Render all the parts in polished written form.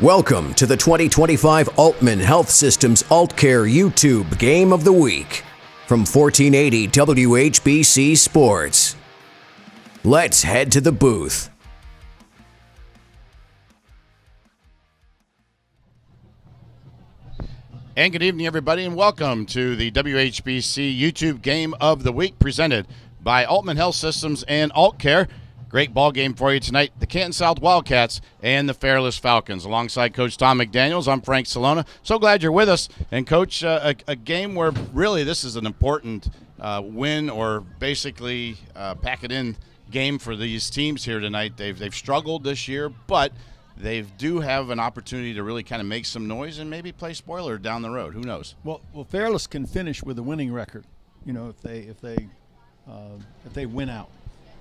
Welcome to the 2025 Aultman Health Systems Aultcare YouTube Game of the Week from 1480 WHBC Sports. Let's head to the booth. And good evening, everybody, and welcome to the WHBC YouTube Game of the Week presented by Aultman Health Systems and Aultcare. Great ball game for you tonight. The Canton South Wildcats and the Fairless Falcons. Alongside Coach Thom McDaniels, I'm Frank Cilona. So glad you're with us. And, Coach, a game where really this is an important win or basically pack it in game for these teams here tonight. They've struggled this year, but they do have an opportunity to really kind of make some noise and maybe play spoiler down the road. Who knows? Well, Fairless can finish with a winning record, you know, if they win out.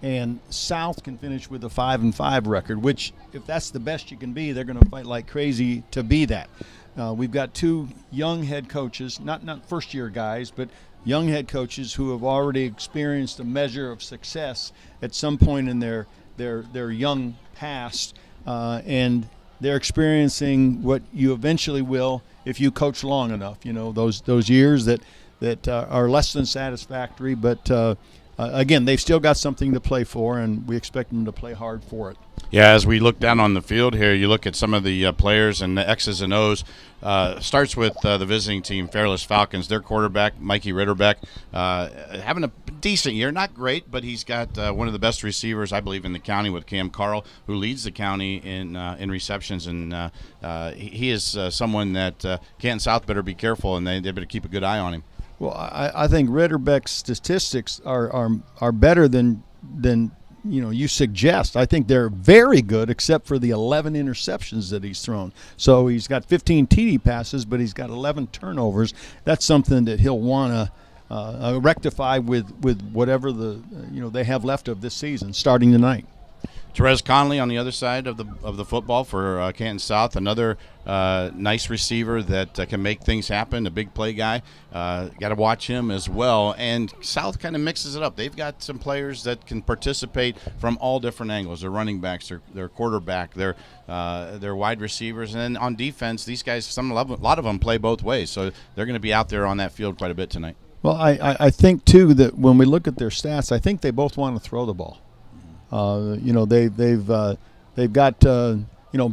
And South can finish with a 5-5 record, which, if that's the best you can be, they're going to fight like crazy to be that. We've got two young head coaches, not first-year guys, but young head coaches who have already experienced a measure of success at some point in their young past, and they're experiencing what you eventually will if you coach long enough. You know, those years that are less than satisfactory, but again, they've still got something to play for, and we expect them to play hard for it. Yeah, as we look down on the field here, you look at some of the players and the X's and O's. Starts with the visiting team, Fairless Falcons. Their quarterback, Mikey Ritterbeck, having a decent year. Not great, but he's got one of the best receivers, I believe, in the county with Cam Carl, who leads the county in receptions. And he is someone that Canton South better be careful, and they better keep a good eye on him. Well, I think Ritterbeck's statistics are better than you suggest. I think they're very good, except for the 11 interceptions that he's thrown. So he's got 15 TD passes, but he's got 11 turnovers. That's something that he'll want to rectify with whatever they have left of this season, starting tonight. Therese Conley on the other side of the football for Canton South, another nice receiver that can make things happen, a big play guy. Got to watch him as well. And South kind of mixes it up. They've got some players that can participate from all different angles. Their running backs, their quarterback, their wide receivers. And then on defense, these guys, a lot of them play both ways. So they're going to be out there on that field quite a bit tonight. Well, I think, too, that when we look at their stats, I think they both want to throw the ball. They've got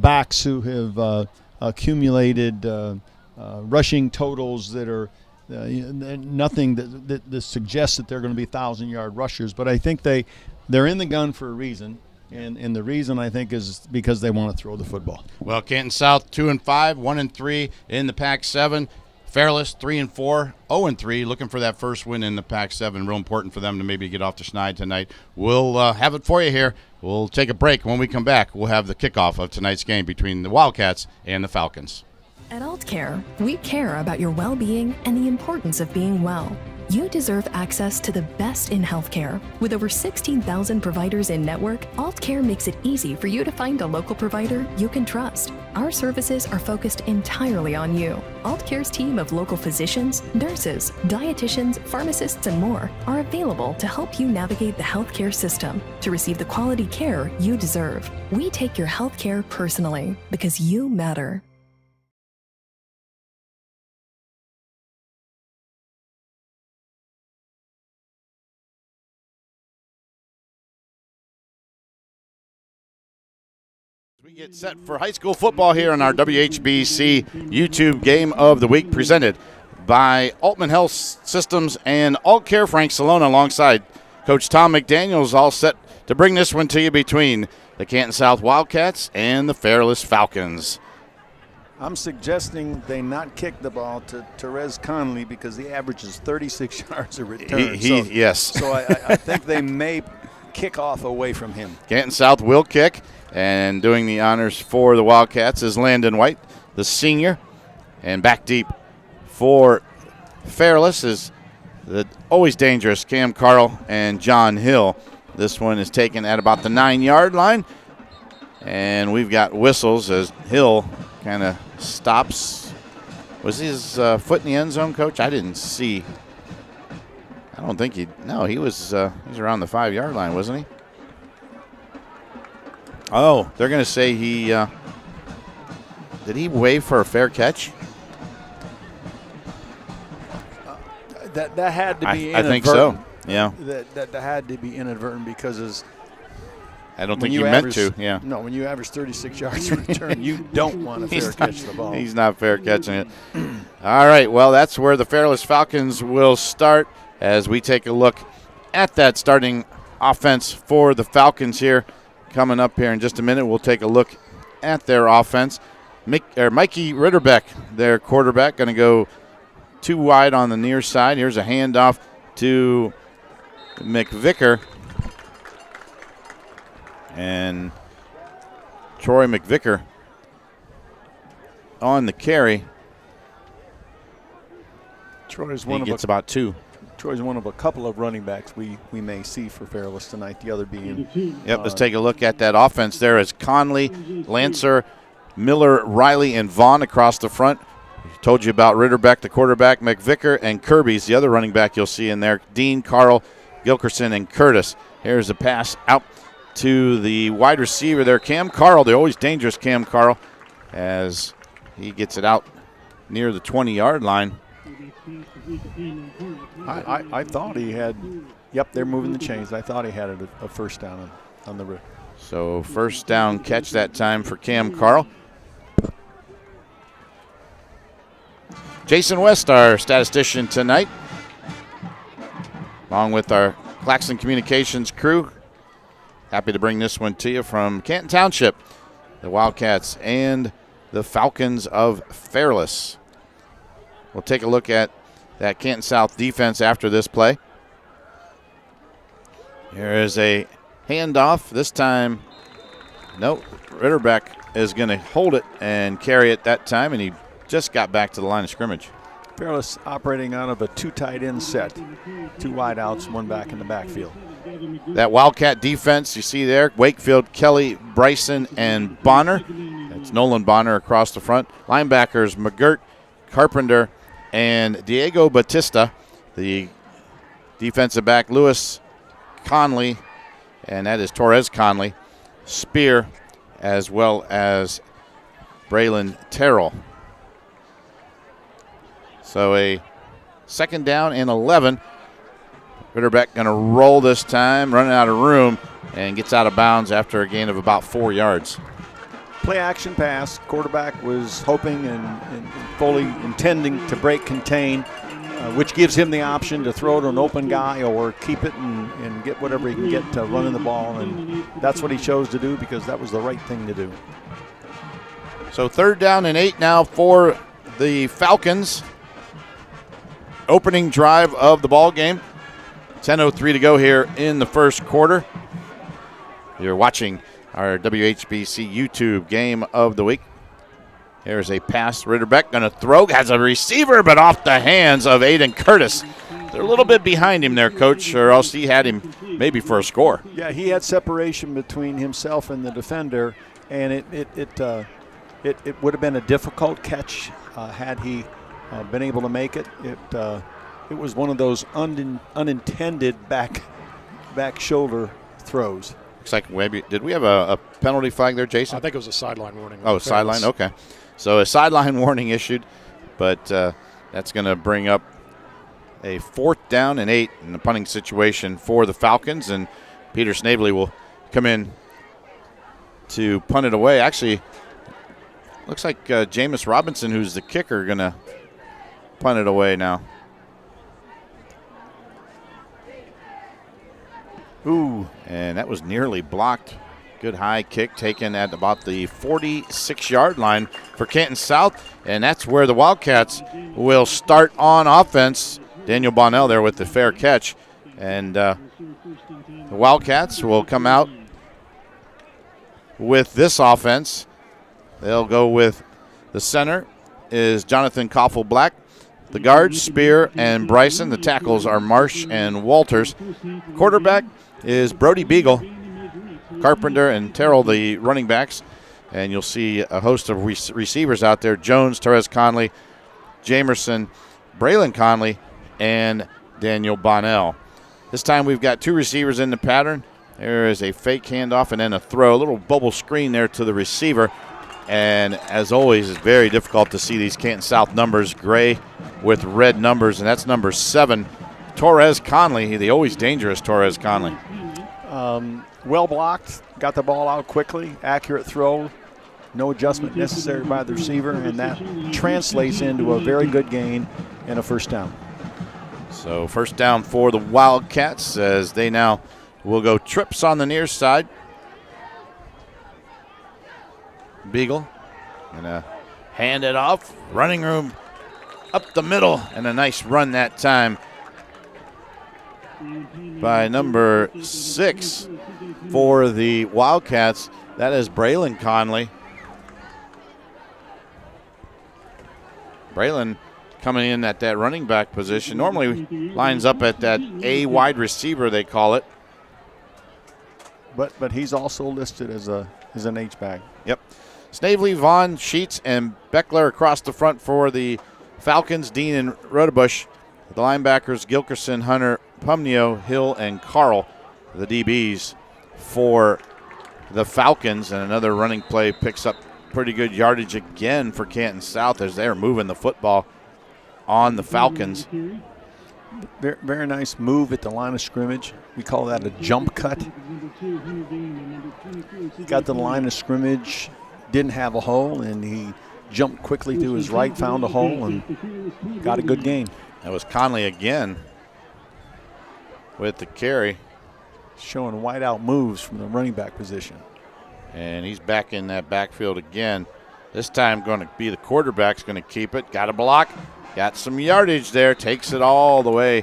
backs who have accumulated rushing totals that are nothing that suggests that they're going to be 1,000-yard rushers. But I think they're in the gun for a reason, and the reason I think is because they want to throw the football. Well, Canton South 2-5, 1-3 in the Pac-7. Fairless 3-4, 0-3, looking for that first win in the Pac-7. Real important for them to maybe get off the schneid tonight. We'll have it for you here. We'll take a break. When we come back, we'll have the kickoff of tonight's game between the Wildcats and the Falcons. At Aultcare, we care about your well-being and the importance of being well. You deserve access to the best in healthcare. With over 16,000 providers in network, Aultcare makes it easy for you to find a local provider you can trust. Our services are focused entirely on you. Aultcare's team of local physicians, nurses, dietitians, pharmacists, and more are available to help you navigate the healthcare system to receive the quality care you deserve. We take your healthcare personally because you matter. We get set for high school football here on our WHBC YouTube Game of the Week, presented by Aultman Health Systems and Aultcare. Frank Cilona alongside Coach Thom McDaniels, all set to bring this one to you between the Canton South Wildcats and the Fairless Falcons. I'm suggesting they not kick the ball to Therese Conley because he averages 36 yards a return. Yes. So I think they may kick off away from him. Canton South will kick, and doing the honors for the Wildcats is Landon White, the senior. And back deep for Fairless is the always dangerous Cam Carl and John Hill. This one is taken at about the 9-yard line. And we've got whistles as Hill kind of stops. Was his foot in the end zone, Coach? I didn't see. I don't think he was around the 5-yard line, wasn't he? Oh, they're going to say he did he wave for a fair catch? That had to be I think so. Yeah. That had to be inadvertent because I don't think you meant to. Yeah. No, when you average 36 yards in return, you don't want to fair catch the ball. He's not fair catching it. All right. Well, that's where the Fairless Falcons will start as we take a look at that starting offense for the Falcons here. Coming up here in just a minute, we'll take a look at their offense. Mikey Ritterbeck, their quarterback, going to go 2 wide on the near side. Here's a handoff to McVicker. And Troy McVicker on the carry. He gets about 2. Troy's one of a couple of running backs we may see for Fairless tonight, the other being. Yep, let's take a look at that offense there as Conley, Lancer, Miller, Riley, and Vaughn across the front. Told you about Ritterbeck, the quarterback, McVicker, and Kirby's the other running back you'll see in there. Dean, Carl, Gilkerson, and Curtis. Here's a pass out to the wide receiver there, Cam Carl. The always dangerous Cam Carl as he gets it out near the 20-yard line. I thought he had, yep, they're moving the chains. I thought he had a first down on the rip. So first down catch that time for Cam Carl. Jason West, our statistician tonight, along with our Claxon Communications crew. Happy to bring this one to you from Canton Township, the Wildcats and the Falcons of Fairless. We'll take a look at that Canton South defense after this play. Here is a handoff. This time, nope, Ritterbeck is going to hold it and carry it that time, and he just got back to the line of scrimmage. Fairless operating out of a 2 tight end set. 2 wide outs, 1 back in the backfield. That Wildcat defense you see there, Wakefield, Kelly, Bryson, and Bonner. That's Nolan Bonner across the front. Linebackers, McGirt, Carpenter, and Diego Batista. The defensive back, Lewis Conley, and that is Torres Conley, Spear, as well as Braylon Terrell. So a second down and 11. Ritterbeck going to roll this time, running out of room, and gets out of bounds after a gain of about 4 yards. Play action pass. Quarterback was hoping and fully intending to break contain, which gives him the option to throw to an open guy or keep it and get whatever he can get to running the ball. And that's what he chose to do because that was the right thing to do. So third down and 8 now for the Falcons. Opening drive of the ball game. 10:03 to go here in the first quarter. You're watching our WHBC YouTube game of the week. Here's a pass. Ritterbeck going to throw. Has a receiver, but off the hands of Aiden Curtis. They're a little bit behind him there, Coach, or else he had him maybe for a score. Yeah, he had separation between himself and the defender, and it would have been a difficult catch had he been able to make it. It was one of those unintended back shoulder throws. Looks like maybe did we have a penalty flag there, Jason? I think it was a sideline warning. Oh, sideline. Okay, so a sideline warning issued, but that's going to bring up a 4th down and 8 in the punting situation for the Falcons, and Peter Snavely will come in to punt it away. Actually, looks like Jameis Robinson, who's the kicker, going to punt it away now. Ooh, and that was nearly blocked. Good high kick taken at about the 46-yard line for Canton South, and that's where the Wildcats will start on offense. Daniel Bonnell there with the fair catch, and the Wildcats will come out with this offense. They'll go with the center, is Jonathan Koffel-Black. The guards, Spear and Bryson. The tackles are Marsh and Walters. Quarterback is Brody Beagle. Carpenter and Terrell, the running backs. And you'll see a host of receivers out there. Jones, Torres Conley, Jamerson, Braylon Conley, and Daniel Bonnell. This time we've got 2 receivers in the pattern. There is a fake handoff and then a throw. A little bubble screen there to the receiver. And as always, it's very difficult to see these Canton South numbers, gray with red numbers, and that's number 7, Torres Conley, the always dangerous Torres Conley. Well blocked, got the ball out quickly, accurate throw, no adjustment necessary by the receiver, and that translates into a very good gain and a first down. So first down for the Wildcats as they now will go trips on the near side. Beagle gonna hand it off, running room up the middle, and a nice run that time by number 6 for the Wildcats. That is Braylon Conley. Braylon coming in at that running back position. Normally lines up at that A wide receiver, they call it. But he's also listed as an H-back. Yep. Snavely, Vaughn, Sheets, and Beckler across the front for the Falcons. Dean and Rodebush. The linebackers, Gilkerson, Hunter, Pumnio, Hill, and Carl. The DBs for the Falcons. And another running play picks up pretty good yardage again for Canton South as they're moving the football on the Falcons. Very, very nice move at the line of scrimmage. We call that a jump cut. Got to the line of scrimmage, didn't have a hole, and he jumped quickly to his right, found a hole, and got a good gain. That was Conley again with the carry. Showing wide out moves from the running back position. And he's back in that backfield again. This time going to be the quarterback's going to keep it. Got a block. Got some yardage there. Takes it all the way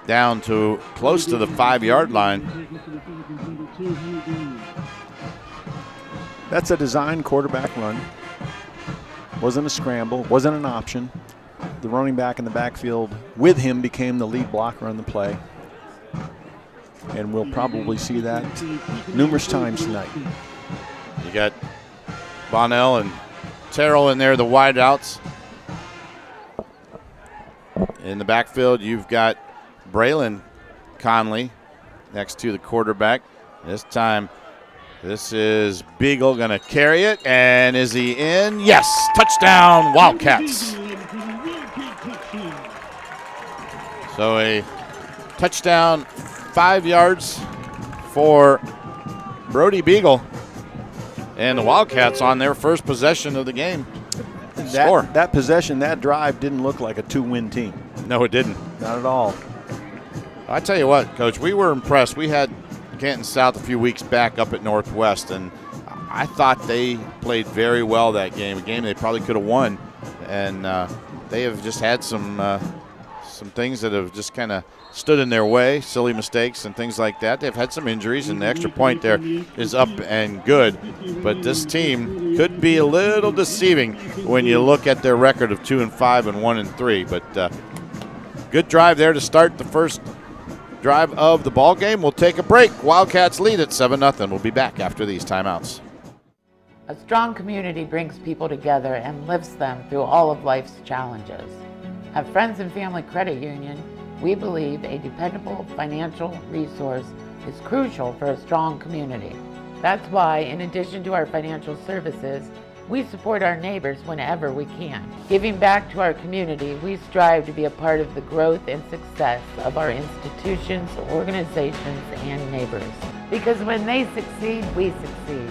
down to close to the 5-yard line. That's a design quarterback run. Wasn't a scramble. Wasn't an option. The running back in the backfield with him became the lead blocker on the play. And we'll probably see that numerous times tonight. You got Bonnell and Terrell in there, the wideouts. In the backfield, you've got Braylon Conley next to the quarterback. This time, this is Beagle going to carry it. And is he in? Yes, touchdown, Wildcats. So a touchdown, 5 yards for Brody Beagle. And the Wildcats on their first possession of the game. Score. That possession, that drive didn't look like a 2-win team. No, it didn't. Not at all. I tell you what, Coach, we were impressed. We had Canton South a few weeks back up at Northwest, and I thought they played very well that game, a game they probably could have won. And they have just had some things that have just kind of stood in their way, silly mistakes and things like that. They've had some injuries, and the extra point there is up and good. But this team could be a little deceiving when you look at their record of 2-5 and 1-3. But good drive there to start the first drive of the ball game. We'll take a break. Wildcats lead at 7-0. We'll be back after these timeouts. A strong community brings people together and lifts them through all of life's challenges. At Friends and Family Credit Union, we believe a dependable financial resource is crucial for a strong community. That's why, in addition to our financial services, we support our neighbors whenever we can. Giving back to our community, we strive to be a part of the growth and success of our institutions, organizations, and neighbors. Because when they succeed, we succeed.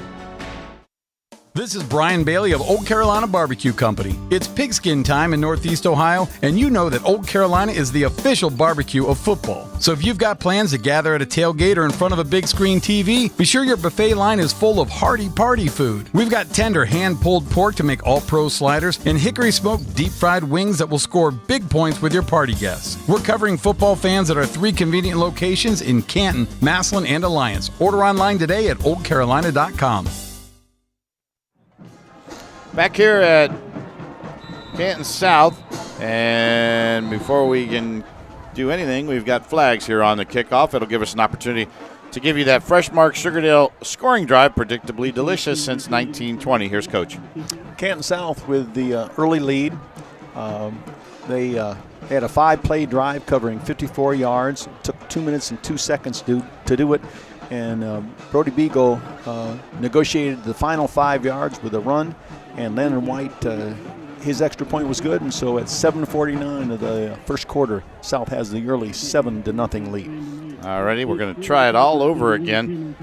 This is Brian Bailey of Old Carolina Barbecue Company. It's pigskin time in Northeast Ohio, and you know that Old Carolina is the official barbecue of football. So if you've got plans to gather at a tailgate or in front of a big screen TV, be sure your buffet line is full of hearty party food. We've got tender hand-pulled pork to make all-pro sliders and hickory-smoked deep-fried wings that will score big points with your party guests. We're covering football fans at our 3 convenient locations in Canton, Massillon, and Alliance. Order online today at oldcarolina.com. Back here at Canton South. And before we can do anything, we've got flags here on the kickoff. It'll give us an opportunity to give you that Fresh Mark Sugardale scoring drive, predictably delicious since 1920. Here's Coach. Canton South with the early lead. They had a 5-play drive covering 54 yards. It took 2 minutes and 2 seconds to do it. And Brody Beagle negotiated the final 5 yards with a run. And Landon White, his extra point was good. And so at 7:49 of the first quarter, South has the early 7-0 lead. Alrighty, we're going to try it all over again.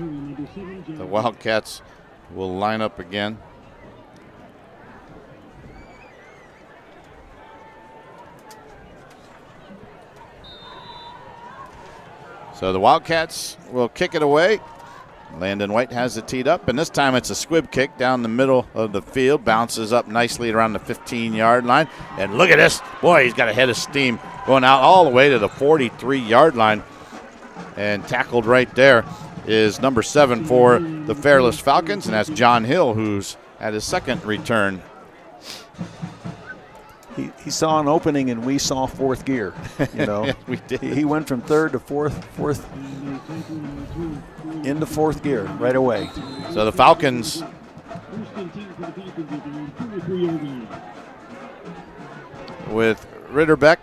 The Wildcats will line up again. So the Wildcats will kick it away. Landon White has it teed up, and this time it's a squib kick down the middle of the field. Bounces up nicely around the 15-yard line. And look at this. Boy, he's got a head of steam going out all the way to the 43-yard line. And tackled right there is number 7 for the Fairless Falcons, and that's John Hill, who's at his second return. He saw an opening, and we saw fourth gear. You know, Yeah, we did. He went from third to fourth into fourth gear right away. So the Falcons with Ritterbeck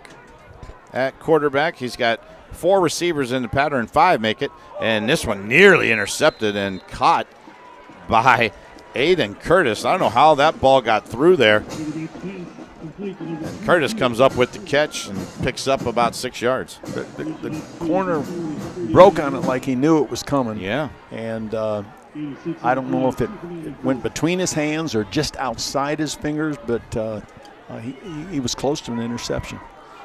at quarterback. He's got 4 receivers in the pattern, 5 make it, and this one nearly intercepted and caught by Aiden Curtis. I don't know how that ball got through there. And Curtis comes up with the catch and picks up about 6 yards. The corner broke on it like he knew it was coming. Yeah. And I don't know if it went between his hands or just outside his fingers, but he was close to an interception.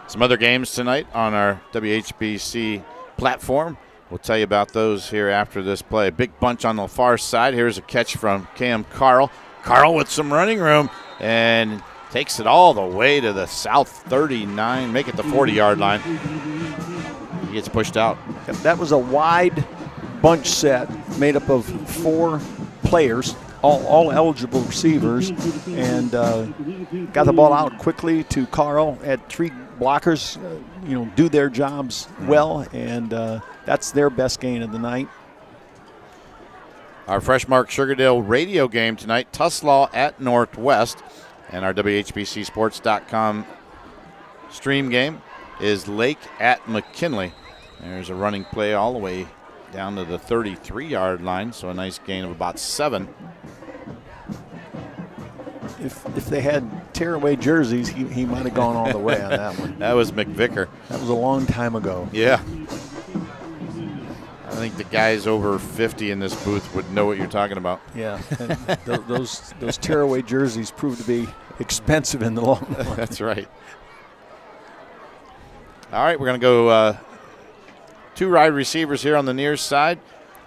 Some other games tonight on our WHBC platform. We'll tell you about those here after this play. A big bunch on the far side. Here's a catch from Cam Carl. Carl with some running room and takes it all the way to the South 39, make it the 40-yard line. He gets pushed out. That was a wide bunch set made up of 4 players, all eligible receivers, and got the ball out quickly to Carl. Had 3 blockers, do their jobs well, and that's their best gain of the night. Our Fresh Mark Sugardale radio game tonight, Tuslaw at Northwest, and our WHBCSports.com stream game is Lake at McKinley. There's a running play all the way down to the 33-yard line, so a nice gain of about 7. If they had tearaway jerseys, he might have gone all the way on that one. That was McVicker. That was a long time ago. Yeah. I think the guys over 50 in this booth would know what you're talking about. Yeah, and those tearaway jerseys proved to be expensive in the long run. That's right. All right, we're going to go 2 wide receivers here on the near side.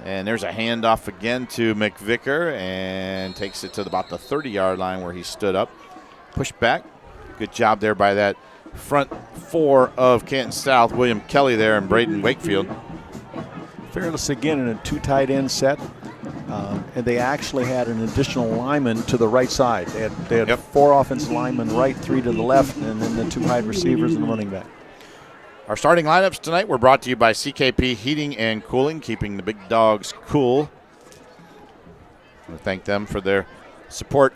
And there's a handoff again to McVicker, and takes it to about the 30-yard line where he stood up. Push back. Good job there by that front 4 of Canton South, William Kelly there and Braden Wakefield. Fairless again in a 2 tight end set, and they actually had an additional lineman to the right side. They had 4 offensive linemen right, 3 to the left, and then the 2 wide receivers and the running back. Our starting lineups tonight were brought to you by CKP Heating and Cooling, keeping the big dogs cool. I want to thank them for their support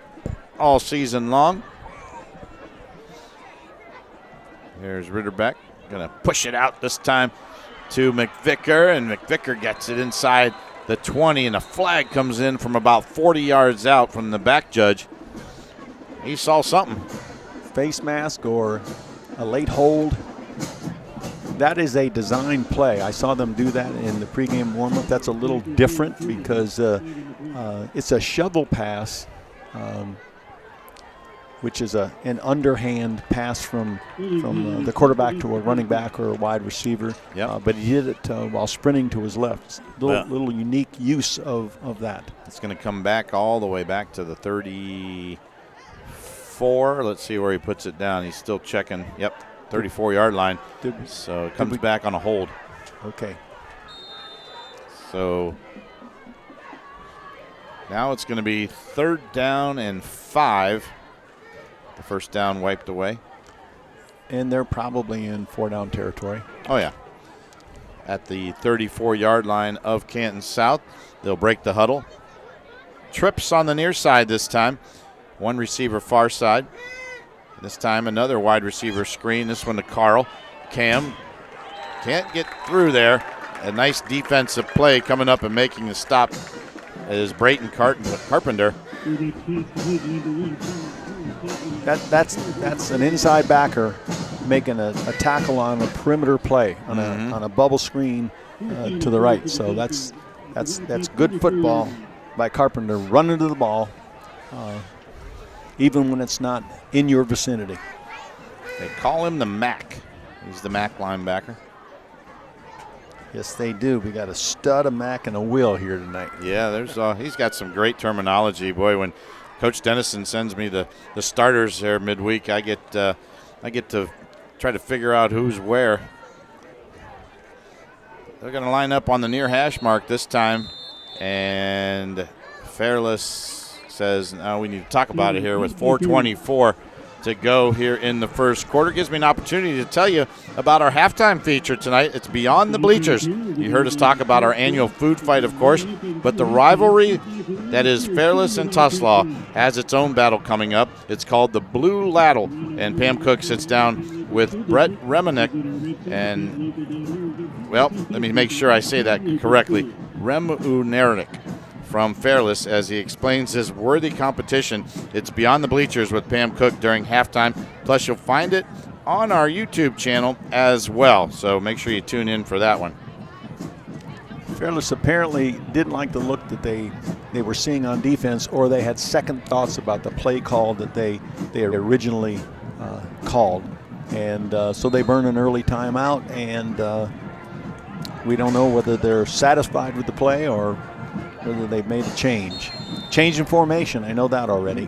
all season long. There's Ritterbeck, going to push it out this time to McVicker, and McVicker gets it inside the 20, and a flag comes in from about 40 yards out from the back judge. He saw something. Face mask or a late hold. That is a design play. I saw them do that in the pregame warm-up. That's a little different because it's a shovel pass, which is an underhand pass from the quarterback to a running back or a wide receiver. Yep. But he did it while sprinting to his left. Little unique use of that. It's going to come back all the way back to the 34. Let's see where he puts it down. He's still checking. Yep. 34-yard line. So it comes back on a hold. Okay. So now it's going to be 3rd down and 5. The first down wiped away. And they're probably in 4-down territory. Oh, yeah. At the 34-yard line of Canton South. They'll break the huddle. Trips on the near side this time. One receiver far side. This time another wide receiver screen. This one to Carl. Cam can't get through there. A nice defensive play coming up and making the stop is Brayton Carpenter. That's an inside backer making a tackle on a perimeter play on a bubble screen to the right. So that's good football by Carpenter, running to the ball, even when it's not in your vicinity. They call him the Mac. He's the Mac linebacker. Yes, they do. We got a stud, a Mac, and a Will here tonight. Yeah, there's he's got some great terminology. Boy, when Coach Dennison sends me the starters here midweek, I get to try to figure out who's where. They're going to line up on the near hash mark this time, and Fairless says, "No, we need to talk about it here with 4:24 to go here in the first quarter." Gives me an opportunity to tell you about our halftime feature tonight. It's Beyond the Bleachers. You heard us talk about our annual food fight, of course, but the rivalry that is Fairless and Tuslaw has its own battle coming up. It's called the Blue Ladle, and Pam Cook sits down with Brett Remenick and, well, let me make sure I say that correctly, Remunerick from Fairless, as he explains his worthy competition. It's Beyond the Bleachers with Pam Cook during halftime. Plus, you'll find it on our YouTube channel as well. So make sure you tune in for that one. Fairless apparently didn't like the look that they were seeing on defense, or they had second thoughts about the play call that they originally called. And so they burn an early timeout, and we don't know whether they're satisfied with the play or whether they've made a change. Change in formation, I know that already.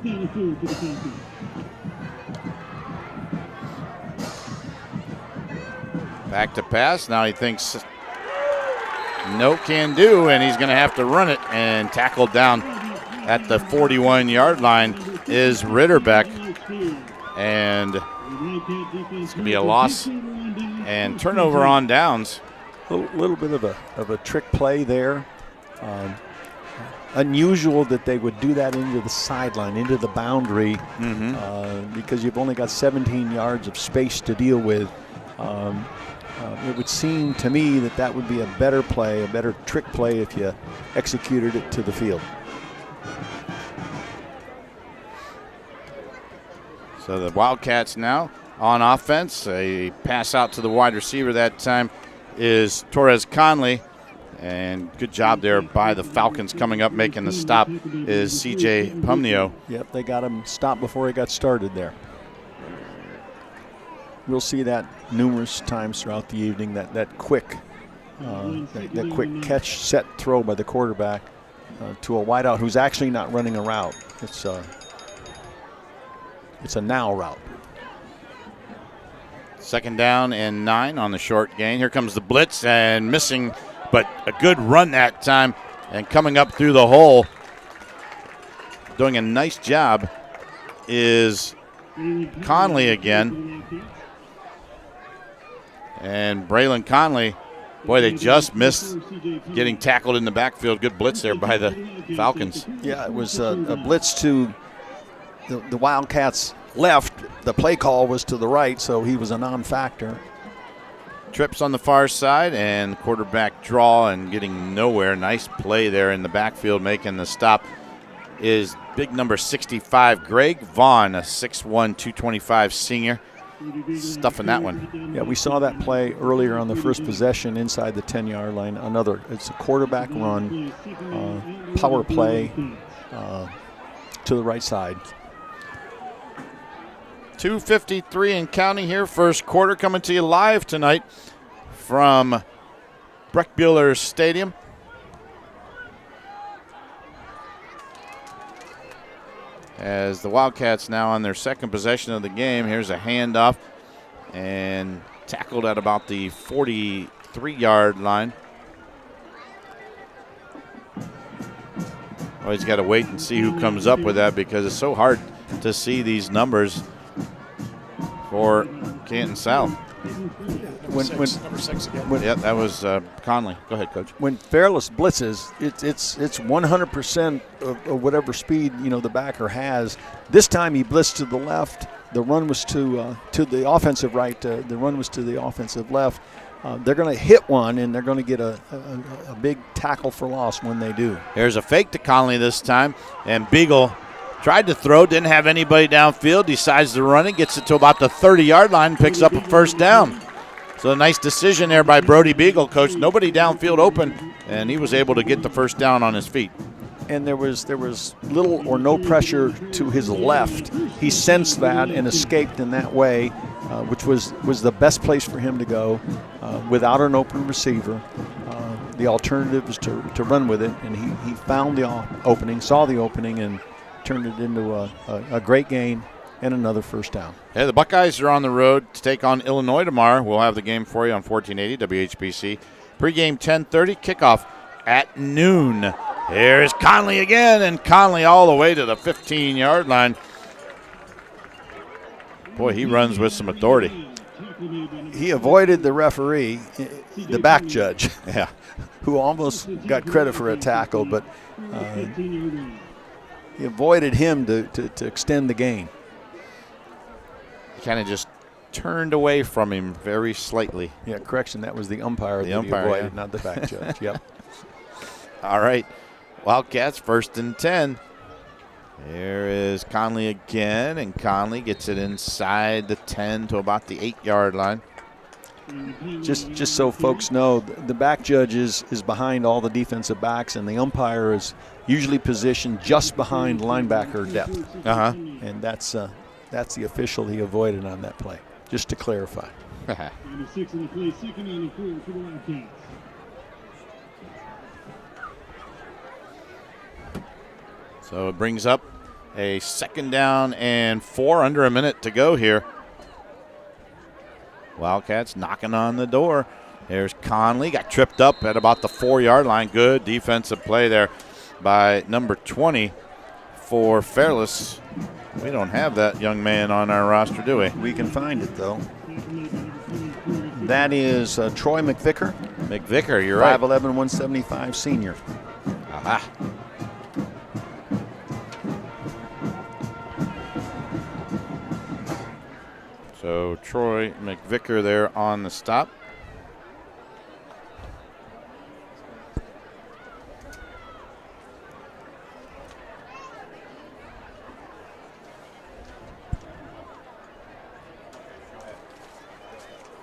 Back to pass. Now he thinks no can do, and he's going to have to run it, and tackled down at the 41-yard line is Ritterbeck. And it's going to be a loss and turnover on downs. A little bit of a trick play there. Unusual that they would do that into the sideline, into the boundary, because you've only got 17 yards of space to deal with. It would seem to me that would be a better play, a better trick play if you executed it to the field. So the Wildcats now on offense. A pass out to the wide receiver that time is Torres Conley. And good job there by the Falcons. Coming up, making the stop is C.J. Pumnio. Yep, they got him stopped before he got started there. We'll see that numerous times throughout the evening, that quick catch, set, throw by the quarterback to a wideout who's actually not running a route. It's a now route. 2nd down and 9 on the short gain. Here comes the blitz, and missing, but a good run that time, and coming up through the hole, doing a nice job, is Conley again. And Braylon Conley, boy, they just missed getting tackled in the backfield. Good blitz there by the Falcons. Yeah, it was a blitz to the Wildcats left. The play call was to the right, so he was a non-factor. Trips on the far side, and quarterback draw and getting nowhere. Nice play there in the backfield. Making the stop is big number 65, Greg Vaughn, a 6'1", 225 senior. Stuffing that one. Yeah, we saw that play earlier on the first possession inside the 10-yard line. It's a quarterback run, power play to the right side. 2:53 and counting here. First quarter coming to you live tonight from Breckbuehler Stadium. As the Wildcats now on their second possession of the game. Here's a handoff and tackled at about the 43-yard line. Always got to wait and see who comes up with that, because it's so hard to see these numbers for Canton South. Number six again. Yep, that was Conley. Go ahead, Coach. When Fairless blitzes, it's 100% of whatever speed the backer has. This time he blitzed to the left. The run was to the offensive right. The run was to the offensive left. They're going to hit one, and they're going to get a big tackle for loss when they do. There's a fake to Conley this time, and Beagle tried to throw, didn't have anybody downfield, decides to run it, gets it to about the 30-yard line, picks up a first down. So a nice decision there by Brody Beagle, Coach. Nobody downfield open, and he was able to get the first down on his feet. And there was little or no pressure to his left. He sensed that and escaped in that way, which was the best place for him to go without an open receiver. The alternative was to run with it, and he found the opening, saw the opening, and turned it into a great gain and another first down. Hey, the Buckeyes are on the road to take on Illinois tomorrow. We'll have the game for you on 1480 WHBC. Pre-game 10:30, kickoff at noon. Here's Conley again, and Conley all the way to the 15-yard line. Boy, he runs with some authority. He avoided the referee, the back judge, who almost got credit for a tackle, but he avoided him to extend the gain. He kind of just turned away from him very slightly. Yeah, correction, that was the umpire that he avoided, not the back judge. Yep. All right, Wildcats 1st and 10. Here is Conley again, and Conley gets it inside the 10 to about the 8-yard line. Just so folks know, the back judge is behind all the defensive backs, and the umpire is usually positioned just behind linebacker depth. And that's the official he avoided on that play, just to clarify. So it brings up a 2nd down and 4, under a minute to go here. Wildcats knocking on the door. There's Conley, got tripped up at about the 4-yard line. Good defensive play there by number 20 for Fairless. We don't have that young man on our roster, do we? We can find it, though. That is Troy McVicker. McVicker, you're right. 5'11", 175 senior. Aha. So Troy McVicker there on the stop.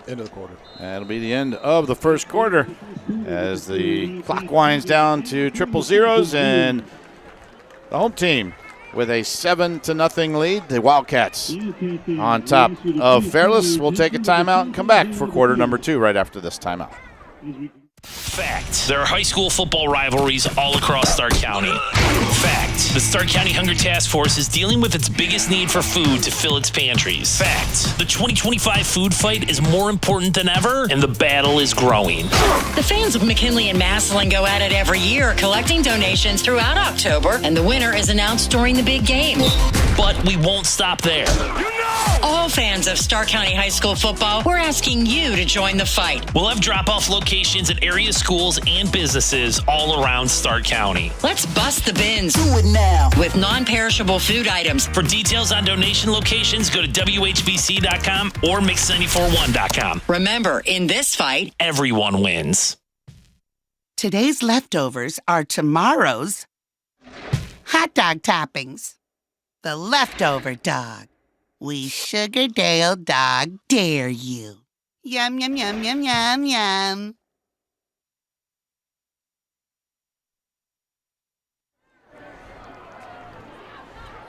End of the quarter. That'll be the end of the first quarter as the clock winds down to triple zeros, and the home team with a 7-0 lead. The Wildcats on top of Fairless. We'll take a timeout and come back for quarter number 2 right after this timeout. Fact. There are high school football rivalries all across Stark County. Fact. The Stark County Hunger Task Force is dealing with its biggest need for food to fill its pantries. Fact. The 2025 food fight is more important than ever, and the battle is growing. The fans of McKinley and Massillon go at it every year, collecting donations throughout October, and the winner is announced during the big game. But we won't stop there. All fans of Stark County High School football, we're asking you to join the fight. We'll have drop-off locations at area schools and businesses all around Stark County. Let's bust the bins. Do it now. With non-perishable food items. For details on donation locations, go to WHBC.com or Mix941.com. Remember, in this fight, everyone wins. Today's leftovers are tomorrow's hot dog toppings. The leftover dog. We Sugardale dog dare you. Yum, yum, yum, yum, yum, yum.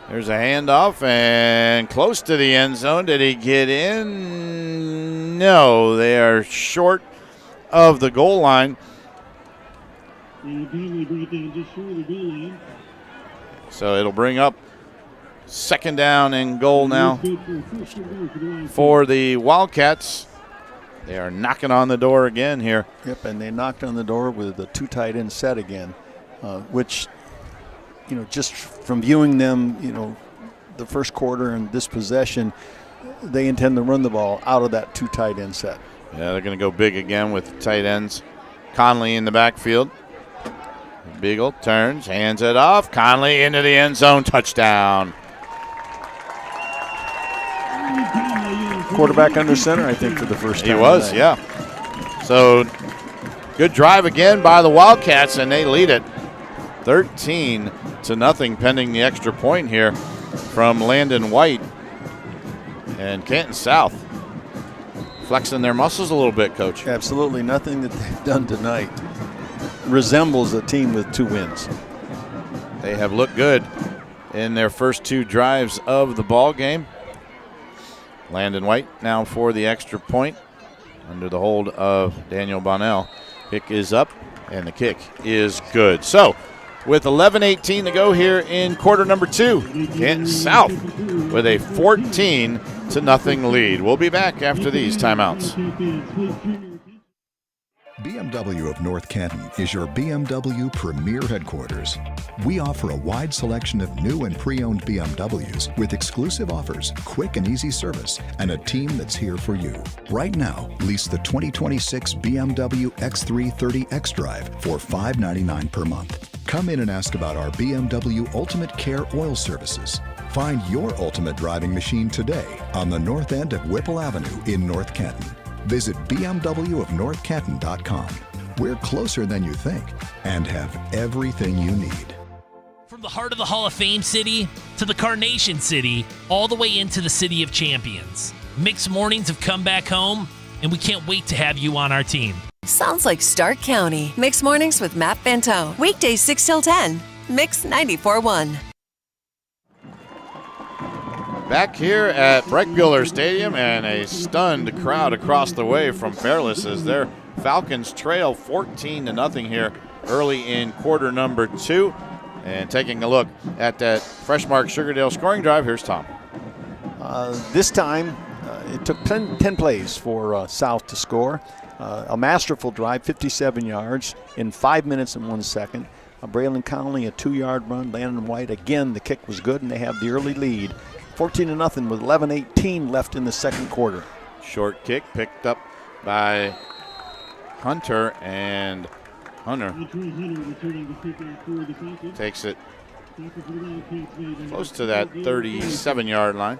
There's a handoff and close to the end zone. Did he get in? No, they are short of the goal line. So it'll bring up 2nd down and goal now for the Wildcats. They are knocking on the door again here. Yep, and they knocked on the door with a 2 tight end set again, which, just from viewing them, the first quarter and this possession, they intend to run the ball out of that 2 tight end set. Yeah, they're going to go big again with tight ends. Conley in the backfield. Beagle turns, hands it off. Conley into the end zone, touchdown. Quarterback under center, I think, for the first time. He was, tonight. yeah. So good drive again by the Wildcats, and they lead it 13-0 pending the extra point here from Landon White. And Canton South flexing their muscles a little bit, Coach. Absolutely. Nothing that they've done tonight resembles a team with 2 wins. They have looked good in their first 2 drives of the ball game. Landon White now for the extra point under the hold of Daniel Bonnell. Kick is up, and the kick is good. So with 11:18 to go here in quarter number 2, Canton South with a 14-0 lead. We'll be back after these timeouts. BMW of North Canton is your BMW premier headquarters. We offer a wide selection of new and pre-owned BMWs with exclusive offers, quick and easy service, and a team that's here for you. Right now, lease the 2026 BMW X3 30 X-Drive for $599 per month. Come in and ask about our BMW Ultimate Care oil services. Find your ultimate driving machine today on the north end of Whipple Avenue in North Canton. Visit bmwofnorthcanton.com. We're closer than you think and have everything you need. From the heart of the Hall of Fame city to the Carnation City, all the way into the City of Champions. Mixed Mornings have come back home, and we can't wait to have you on our team. Sounds like Stark County. Mixed Mornings with Matt Bento. Weekdays 6 till 10. Mix 94.1. Back here at Breck Bueller Stadium, and a stunned crowd across the way from Fairless as their Falcons trail 14-0 here early in quarter number 2. And taking a look at that Freshmark Sugardale scoring drive, here's Thom. This time, it took 10 plays for South to score. A masterful drive, 57 yards in 5 minutes and 1 second. Braylon Conley, a 2-yard run. Landon White, again, the kick was good, and they have the early lead. 14-0 with 11:18 left in the second quarter. Short kick picked up by Hunter, and Hunter takes it close to that 37-yard line.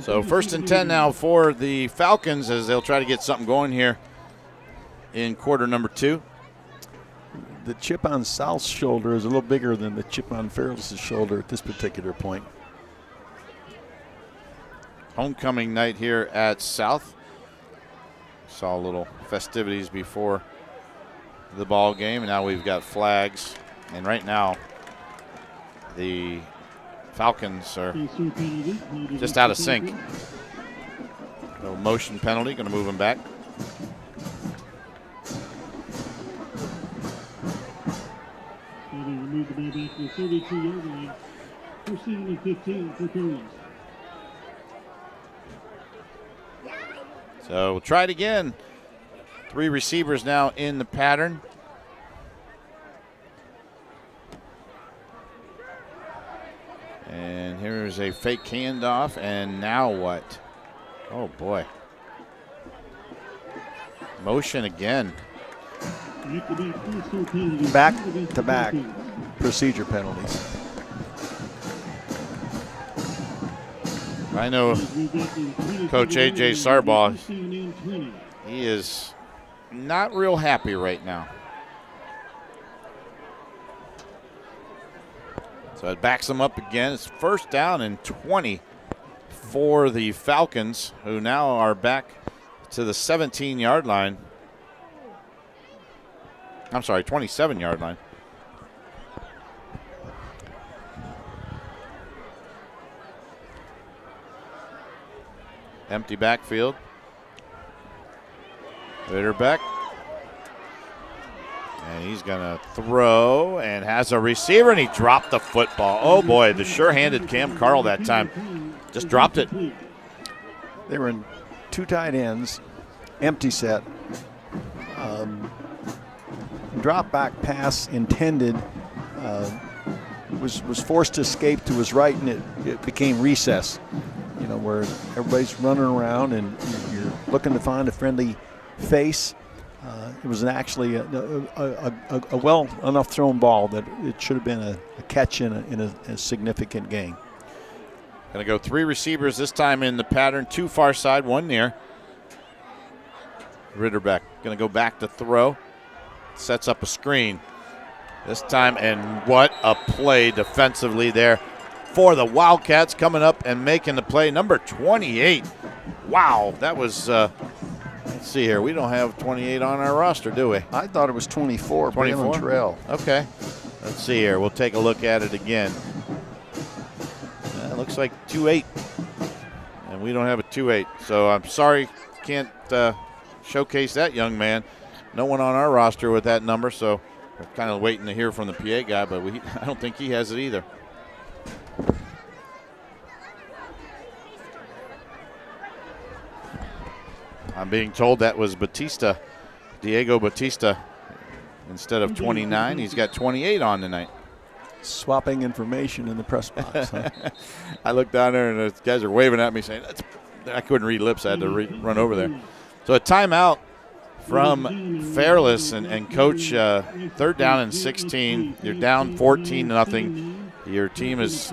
So first and 10 now for the Falcons as they'll try to get something going here in quarter number 2. The chip on South's shoulder is a little bigger than the chip on Fairless's shoulder at this particular point. Homecoming night here at South. Saw a little festivities before the ball game, and now we've got flags. And right now, the Falcons are just out of sync. No motion penalty, going to move them back. Move the ball back to the 32-yard line. First down and 15 for Fairless. So we'll try it again. 3 receivers now in the pattern. And here's a fake handoff, and now what? Oh boy. Motion again. Back-to-back procedure penalties. I know Coach A.J. Sarbaugh, he is not real happy right now. So it backs them up again. It's first down and 20 for the Falcons, who now are back to the 17-yard line. I'm sorry, 27-yard line. Empty backfield. Ritterbeck. And he's going to throw and has a receiver, and he dropped the football. Oh, boy, the sure-handed Cam Carl that time. Just dropped it. They were in 2 tight ends, empty set. drop back pass intended was forced to escape to his right, and it became recess. You know, where everybody's running around and you're looking to find a friendly face. It was actually a well enough thrown ball that it should have been a catch in a significant game. Going to go 3 receivers this time in the pattern, 2 far side, 1 near. Ritterbeck going to go back to throw. Sets up a screen this time, and what a play defensively there for the Wildcats, coming up and making the play. Number 28. Wow, that was, let's see here. We don't have 28 on our roster, do we? I thought it was 24. 24? Terrell. Okay. Let's see here. We'll take a look at it again. It looks like 2-8, and we don't have a 2-8. So I'm sorry, can't showcase that young man. No one on our roster with that number, so we're kind of waiting to hear from the PA guy, but I don't think he has it either. I'm being told that was Batista, Diego Batista. Instead of 29, he's got 28 on tonight. Swapping information in the press box. Huh? I looked down there, and the guys are waving at me saying, I couldn't read lips. I had to run over there. So a timeout from Fairless and Coach, 3rd down and 16. You're down 14-0. Your team is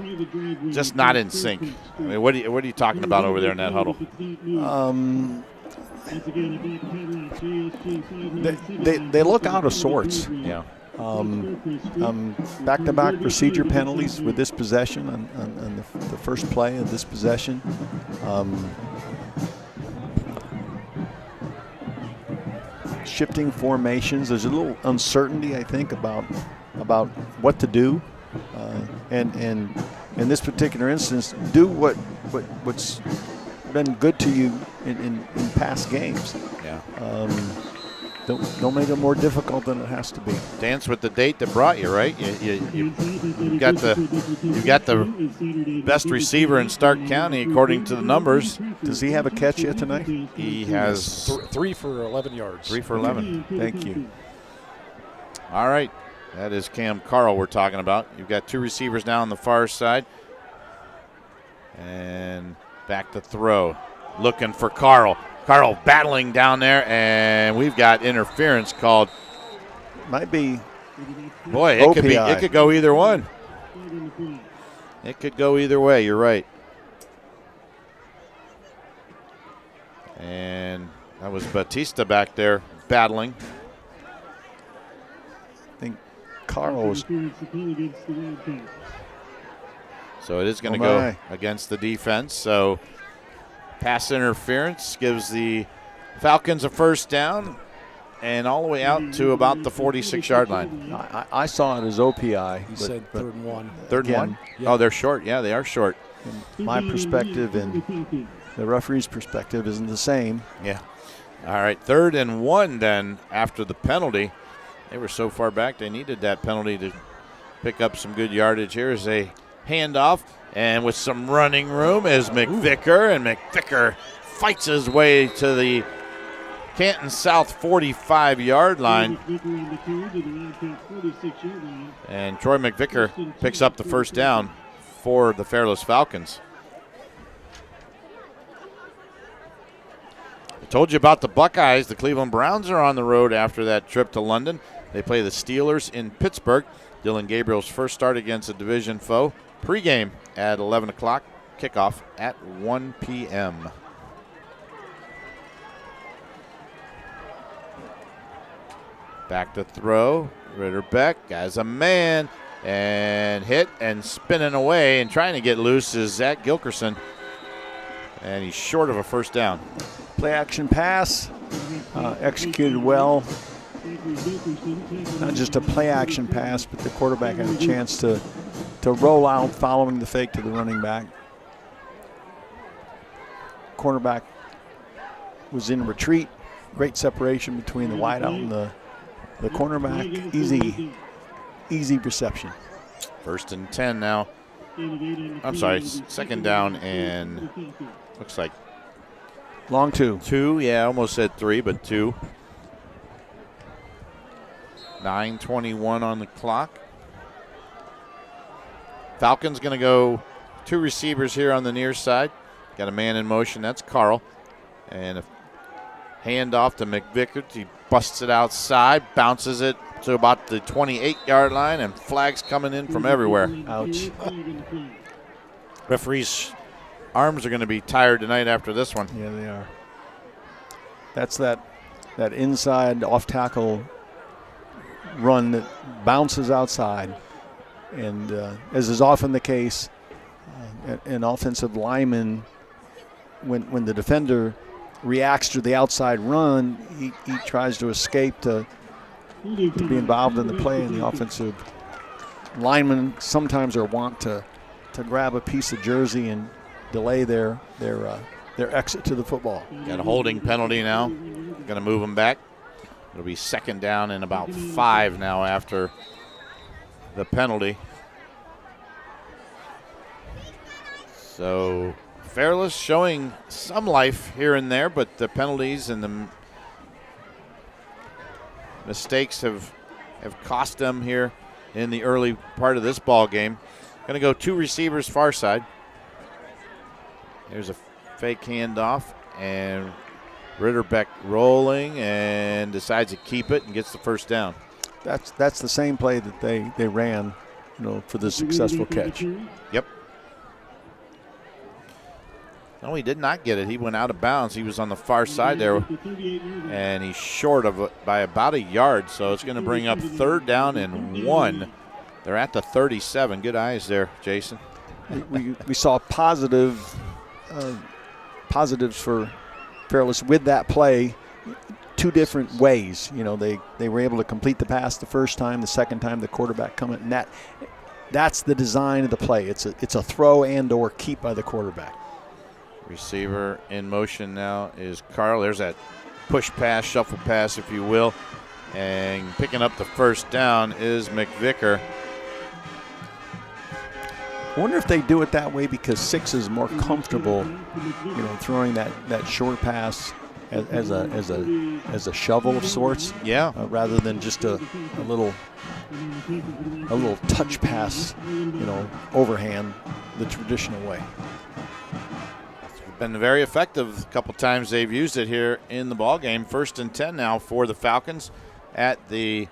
just not in sync. I mean, what are you talking about over there in that huddle? They look out of sorts. Yeah. Back-to-back procedure penalties with this possession on the first play of this possession. Shifting formations. There's a little uncertainty, I think, about what to do, and in this particular instance, do what's been good to you in past games. Yeah. Don't make it more difficult than it has to be. Dance with the date that brought you, right? You've got the best receiver in Stark County according to the numbers. Does he have a catch yet tonight? He has 3 for 11 yards. 3 for 11. Thank you. All right, that is Cam Carl we're talking about. You've got 2 receivers now on the far side, and back to throw, looking for Carl. Carl battling down there, and we've got interference called. Might be. Boy, it could go either one. It could go either way. You're right. And that was Batista back there battling. I think Carl was. So it is going to go against the defense. So. Pass interference gives the Falcons a first down and all the way out to about the 46-yard line. I saw it as OPI. He said 3rd and 1. 3rd and 1? Yeah. Oh, they're short. Yeah, they are short. And my perspective and the referee's perspective isn't the same. Yeah. All right, 3rd and 1 then after the penalty. They were so far back they needed that penalty to pick up some good yardage. Here's a handoff. And with some running room is McVicker, and McVicker fights his way to the Canton South 45-yard line. And Troy McVicker picks up the first down for the Fairless Falcons. I told you about the Buckeyes. The Cleveland Browns are on the road after that trip to London. They play the Steelers in Pittsburgh. Dylan Gabriel's first start against a division foe. Pre-game at 11 o'clock, kickoff at 1 p.m. Back to throw. Ritterbeck as a man and hit and spinning away and trying to get loose is Zach Gilkerson. And he's short of a first down. Play action pass, executed well. Not just a play action pass, but the quarterback had a chance to roll out following the fake to the running back. Cornerback was in retreat. Great separation between the wideout and the cornerback. Easy reception. 1st and 10 now. I'm sorry, 2nd down and looks like long 2. 2, yeah, almost said 3, but 2. 9:21 on the clock. Falcons going to go 2 receivers here on the near side. Got a man in motion. That's Carl. And a handoff to McVickers. He busts it outside, bounces it to about the 28-yard line, and flags coming in from everywhere. Ouch. Referees' arms are going to be tired tonight after this one. Yeah, they are. That's that inside off-tackle run that bounces outside. And as is often the case, an offensive lineman, when the defender reacts to the outside run, he tries to escape to be involved in the play, and the offensive linemen sometimes are wont to grab a piece of jersey and delay their exit to the football. Got a holding penalty now. Going to move them back. It'll be 2nd down and about 5 now after the penalty. So Fairless showing some life here and there, but the penalties and the mistakes have cost them here in the early part of this ball game. Going to go 2 receivers far side. There's a fake handoff, and Ritterbeck rolling and decides to keep it and gets the first down. That's the same play that they ran, for the successful catch. Yep. No, he did not get it. He went out of bounds. He was on the far side there, and he's short of it by about a yard. So it's going to bring up 3rd down and 1. They're at the 37. Good eyes there, Jason. We saw positives for Fairless with that play 2 different ways. They were able to complete the pass the first time, the second time the quarterback coming, and that's the design of the play. It's a throw and or keep by the quarterback. Receiver in motion now is Carl. There's that push pass, shuffle pass, if you will. And picking up the first down is McVicker. I wonder if they do it that way because 6 is more comfortable, throwing that short pass as a shovel of sorts. Yeah. Rather than just a little touch pass, overhand the traditional way. Been very effective. A couple times they've used it here in the ball game. 1st and 10 now for the Falcons at the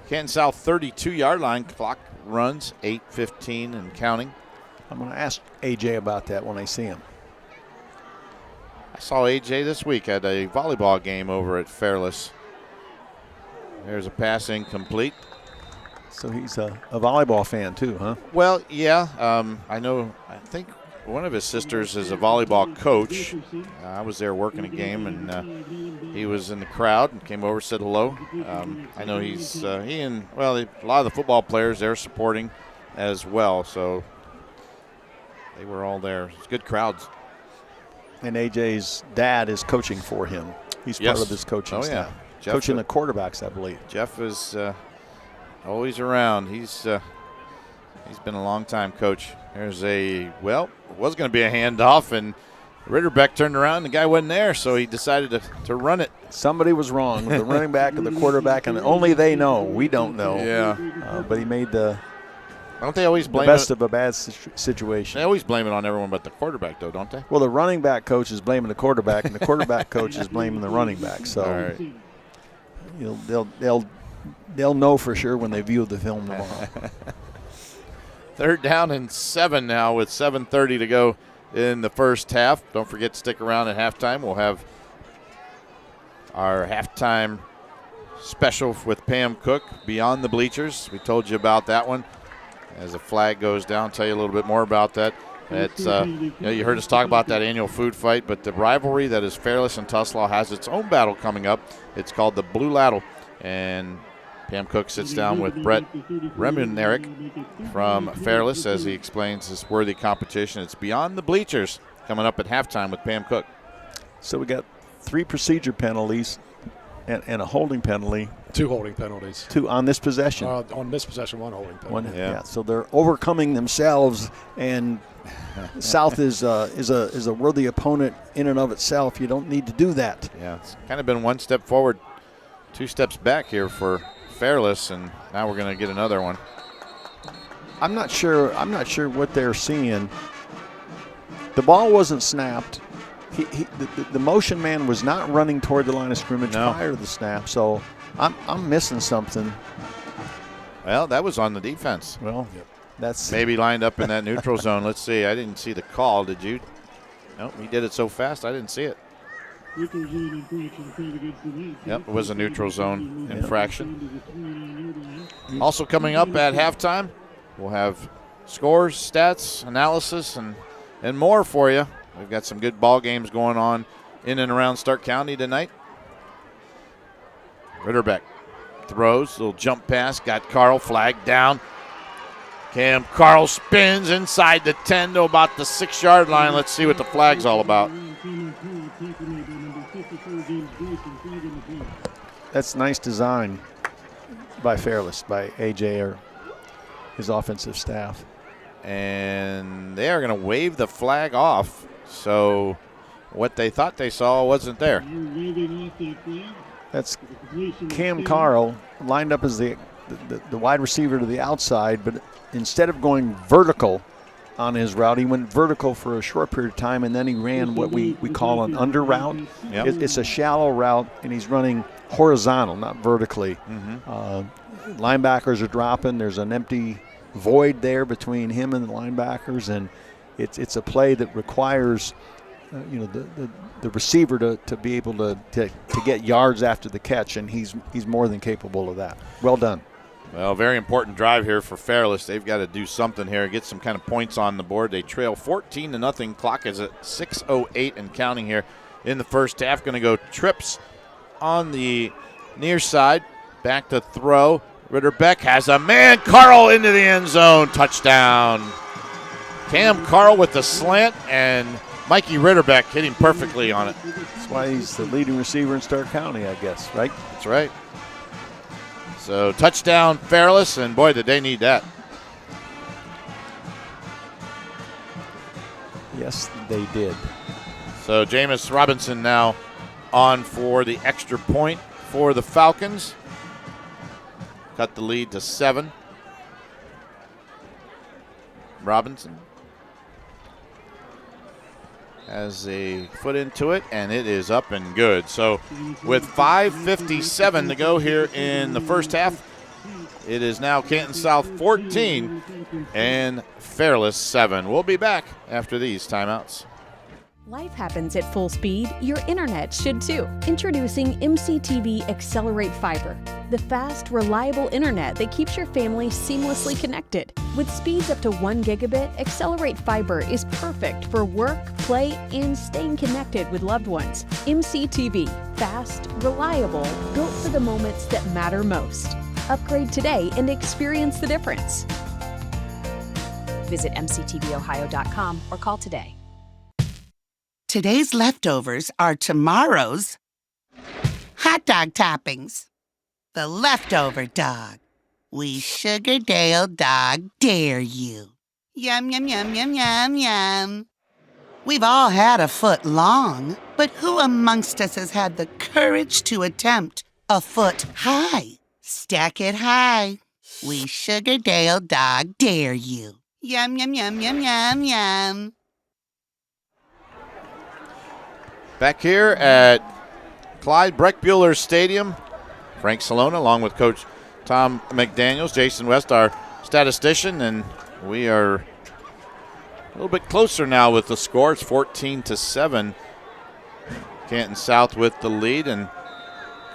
Canton South 32-yard line. Clock runs 8:15 and counting. I'm going to ask AJ about that when I see him. I saw AJ this week at a volleyball game over at Fairless. There's a pass incomplete. So he's a volleyball fan too, huh? Well, yeah. I think one of his sisters is a volleyball coach. I was there working a game, and he was in the crowd and came over, said hello. I know a lot of the football players there supporting as well, so they were all there. It's good crowds. And AJ's dad is coaching for him. He's part of this coaching staff. Jeff, coaching the quarterbacks, I believe. Jeff is always around. He's been a long time coach. There's it was going to be a handoff, and Ritterbeck turned around. The guy wasn't there, so he decided to run it. Somebody was wrong with the running back and the quarterback, and only they know. We don't know. Yeah. But he made the best of a bad situation. They always blame it on everyone but the quarterback, though, don't they? Well, the running back coach is blaming the quarterback, and the quarterback coach is blaming the running back. So they'll know for sure when they view the film tomorrow. 3rd down and 7 now with 7:30 to go in the first half. Don't forget to stick around at halftime. We'll have our halftime special with Pam Cook, Beyond the Bleachers. We told you about that one. As the flag goes down, tell you a little bit more about that. It's you heard us talk about that annual food fight, but the rivalry that is Fairless and Tuslaw has its own battle coming up. It's called the Blue Ladle, and Pam Cook sits down with Brett Remunerick from Fairless as he explains this worthy competition. It's Beyond the Bleachers coming up at halftime with Pam Cook. So we got 3 procedure penalties and a holding penalty. 2 holding penalties. 2 on this possession. On this possession, 1 holding penalty. Yeah. So they're overcoming themselves, and South is a worthy opponent in and of itself. You don't need to do that. Yeah, it's kind of been 1 step forward, 2 steps back here for Fairless, and now we're going to get another one. I'm not sure what they're seeing. The ball wasn't snapped. The motion man was not running toward the line of scrimmage prior to the snap, so I'm missing something. Well, that was on the defense. Well, that's maybe lined up in that neutral zone. Let's see. I didn't see the call. Did you? Nope, he did it so fast I didn't see it. Yep, it was a neutral zone infraction. Also coming up at halftime, we'll have scores, stats, analysis, and more for you. We've got some good ball games going on in and around Stark County tonight. Ritterbeck throws, little jump pass, got Carl flagged down. Cam Carl spins inside the 10 to about the 6-yard line. Let's see what the flag's all about. That's nice design by Fairless, by AJ or his offensive staff. And they are going to wave the flag off. So what they thought they saw wasn't there. That's Cam Carl lined up as the wide receiver to the outside, but instead of going vertical on his route, he went vertical for a short period of time, and then he ran what we call an under route. Yep. It's a shallow route, and he's running horizontal, not vertically. Linebackers are dropping. There's an empty void there between him and the linebackers, and it's a play that requires the receiver to be able to get yards after the catch, and he's more than capable of that. Well done. Well, very important drive here for Fairless. They've got to do something here, get some kind of points on the board. They trail 14-0. Clock is at 6:08 and counting here in the first half. Going to go trips on the near side. Back to throw. Ritterbeck has a man. Carl into the end zone. Touchdown. Cam Carl with the slant, and Mikey Ritterbeck hitting perfectly on it. That's why he's the leading receiver in Stark County, I guess, right? That's right. So touchdown Fairless, and boy, did they need that. Yes, they did. So Jameis Robinson now on for the extra point for the Falcons. Cut the lead to 7. Robinson has a foot into it, and it is up and good. So with 5:57 to go here in the first half, it is now Canton South 14 and Fairless 7. We'll be back after these timeouts. Life happens at full speed. Your internet should too. Introducing MCTV Accelerate Fiber, the fast, reliable internet that keeps your family seamlessly connected. With speeds up to 1 gigabit, Accelerate Fiber is perfect for work, play, and staying connected with loved ones. MCTV, fast, reliable, built for the moments that matter most. Upgrade today and experience the difference. Visit mctvohio.com or call today. Today's leftovers are tomorrow's hot dog toppings. The leftover dog. We Sugardale dog dare you. Yum, yum, yum, yum, yum, yum. We've all had a foot long, but who amongst us has had the courage to attempt a foot high? Stack it high. We Sugardale dog dare you. Yum, yum, yum, yum, yum, yum. Back here at Clyde Breckbuehler Stadium, Frank Cilona along with Coach Thom McDaniels, Jason West, our statistician, and we are a little bit closer now with the score. It's 14-7. Canton South with the lead. And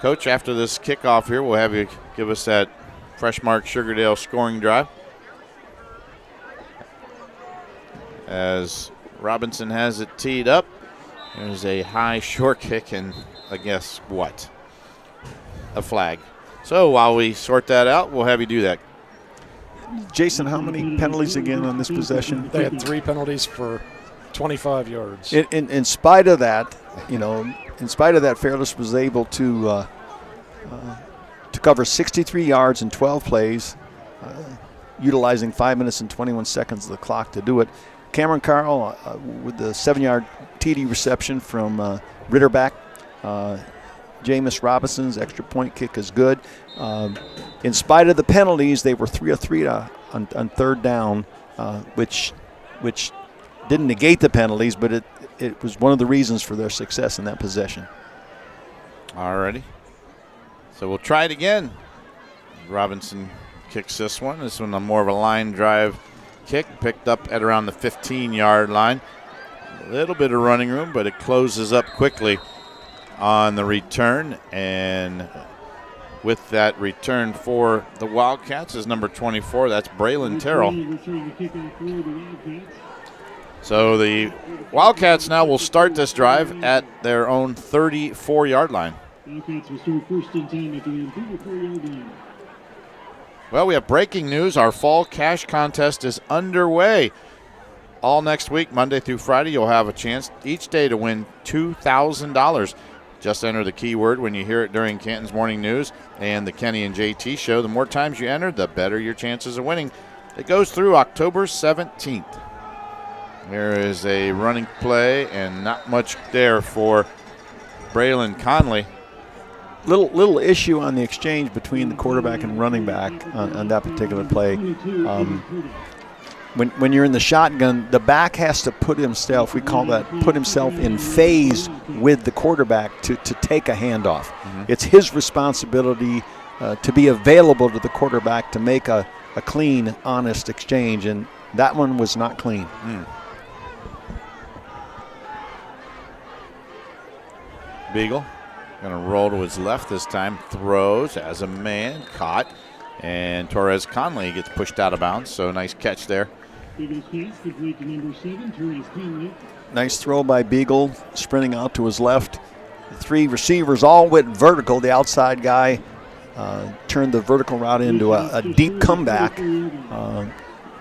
Coach, after this kickoff here, we'll have you give us that Freshmark Sugardale scoring drive. As Robinson has it teed up. There's a high short kick, and I guess what? A flag. So while we sort that out, we'll have you do that. Jason, how many penalties again on this possession? They had 3 penalties for 25 yards. In spite of that, Fairless was able to cover 63 yards in 12 plays, utilizing 5 minutes and 21 seconds of the clock to do it. Cameron Carl with the 7-yard TD reception from Ritterbeck. Jameis Robinson's extra point kick is good. In spite of the penalties, they were 3 of 3 on third down, which didn't negate the penalties, but it was one of the reasons for their success in that possession. All righty. So we'll try it again. Robinson kicks this one. This one more of a line drive kick, picked up at around the 15-yard line. A little bit of running room, but it closes up quickly on the return. And with that return for the Wildcats is number 24. That's Braylon Terrell. So the Wildcats now will start this drive at their own 34-yard line. Well, we have breaking news. Our fall cash contest is underway. All next week, Monday through Friday, you'll have a chance each day to win $2,000. Just enter the keyword when you hear it during Canton's Morning News and the Kenny and JT Show. The more times you enter, the better your chances of winning. It goes through October 17th. There is a running play and not much there for Braylon Conley. Little issue on the exchange between the quarterback and running back on that particular play. When you're in the shotgun, the back has to put himself, we call that, put himself in phase with the quarterback to take a handoff. Mm-hmm. It's his responsibility to be available to the quarterback to make a clean, honest exchange, and that one was not clean. Beagle going to roll to his left this time, throws as a man, caught, and Torres Conley gets pushed out of bounds, so nice catch there. Nice throw by Beagle, sprinting out to his left. The 3 receivers all went vertical. The outside guy turned the vertical route into a deep comeback,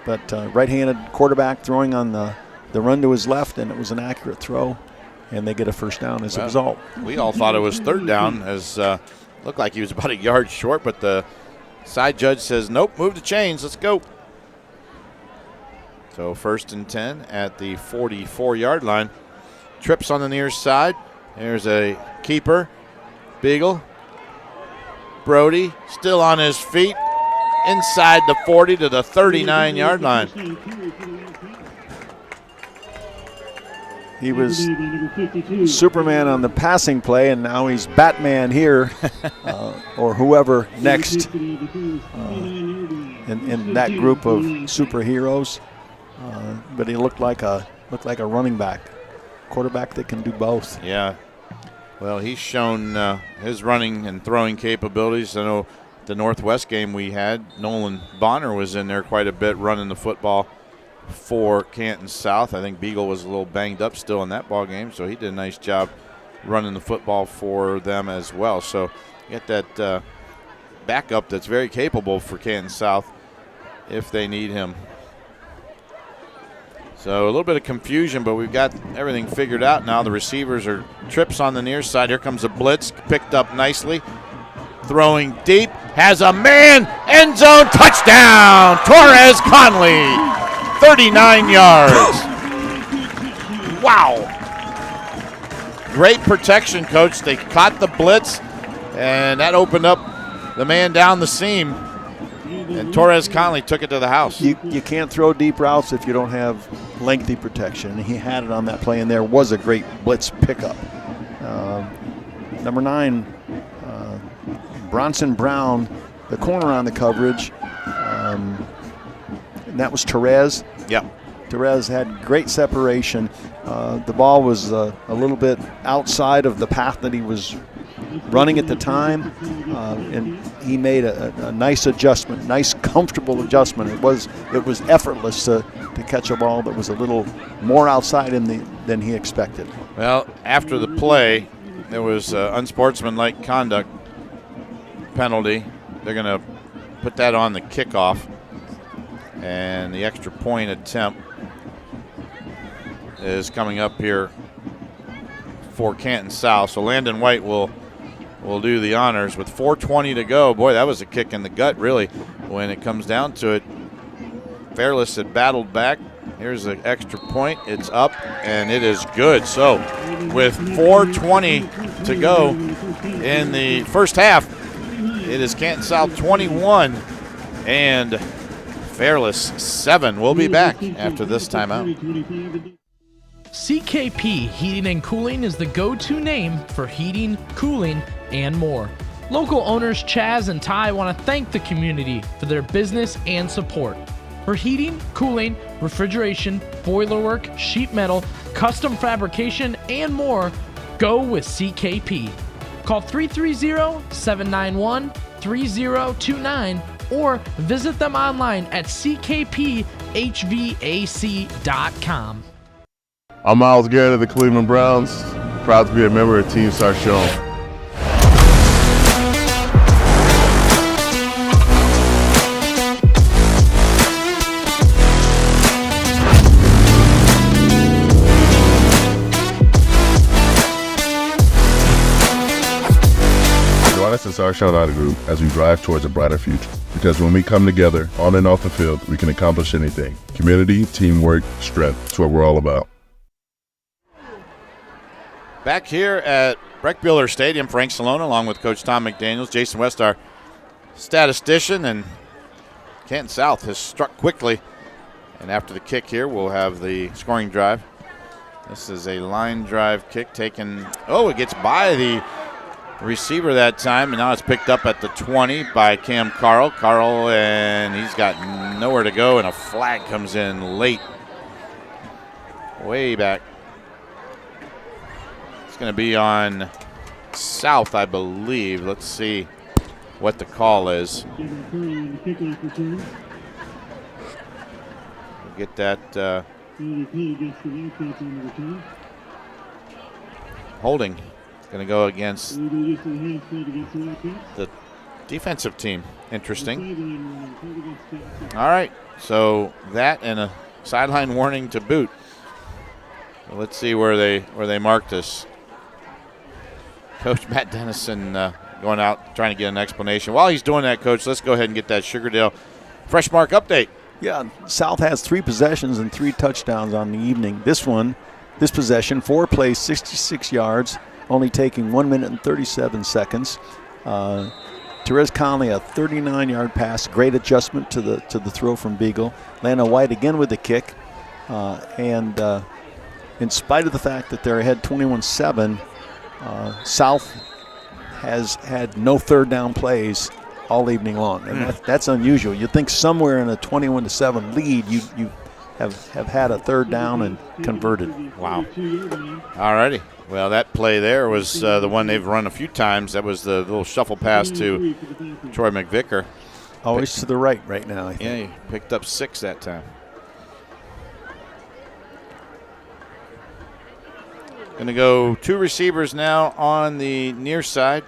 but right-handed quarterback throwing on the run to his left, and it was an accurate throw. And they get a first down as a result. We all thought it was third down, as looked like he was about a yard short, but the side judge says, nope, move the chains, let's go. So 1st and 10 at the 44-yard line. Trips on the near side. There's a keeper. Beagle. Brody still on his feet inside the 40 to the 39-yard line. He was Superman on the passing play, and now he's Batman here, or whoever next in that group of superheroes. But he looked like a running back, quarterback that can do both. Yeah. Well, he's shown his running and throwing capabilities. I know the Northwest game we had, Nolan Bonner was in there quite a bit running the football for Canton South. I think Beagle was a little banged up still in that ball game, so he did a nice job running the football for them as well. So you get that backup that's very capable for Canton South if they need him. So a little bit of confusion, but we've got everything figured out now. The receivers are trips on the near side. Here comes a blitz, picked up nicely. Throwing deep, has a man, end zone, touchdown, Torres Conley. 39 yards. Wow. Great protection, Coach. They caught the blitz, and that opened up the man down the seam. And Torres Conley took it to the house. You can't throw deep routes if you don't have lengthy protection. He had it on that play, and there was a great blitz pickup. Number 9, Bronson Brown, the corner on the coverage. And that was Torres. Yeah. Torres had great separation. The ball was a little bit outside of the path that he was running at the time, and he made a nice adjustment, nice comfortable adjustment. It was effortless to catch a ball that was a little more outside than he expected. Well, after the play, there was unsportsmanlike conduct penalty. They're going to put that on the kickoff, and the extra point attempt is coming up here for Canton South. So Landon White will do the honors with 4:20 to go. Boy, that was a kick in the gut, really, when it comes down to it. Fairless had battled back. Here's the extra point. It's up, and it is good. So with 4:20 to go, in the first half. It is Canton South 21 and Fairless 7. We'll be back after this timeout. CKP Heating and Cooling is the go-to name for heating, cooling, and more. Local owners Chaz and Ty want to thank the community for their business and support. For heating, cooling, refrigeration, boiler work, sheet metal, custom fabrication, and more, go with CKP. Call 330-791-3029 or visit them online at ckphvac.com. I'm Miles Garrett of the Cleveland Browns, proud to be a member of Team Sarchon. Join us in Sarchon Auto Group as we drive towards a brighter future. Because when we come together, on and off the field, we can accomplish anything. Community, teamwork, strength. That's what we're all about. Back here at Breck Buehler Stadium, Frank Cilona, along with Coach Thom McDaniels, Jason West, our statistician, and Canton South has struck quickly. And after the kick here, we'll have the scoring drive. This is a line drive kick taken. Oh, it gets by the receiver that time, and now it's picked up at the 20 by Cam Carl. And he's got nowhere to go, and a flag comes in late. Way back. It's going to be on South, I believe. Let's see what the call is. We'll get that holding. Going to go against the defensive team. Interesting. All right, so that and a sideline warning to boot. So let's see where they marked this. Coach Matt Dennison going out trying to get an explanation. While he's doing that, Coach, let's go ahead and get that Sugardale Fresh Mark update. Yeah, South has 3 possessions and 3 touchdowns on the evening. This possession, 4 plays, 66 yards. Only taking 1 minute and 37 seconds. Therese Conley, a 39-yard pass, great adjustment to the throw from Beagle. Lana White again with the kick, and in spite of the fact that they're ahead 21-7, South has had no third down plays all evening long, and that's unusual. You'd think somewhere in a 21-7 lead, you have had a third down and converted. Wow. All righty. Well, that play there was the one they've run a few times. That was the little shuffle pass to Troy McVicker. Always to the right now, I think. Yeah, he picked up 6 that time. Going to go 2 receivers now on the near side.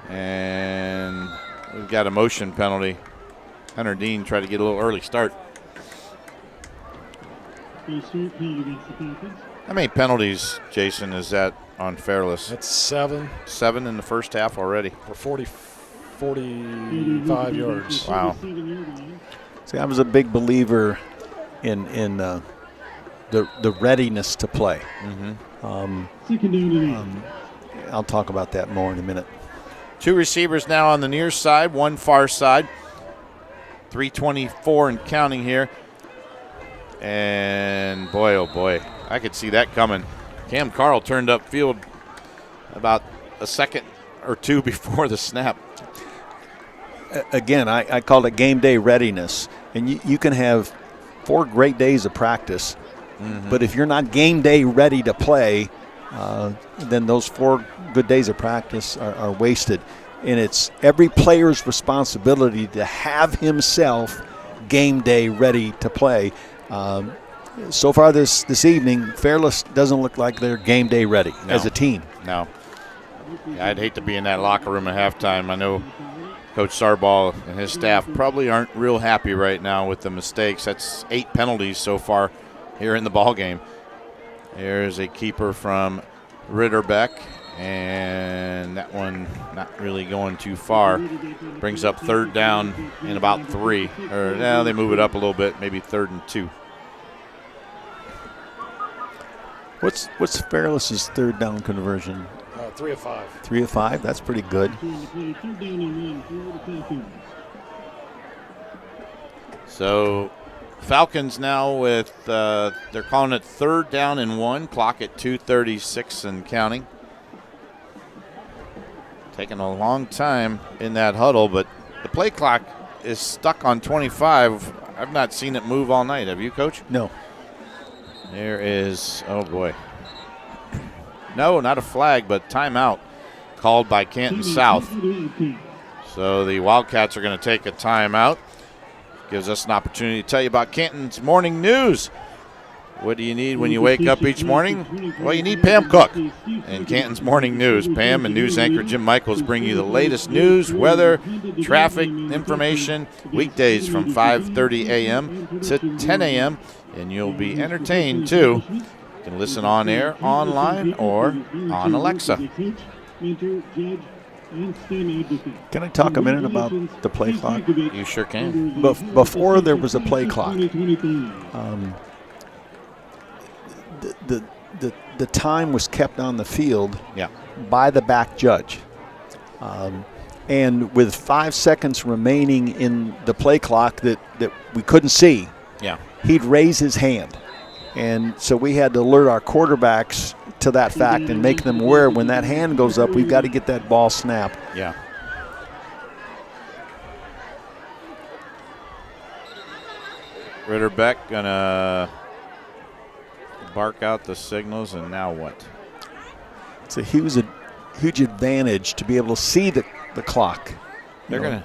And we've got a motion penalty. Hunter Dean tried to get a little early start. How many penalties, Jason, is that on Fairless? That's 7. 7 in the first half already. For 45 yards. Wow. See, I was a big believer in the readiness to play. I'll talk about that more in a minute. 2 receivers now on the near side, 1 far side. 3:24 and counting here. And boy, oh boy, I could see that coming. Cam Carl turned upfield about a second or 2 before the snap. Again, I called it game day readiness. And you can have 4 great days of practice, but if you're not game day ready to play, then those 4 good days of practice are wasted. And it's every player's responsibility to have himself game day ready to play. So far this evening, Fairless doesn't look like they're game day ready as a team. No. Yeah, I'd hate to be in that locker room at halftime. I know Coach Sarbaugh and his staff probably aren't real happy right now with the mistakes. That's 8 penalties so far here in the ball game. There's a keeper from Ritterbeck, and that one not really going too far. Brings up 3rd down in about 3. Or now they move it up a little bit, maybe 3rd and 2. What's Fairless's third down conversion? 3 of 5. 3 of 5. That's pretty good. So Falcons now with they're calling it 3rd down and 1. Clock at 2:36 and counting. Taking a long time in that huddle, but the play clock is stuck on 25. I've not seen it move all night. Have you, Coach? No. There is, oh boy. No, not a flag, but timeout called by Canton South. So the Wildcats are going to take a timeout. Gives us an opportunity to tell you about Canton's morning news. What do you need when you wake up each morning? Well, you need Pam Cook and Canton's Morning News. Pam and news anchor Jim Michaels bring you the latest news, weather, traffic, information, weekdays from 5:30 a.m. to 10 a.m., and you'll be entertained, too. You can listen on air, online, or on Alexa. Can I talk a minute about the play clock? You sure can. Before there was a play clock, the time was kept on the field by the back judge. And with 5 seconds remaining in the play clock that we couldn't see, he'd raise his hand. And so we had to alert our quarterbacks to that fact and make them aware when that hand goes up, we've got to get that ball snapped. Yeah. Ritterbeck gonna bark out the signals, and now what? It's a huge advantage to be able to see the clock. They're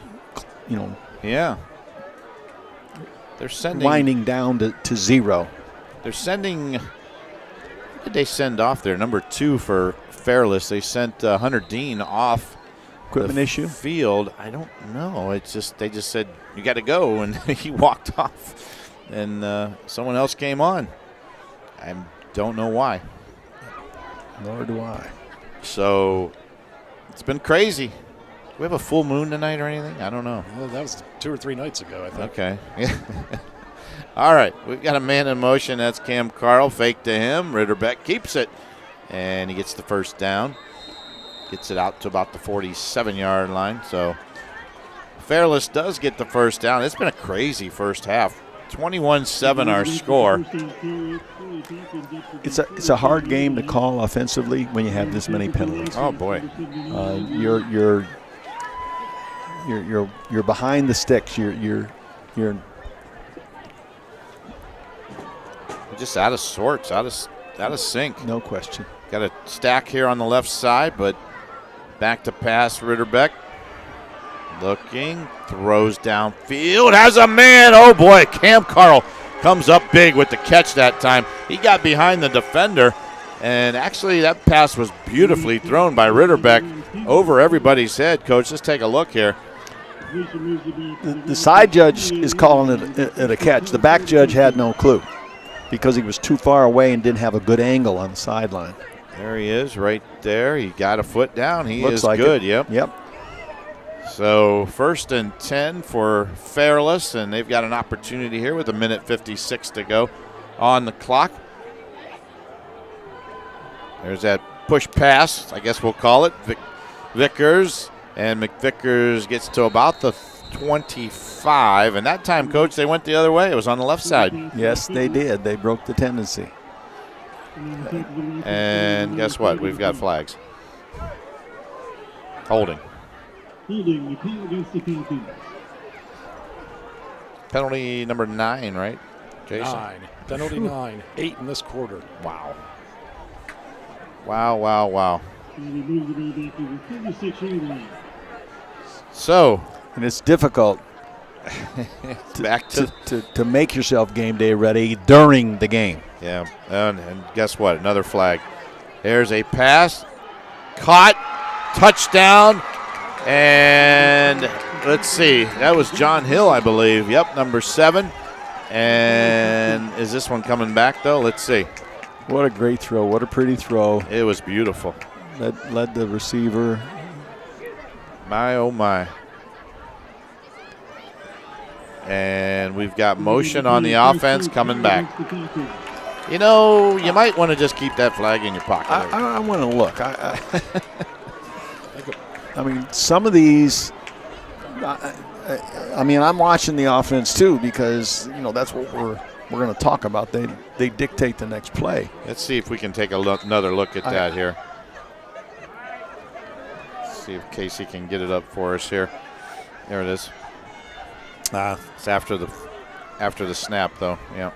yeah. They're sending winding down to 0. They're sending. Who did they send off there? Number 2 for Fairless. They sent Hunter Dean off equipment issue field. I don't know. It's just they just said you got to go, and he walked off, and someone else came on. I don't know why. Nor do I. So it's been crazy. Do we have a full moon tonight or anything? I don't know. Well, that was 2 or 3 nights ago, I think. Okay. All right. We've got a man in motion. That's Cam Carl. Fake to him. Ritterbeck keeps it, and he gets the first down. Gets it out to about the 47-yard line. So Fairless does get the first down. It's been a crazy first half. 21-7 our score. It's a hard game to call offensively when you have this many penalties. Oh boy. You're behind the sticks. You're just out of sorts, out of sync. No question. Got a stack here on the left side, but back to pass Ritterbeck. Looking, throws downfield, has a man. Oh boy, Cam Carl comes up big with the catch that time. He got behind the defender, and actually that pass was beautifully thrown by Ritterbeck over everybody's head. Coach, let's take a look here. The side judge is calling it a catch. The back judge had no clue because he was too far away and didn't have a good angle on the sideline. There he is right there. He got a foot down. He Looks is like good. It. Yep. So 1st and 10 for Fairless, and they've got an opportunity here with 1:56 to go on the clock. There's that push pass, I guess we'll call it. Vickers, and McVickers gets to about the 25, and that time, Coach, they went the other way. It was on the left side. Yes, they did. They broke the tendency. And guess what? We've got flags. Holding. Penalty number 9, right, Jason? 9. Penalty 9. 8 in this quarter. Wow. Wow. So. And it's difficult back to make yourself game day ready during the game. Yeah, and guess what? Another flag. There's a pass. Caught. Touchdown. And let's see. That was John Hill, I believe. Yep, number 7. And is this one coming back, though? Let's see. What a great throw. What a pretty throw. It was beautiful. Led the receiver. My, oh, my. And we've got motion on the offense coming back. You know, you might want to just keep that flag in your pocket. I want to look. I mean, some of these. I mean, I'm watching the offense too because that's what we're going to talk about. They dictate the next play. Let's see if we can take another look at that here. See if Casey can get it up for us here. There it is. It's after the snap though. Yeah.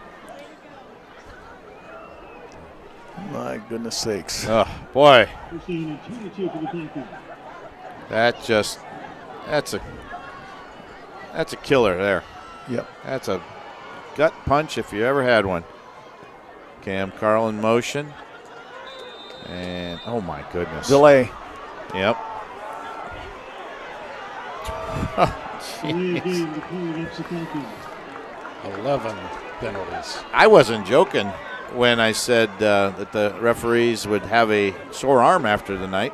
My goodness sakes. Oh boy. That's a killer there. Yep. That's a gut punch if you ever had one. Cam Carl in motion. And oh my goodness. Delay. Yep. Jeez. 11 penalties. I wasn't joking when I said that the referees would have a sore arm after the night.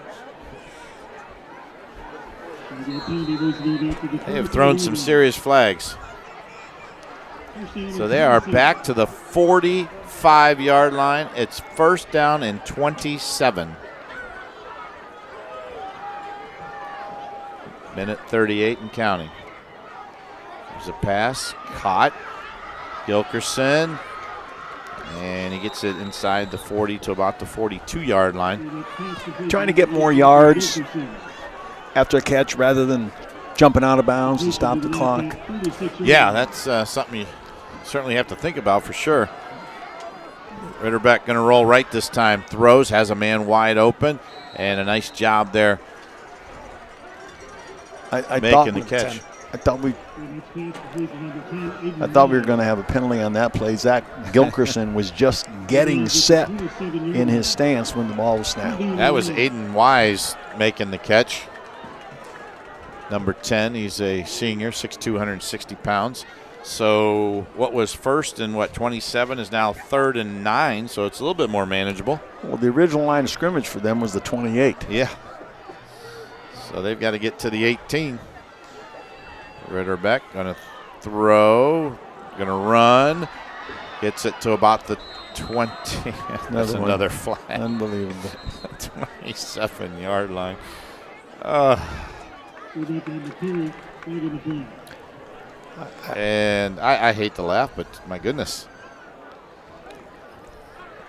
They have thrown some serious flags. So they are back to the 45-yard line. It's first down and 27. Minute 38 and counting. There's a pass, caught. Gilkerson, and he gets it inside the 40 to about the 42-yard line. Trying to get more yards after a catch rather than jumping out of bounds and stop the clock. Yeah, that's something you certainly have to think about for sure. Ritterbeck going to roll right this time. Throws, has a man wide open, and a nice job there making the catch. I thought we were going to have a penalty on that play. Zach Gilkerson was just getting set in his stance when the ball was snapped. That was Aiden Wise making the catch. Number 10, he's a senior, 6'2", 160 pounds. So what was first and 27 is now 3rd and 9, so it's a little bit more manageable. Well, the original line of scrimmage for them was the 28. Yeah. So they've got to get to the 18. Ritterbeck going to throw, going to run, gets it to about the 20. That's another flag. Unbelievable. 27-yard line. And I hate to laugh, but my goodness.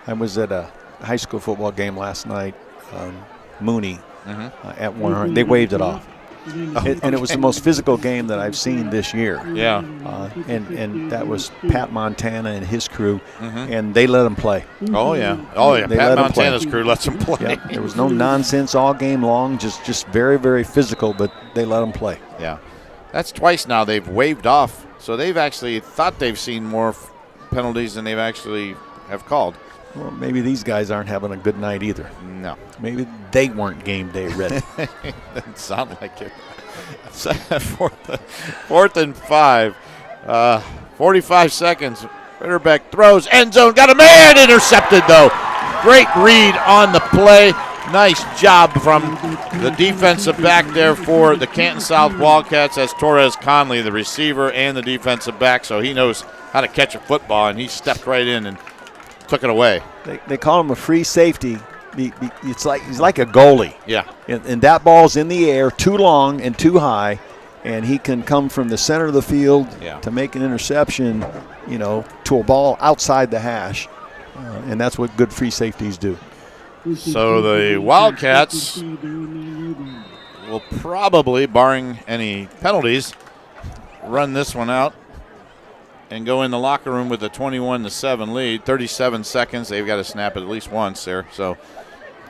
I was at a high school football game last night. Mooney at one. They waved it off. And it was the most physical game that I've seen this year. Yeah. And that was Pat Montana and his crew, and they let them play. Oh, yeah. Pat Montana's crew lets them play. Yeah. There was no nonsense all game long, just very, very physical, but they let them play. Yeah. That's twice now they've waved off, so they've actually thought they've seen more penalties than they've actually have called. Well, maybe these guys aren't having a good night either. No. Maybe they weren't game day ready. Doesn't sound like it. Fourth and 5. 45 seconds. Ritterbeck throws. End zone. Got a man. Intercepted, though. Great read on the play. Nice job from the defensive back there for the Canton South Wildcats. As Torres Conley, the receiver and the defensive back, so he knows how to catch a football, and he stepped right in and took it away. They call him a free safety. He's like a goalie. Yeah. And that ball's in the air too long and too high, and he can come from the center of the field to make an interception, to a ball outside the hash. And that's what good free safeties do. So the Wildcats will probably, barring any penalties, run this one out and go in the locker room with a 21-7 lead. 37 seconds. They've got to snap it at least once there. So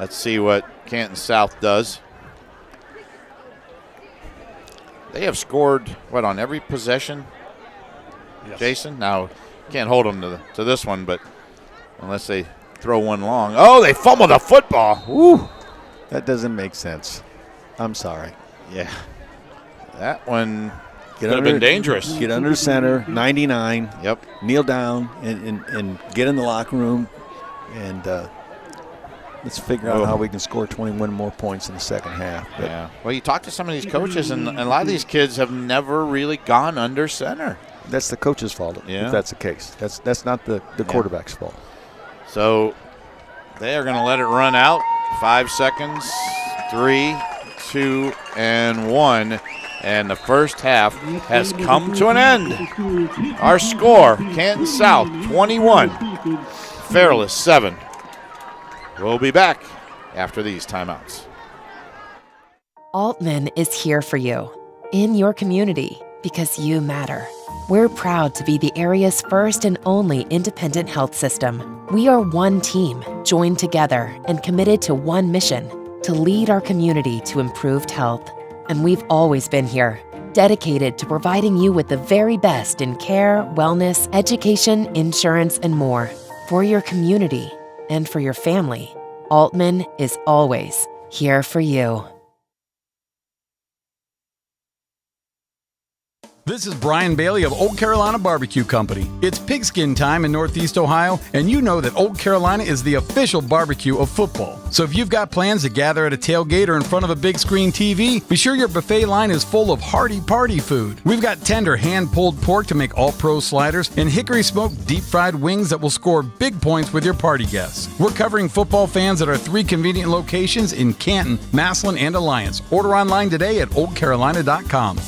let's see what Canton South does. They have scored, on every possession? Yes. Jason? Now, can't hold them to this one, but unless they throw one long. Oh, they fumbled the football. Woo. That doesn't make sense. I'm sorry. Yeah. That one could have been dangerous. Get under center, 99. Yep. Kneel down and get in the locker room, and let's figure out how we can score 21 more points in the second half. But yeah. Well, you talk to some of these coaches, and a lot of these kids have never really gone under center. That's the coach's fault if that's the case. That's not the quarterback's fault. So they are going to let it run out. 5 seconds, 3, 2, and 1. And the first half has come to an end. Our score, Canton South 21, Fairless 7. We'll be back after these timeouts. Aultman is here for you, in your community, because you matter. We're proud to be the area's first and only independent health system. We are one team, joined together and committed to one mission, to lead our community to improved health. And we've always been here, dedicated to providing you with the very best in care, wellness, education, insurance, and more. For your community and for your family, Aultman is always here for you. This is Brian Bailey of Old Carolina Barbecue Company. It's pigskin time in Northeast Ohio, and you know that Old Carolina is the official barbecue of football. So if you've got plans to gather at a tailgate or in front of a big screen TV, be sure your buffet line is full of hearty party food. We've got tender hand-pulled pork to make all-pro sliders and hickory-smoked deep-fried wings that will score big points with your party guests. We're covering football fans at our 3 convenient locations in Canton, Massillon, and Alliance. Order online today at oldcarolina.com.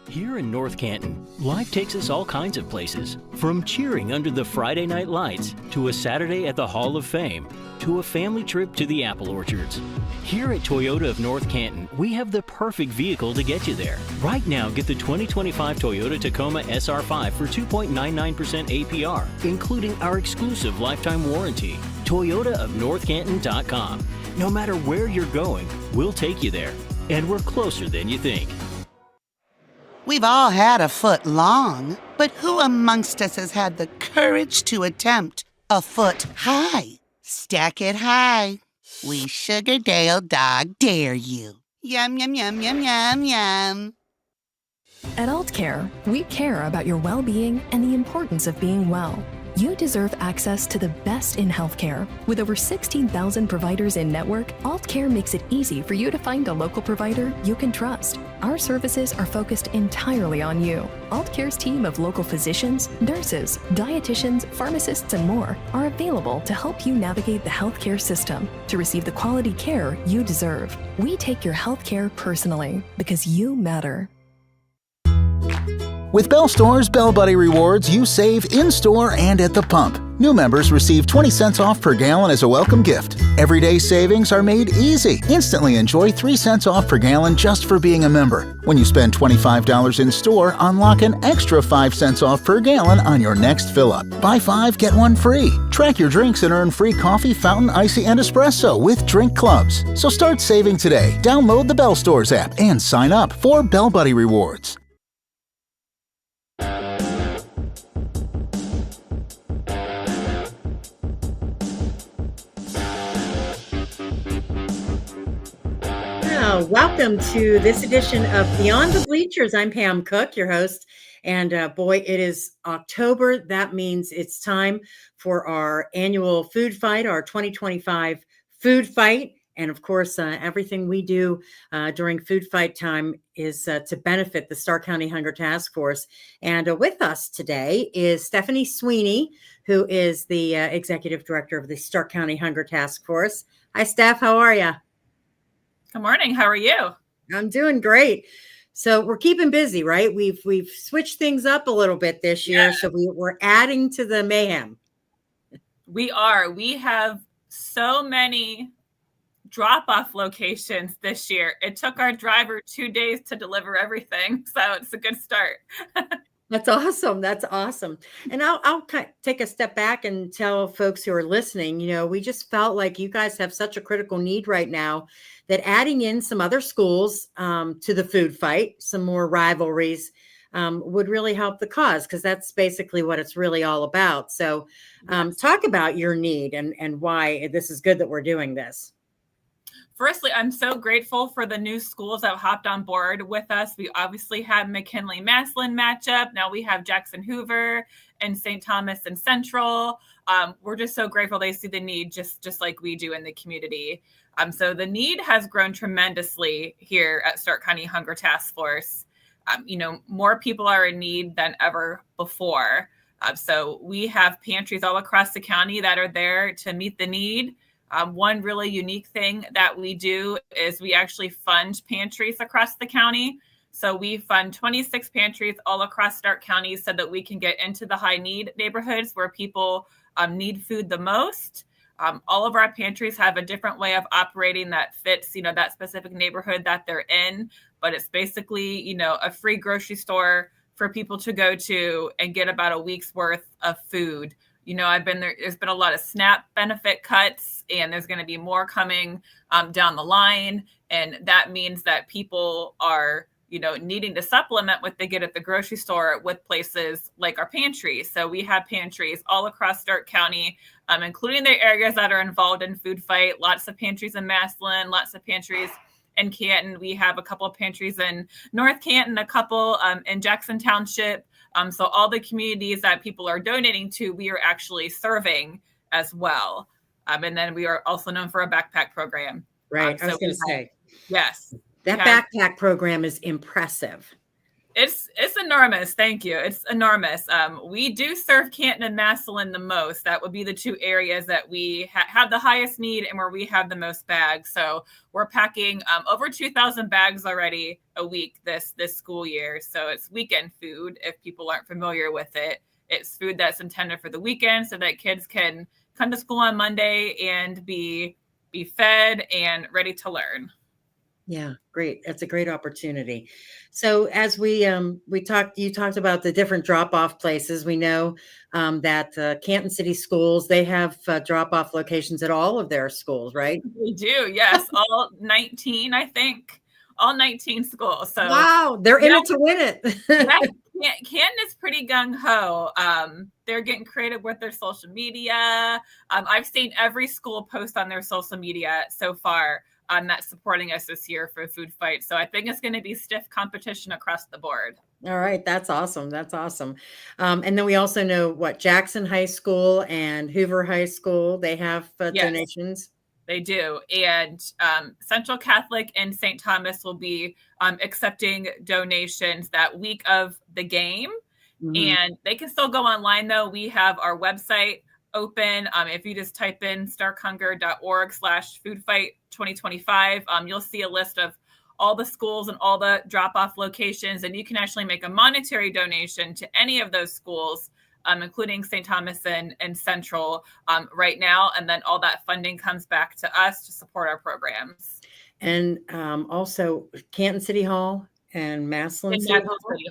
Here in North Canton, life takes us all kinds of places. From cheering under the Friday night lights, to a Saturday at the Hall of Fame, to a family trip to the apple orchards. Here at Toyota of North Canton, we have the perfect vehicle to get you there. Right now, get the 2025 Toyota Tacoma SR5 for 2.99% APR, including our exclusive lifetime warranty. ToyotaofNorthCanton.com. No matter where you're going, we'll take you there. And we're closer than you think. We've all had a foot long, but who amongst us has had the courage to attempt a foot high? Stack it high. We Sugardale dog dare you. Yum, yum, yum, yum, yum, yum. At Aultcare, we care about your well-being and the importance of being well. You deserve access to the best in healthcare. With over 16,000 providers in network, Aultcare makes it easy for you to find a local provider you can trust. Our services are focused entirely on you. Aultcare's team of local physicians, nurses, dietitians, pharmacists, and more are available to help you navigate the healthcare system to receive the quality care you deserve. We take your healthcare personally because you matter. With Bell Store's Bell Buddy Rewards, you save in-store and at the pump. New members receive 20 cents off per gallon as a welcome gift. Everyday savings are made easy. Instantly enjoy 3 cents off per gallon just for being a member. When you spend $25 in store, unlock an extra 5 cents off per gallon on your next fill-up. Buy 5, get 1 free. Track your drinks and earn free coffee, fountain, icy, and espresso with drink clubs. So start saving today. Download the Bell Stores app and sign up for Bell Buddy Rewards. Welcome to this edition of Beyond the Bleachers. I'm Pam Cook, your host. And boy, it is October. That means it's time for our annual food fight, our 2025 food fight. And of course, everything we do during food fight time is to benefit the Stark County Hunger Task Force. And with us today is Stephanie Sweeney, who is the Executive Director of the Stark County Hunger Task Force. Hi, Steph. How are you? Good morning. How are you? I'm doing great. So we're keeping busy, right? We've switched things up a little bit this year. So we're adding to the mayhem. We are. We have so many drop-off locations this year. It took our driver 2 days to deliver everything. So it's a good start. That's awesome. That's awesome. And I'll take a step back and tell folks who are listening, we just felt like you guys have such a critical need right now that adding in some other schools to the food fight, some more rivalries would really help the cause, because that's basically what it's really all about. So talk about your need and why this is good that we're doing this. Firstly, I'm so grateful for the new schools that hopped on board with us. We obviously had McKinley-Massillon matchup. Now we have Jackson-Hoover and St. Thomas and Central. We're just so grateful they see the need just like we do in the community. So the need has grown tremendously here at Stark County Hunger Task Force. More people are in need than ever before. So we have pantries all across the county that are there to meet the need. One really unique thing that we do is we actually fund pantries across the county. So we fund 26 pantries all across Stark County so that we can get into the high need neighborhoods where people need food the most. All of our pantries have a different way of operating that fits, that specific neighborhood that they're in. But it's basically, a free grocery store for people to go to and get about a week's worth of food. I've been there. There's been a lot of SNAP benefit cuts, and there's going to be more coming down the line. And that means that people are, needing to supplement what they get at the grocery store with places like our pantries. So we have pantries all across Stark County, including the areas that are involved in Food Fight. Lots of pantries in Massillon, lots of pantries in Canton. We have a couple of pantries in North Canton, a couple in Jackson Township. So all the communities that people are donating to, we are actually serving as well. And then we are also known for a backpack program. Right. I was going to say. Yes. That backpack program is impressive. It's enormous. Thank you. It's enormous. We do serve Canton and Massillon the most. That would be the two areas that we have the highest need and where we have the most bags. So we're packing over 2,000 bags already a week this school year. So it's weekend food. If people aren't familiar with it, it's food that's intended for the weekend so that kids can come to school on Monday and be fed and ready to learn. Yeah, great. That's a great opportunity. So as you talked about the different drop-off places. We know that Canton City Schools, they have drop-off locations at all of their schools, right? We do, yes. All 19, I think. All 19 schools. So wow, they're in it to win it. Canton is pretty gung-ho. They're getting creative with their social media. I've seen every school post on their social media so far that's supporting us this year for Food Fight. So I think it's going to be stiff competition across the board. All right. That's awesome. That's awesome. And then we also know Jackson High School and Hoover High School, they have donations. They do. And Central Catholic and St. Thomas will be accepting donations that week of the game. Mm-hmm. And they can still go online, though. We have our website open. If you just type in starkhunger.org/foodfight2025, you'll see a list of all the schools and all the drop-off locations. And you can actually make a monetary donation to any of those schools, including St. Thomas and Central right now. And then all that funding comes back to us to support our programs. And also Canton City Hall and Massillon City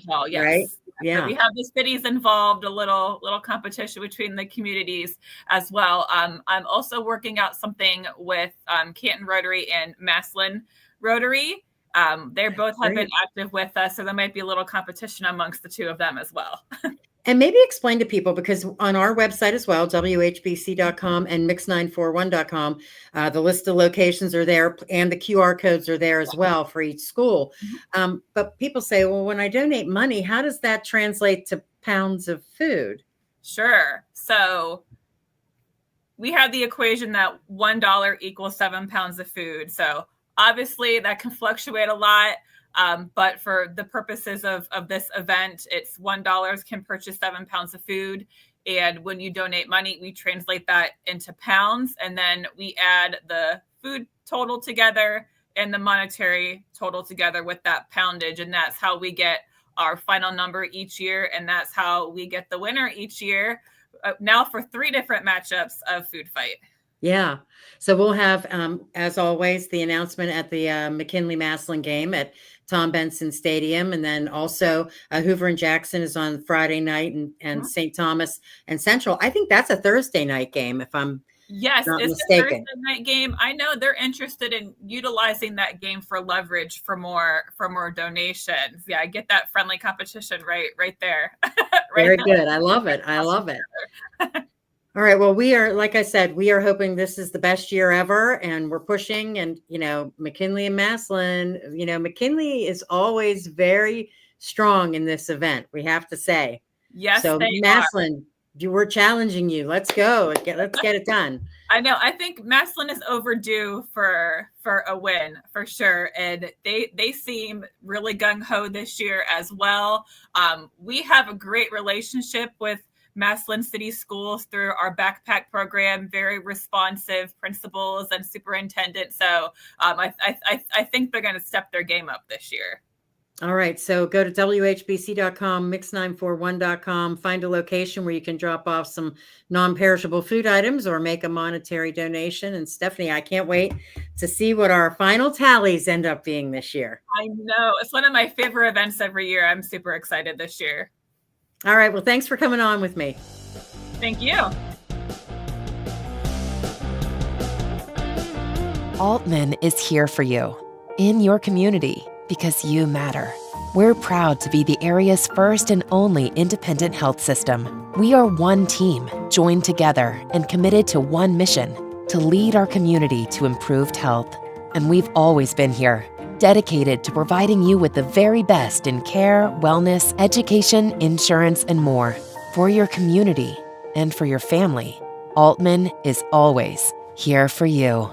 Hall, yes. Right? Yeah. So we have the cities involved, a little competition between the communities as well. I'm also working out something with Canton Rotary and Massillon Rotary. They both have been active with us, so there might be a little competition amongst the two of them as well. And maybe explain to people, because on our website as well, WHBC.com and Mix941.com, the list of locations are there and the QR codes are there as well for each school. But people say, well, when I donate money, how does that translate to pounds of food? Sure. So we have the equation that $1 equals 7 pounds of food. So obviously that can fluctuate a lot. But for the purposes of this event, it's $1 can purchase 7 pounds of food. And when you donate money, we translate that into pounds. And then we add the food total together and the monetary total together with that poundage. And that's how we get our final number each year. And that's how we get the winner each year. Now for 3 different matchups of Food Fight. Yeah. So we'll have, as always, the announcement at the McKinley-Massillon game at Tom Benson Stadium. And then also Hoover and Jackson is on Friday night and St. Thomas and Central. I think that's a Thursday night game, if I'm not it's mistaken. A Thursday night game. I know they're interested in utilizing that game for leverage for more donations. Yeah, I get that friendly competition right there. Very good. I love it. I love it. All right. Well, we are, like I said, we are hoping this is the best year ever, and we're pushing. And, McKinley and Massillon, McKinley is always very strong in this event, we have to say. Yes. So Massillon, we're challenging you. Let's go. Let's get it done. I know. I think Massillon is overdue for a win for sure. And they seem really gung-ho this year as well. We have a great relationship with Massillon City Schools through our backpack program, very responsive principals and superintendents. So I think they're going to step their game up this year. All right. So go to WHBC.com, mix941.com, find a location where you can drop off some non-perishable food items or make a monetary donation. And Stephanie, I can't wait to see what our final tallies end up being this year. I know. It's one of my favorite events every year. I'm super excited this year. All right. Well, thanks for coming on with me. Thank you. Aultman is here for you, in your community, because you matter. We're proud to be the area's first and only independent health system. We are one team, joined together and committed to one mission, to lead our community to improved health. And we've always been here, dedicated to providing you with the very best in care, wellness, education, insurance, and more. For your community and for your family, Aultman is always here for you.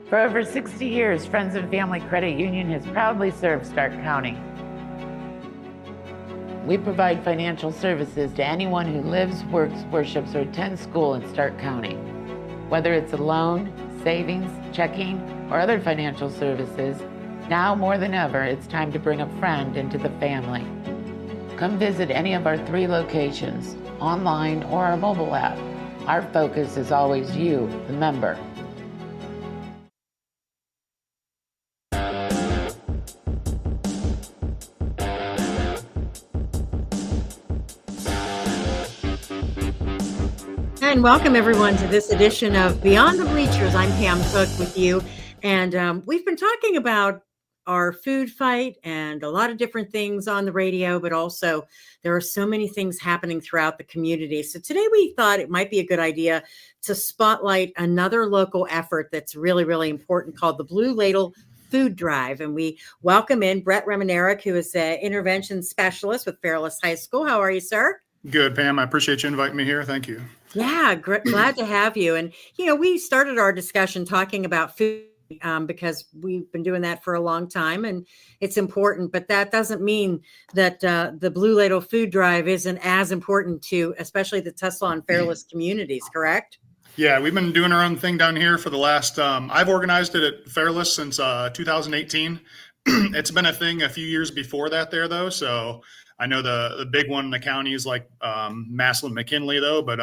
For over 60 years, Friends and Family Credit Union has proudly served Stark County. We provide financial services to anyone who lives, works, worships, or attends school in Stark County. Whether it's a loan, savings, checking, or other financial services, now more than ever, it's time to bring a friend into the family. Come visit any of our 3 locations, online or our mobile app. Our focus is always you, the member. And welcome everyone to this edition of Beyond the Bleachers. I'm Pam Cook with you. And we've been talking about our food fight and a lot of different things on the radio, but also there are so many things happening throughout the community. So today we thought it might be a good idea to spotlight another local effort that's really, really important called the Blue Ladle Food Drive. And we welcome in Brett Remenerick, who is an intervention specialist with Fairless High School. How are you, sir? Good, Pam. I appreciate you inviting me here. Thank you. Yeah, glad to have you. And, you know, we started our discussion talking about food because we've been doing that for a long time and it's important, but that doesn't mean that the Blue Ladle Food Drive isn't as important to especially the Tuslaw and Fairless communities, correct? Yeah, we've been doing our own thing down here for the last, I've organized it at Fairless since 2018. It's been a thing a few years before that there though. So I know the big one in the county is like Massillon, McKinley though, but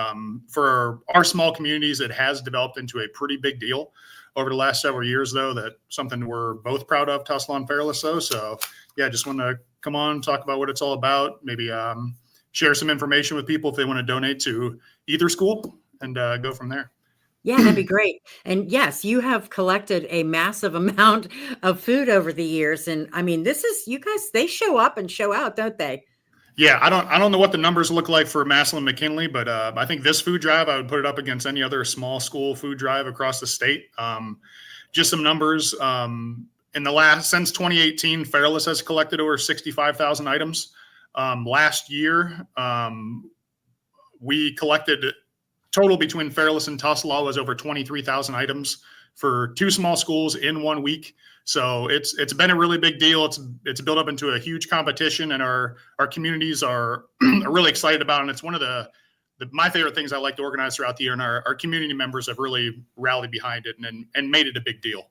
for our small communities, it has developed into a pretty big deal over the last several years though, that something we're both proud of, Tuslaw and Fairless though. So yeah, just want to come on, talk about what it's all about, maybe share some information with people if they want to donate to either school and go from there. Yeah, that'd be great. And yes, you have collected a massive amount of food over the years. And I mean, this is, you guys, they show up and show out, don't they? Yeah, I don't know what the numbers look like for Massillon McKinley, but I think this food drive, I would put it up against any other small school food drive across the state. Just some numbers. Since 2018, Fairless has collected over 65,000 items. Last year, we collected total between Fairless and Tuslaw was over 23,000 items for 2 small schools in 1 week. So it's been a really big deal. It's built up into a huge competition, and our communities are really excited about it. And it's one of my favorite things I like to organize throughout the year. And our community members have really rallied behind it and made it a big deal.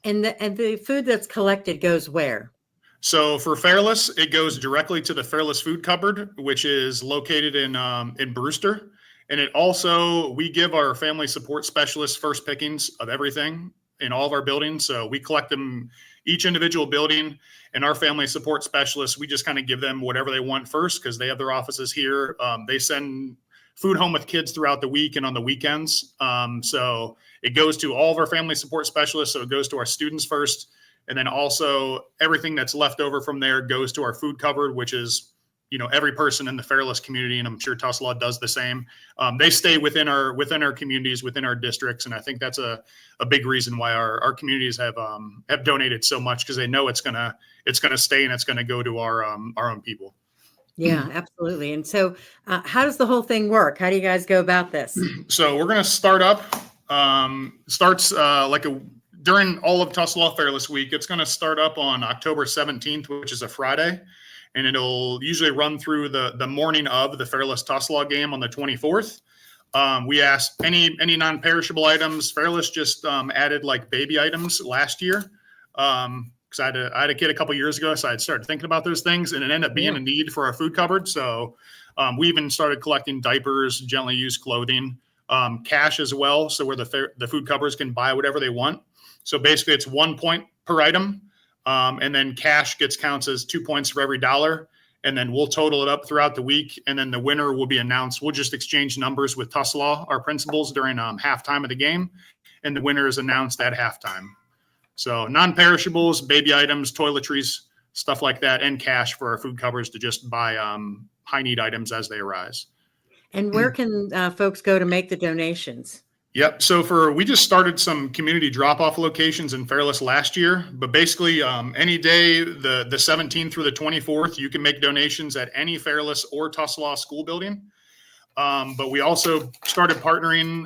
And the food that's collected goes where? So for Fairless, it goes directly to the Fairless Food Cupboard, which is located in Brewster. And it also, we give our family support specialists first pickings of everything in all of our buildings. So we collect them each individual building, and our family support specialists, we just kind of give them whatever they want first because they have their offices here. They send food home with kids throughout the week and on the weekends. So it goes to all of our family support specialists. So it goes to our students first. And then also everything that's left over from there goes to our food cupboard, which is, you know, every person in the Fairless community, and I'm sure Tuslaw does the same. They stay within our communities, within our districts, and I think that's a big reason why our communities have donated so much, because they know it's gonna stay and it's gonna go to our own people. Yeah, absolutely. And so, how does the whole thing work? How do you guys go about this? So we're gonna start up. During all of Tuslaw Fairless Week. It's gonna start up on October 17th, which is a Friday. and it'll usually run through the morning of the Fairless Tuslaw game on the 24th. We asked any non-perishable items. Fairless just added like baby items last year. Because I had a kid a couple years ago, so I started thinking about those things, and it ended up being a need for our food cupboard. So we even started collecting diapers, gently used clothing, cash as well, so where the food cupboards can buy whatever they want. So basically, it's 1 point per item, and then cash counts as 2 points for every dollar, and then we'll total it up throughout the week, and then the winner will be announced. We'll just exchange numbers with Tuslaw, our principals, during halftime of the game, and the winner is announced at halftime. So non-perishables, baby items, toiletries, stuff like that, and cash for our food cupboards to just buy high need items as they arise. And where can folks go to make the donations? Yep. So we just started some community drop-off locations in Fairless last year, but basically any day, the 17th through the 24th, you can make donations at any Fairless or Tuslaw school building. But we also started partnering.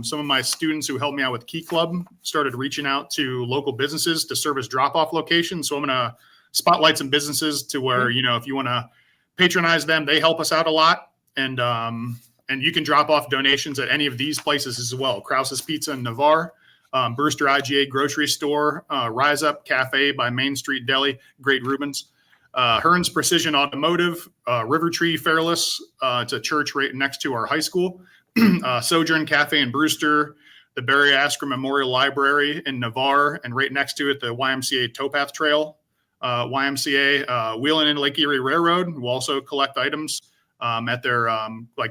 Some of my students who helped me out with Key Club started reaching out to local businesses to serve as drop-off locations. So I'm going to spotlight some businesses to where, if you want to patronize them, they help us out a lot. And you can drop off donations at any of these places as well. Krause's Pizza in Navarre, Brewster IGA Grocery Store, Rise Up Cafe by Main Street Deli, Great Rubens. Hearn's Precision Automotive, River Tree Fairless, it's a church right next to our high school, Sojourn Cafe in Brewster, the Barry Asker Memorial Library in Navarre, and right next to it, the YMCA Towpath Trail, YMCA Wheeling and Lake Erie Railroad will also collect items at their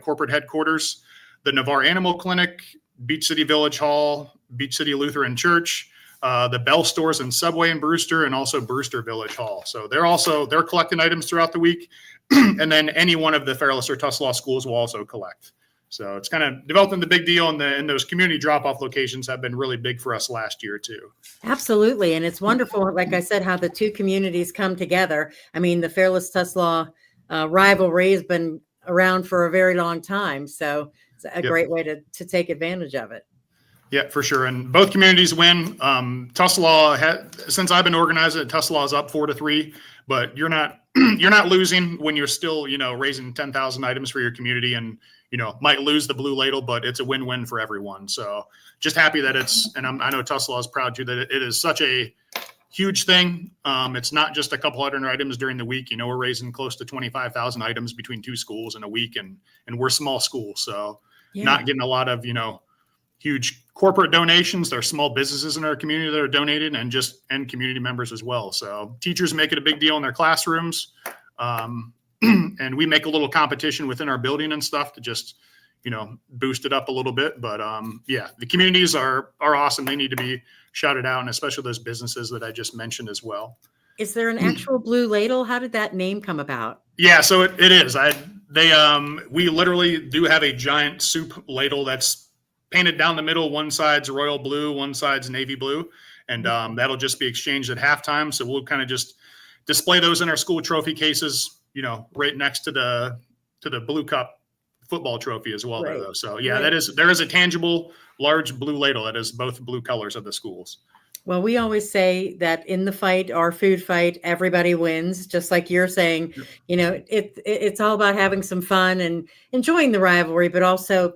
corporate headquarters, the Navarre Animal Clinic, Beach City Village Hall, Beach City Lutheran Church, the Bell Stores and Subway in Brewster, and also Brewster Village Hall. So they're collecting items throughout the week. And then any one of the Fairless or Tuslaw schools will also collect. So it's kind of developing the big deal, and those community drop-off locations have been really big for us last year too. Absolutely. And it's wonderful, like I said, how the two communities come together. I mean, the Fairless Tuslaw rivalry has been around for a very long time. So it's a great way to take advantage of it. Yeah, for sure. And both communities win. Tuslaw, since I've been organizing it, Tuslaw is up 4-3, but you're not losing when you're still, raising 10,000 items for your community, and, might lose the blue ladle, but it's a win-win for everyone. So just happy that I know Tuslaw is proud too, that it is such a huge thing. It's not just a couple hundred items during the week. We're raising close to 25,000 items between two schools in a week, and we're small schools. So not getting a lot of, huge corporate donations. There are small businesses in our community that are donating, and community members as well. So teachers make it a big deal in their classrooms. And we make a little competition within our building and stuff to just, boost it up a little bit. But the communities are awesome. They need to be shouted out, and especially those businesses that I just mentioned as well. Is there an actual blue ladle? How did that name come about? Yeah, so it is. We literally do have a giant soup ladle that's painted down the middle. One side's royal blue, one side's navy blue, and that'll just be exchanged at halftime. So we'll kind of just display those in our school trophy cases, right next to the Blue Cup football trophy as well. Right. Though. So there is a tangible large blue ladle that is both blue colors of the schools. Well, we always say that in the fight, our food fight, everybody wins. Just like you're saying, it's all about having some fun and enjoying the rivalry, but also,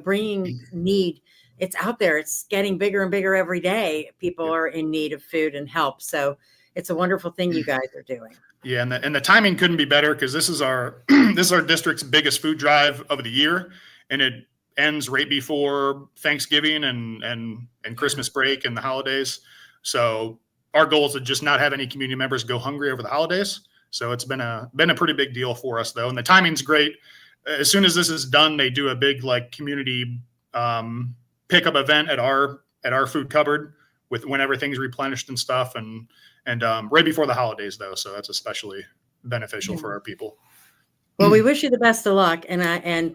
bringing need. It's out there. It's getting bigger and bigger every day. People are in need of food and help. So it's a wonderful thing you guys are doing. Yeah, and the timing couldn't be better, because this is our district's biggest food drive of the year, and it ends right before Thanksgiving and Christmas break and the holidays. So our goal is to just not have any community members go hungry over the holidays. So it's been a pretty big deal for us though, and the timing's great. As soon as this is done, they do a big community pickup event at our food cupboard when everything's replenished and stuff, and right before the holidays though. So that's especially beneficial for our people. Well, we wish you the best of luck, and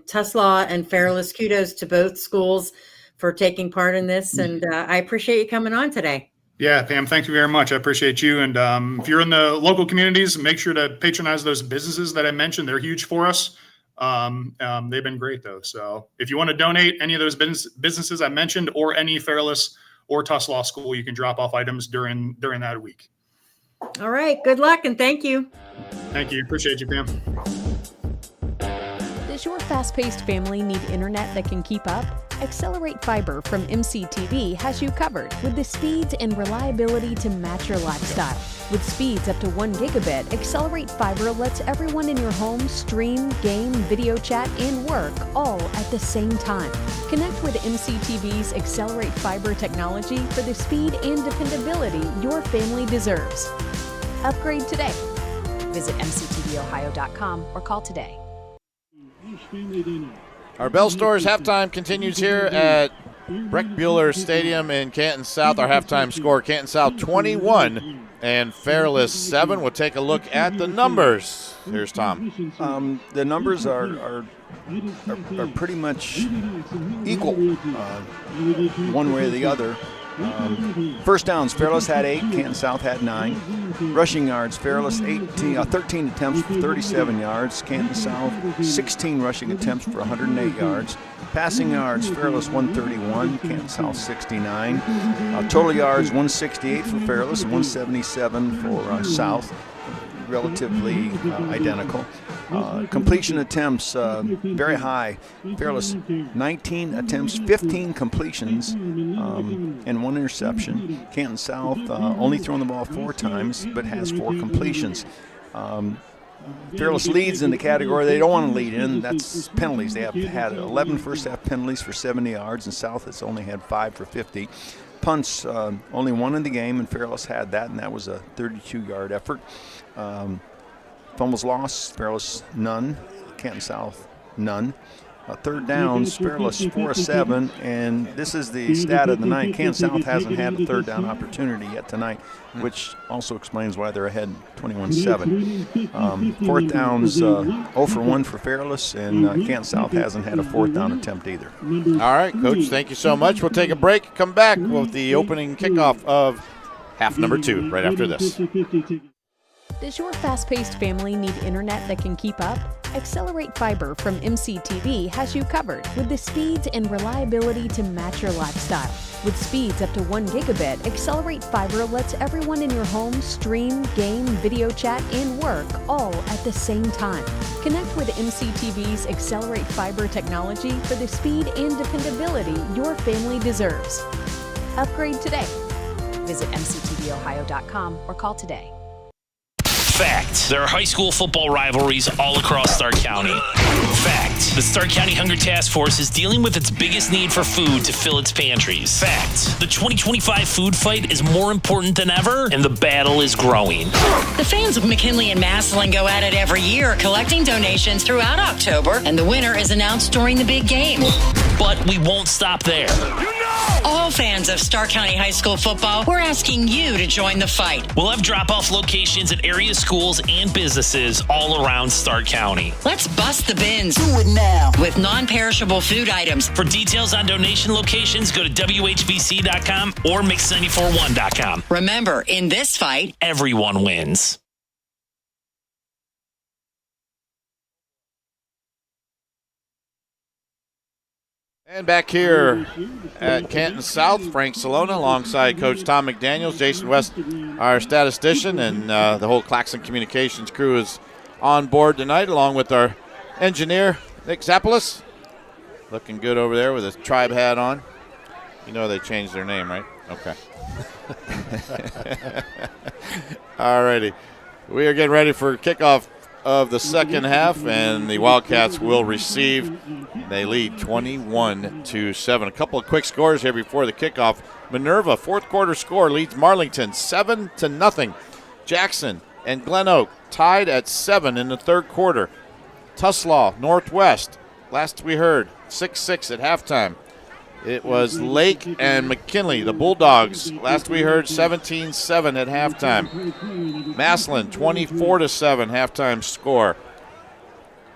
Tuslaw and Fairless, kudos to both schools for taking part in this, and I appreciate you coming on today. Yeah, Pam, thank you very much. I appreciate you. And if you're in the local communities, make sure to patronize those businesses that I mentioned. They're huge for us. They've been great though. So if you want to donate any of those businesses I mentioned, or any Fairless or Tuslaw school, you can drop off items during that week. All right. Good luck and thank you. Thank you. Appreciate you, Pam. Does your fast-paced family need internet that can keep up? Accelerate Fiber from MCTV has you covered with the speeds and reliability to match your lifestyle. With speeds up to 1 gigabit, Accelerate Fiber lets everyone in your home stream, game, video chat, and work all at the same time. Connect with MCTV's Accelerate Fiber technology for the speed and dependability your family deserves. Upgrade today. Visit mctvohio.com or call today. Our Bell Stores halftime continues here at Breck Bueller Stadium in Canton South. Our halftime score, Canton South 21 and Fairless 7. We'll take a look at the numbers. Here's Thom. The numbers are pretty much equal, one way or the other. First downs, Fairless had 8, Canton South had 9. Rushing yards, Fairless 13 attempts for 37 yards, Canton South 16 rushing attempts for 108 yards. Passing yards, Fairless 131, Canton South 69. Total yards, 168 for Fairless and 177 for South. Relatively identical. Completion attempts, very high. Fairless 19 attempts, 15 completions, and 1 interception. Canton South only thrown the ball 4 times, but has 4 completions. Fearless leads in the category they don't want to lead in. That's penalties. They have had 11 first-half penalties for 70 yards, and South has only had 5 for 50. Punts, only 1 in the game, and Fairless had that, and that was a 32-yard effort. Fumbles lost, Fairless none. Canton South none. Third downs, Fairless 4 of 7, and this is the stat of the night. Canton South hasn't had a third down opportunity yet tonight, which also explains why they're ahead 21-7. Fourth downs, 0 for 1 for Fairless, and Canton South hasn't had a fourth down attempt either. All right, Coach, thank you so much. We'll take a break, come back with the opening kickoff of half number 2 right after this. Does your fast-paced family need internet that can keep up? Accelerate Fiber from MCTV has you covered with the speeds and reliability to match your lifestyle. With speeds up to 1 gigabit, Accelerate Fiber lets everyone in your home stream, game, video chat, and work all at the same time. Connect with MCTV's Accelerate Fiber technology for the speed and dependability your family deserves. Upgrade today. Visit mctvohio.com or call today. Fact. There are high school football rivalries all across Stark County. Fact. The Stark County Hunger Task Force is dealing with its biggest need for food to fill its pantries. Fact. The 2025 food fight is more important than ever, and the battle is growing. The fans of McKinley and Massillon go at it every year, collecting donations throughout October, and the winner is announced during the big game. But we won't stop there. All fans of Stark County High School football, we're asking you to join the fight. We'll have drop-off locations at area schools and businesses all around Stark County. Let's bust the bins. Do it now. With non-perishable food items. For details on donation locations, go to WHBC.com or Mix941.com. Remember, in this fight, everyone wins. And back here at Canton South, Frank Cilona alongside Coach Thom McDaniels, Jason West, our statistician, and the whole Claxon Communications crew is on board tonight, along with our engineer, Nick Zapolis. Looking good over there with his tribe hat on. You know they changed their name, right? Okay. All righty. We are getting ready for kickoff of the second half, and the Wildcats will receive. They lead 21-7. A couple of quick scores here before the kickoff. Minerva, fourth quarter score, leads Marlington 7-0. Jackson and Glen Oak tied at 7 in the third quarter. Tuslaw, Northwest, last we heard, 6-6 at halftime. It was Lake and McKinley, the Bulldogs. Last we heard, 17-7 at halftime. Massillon, 24-7 halftime score.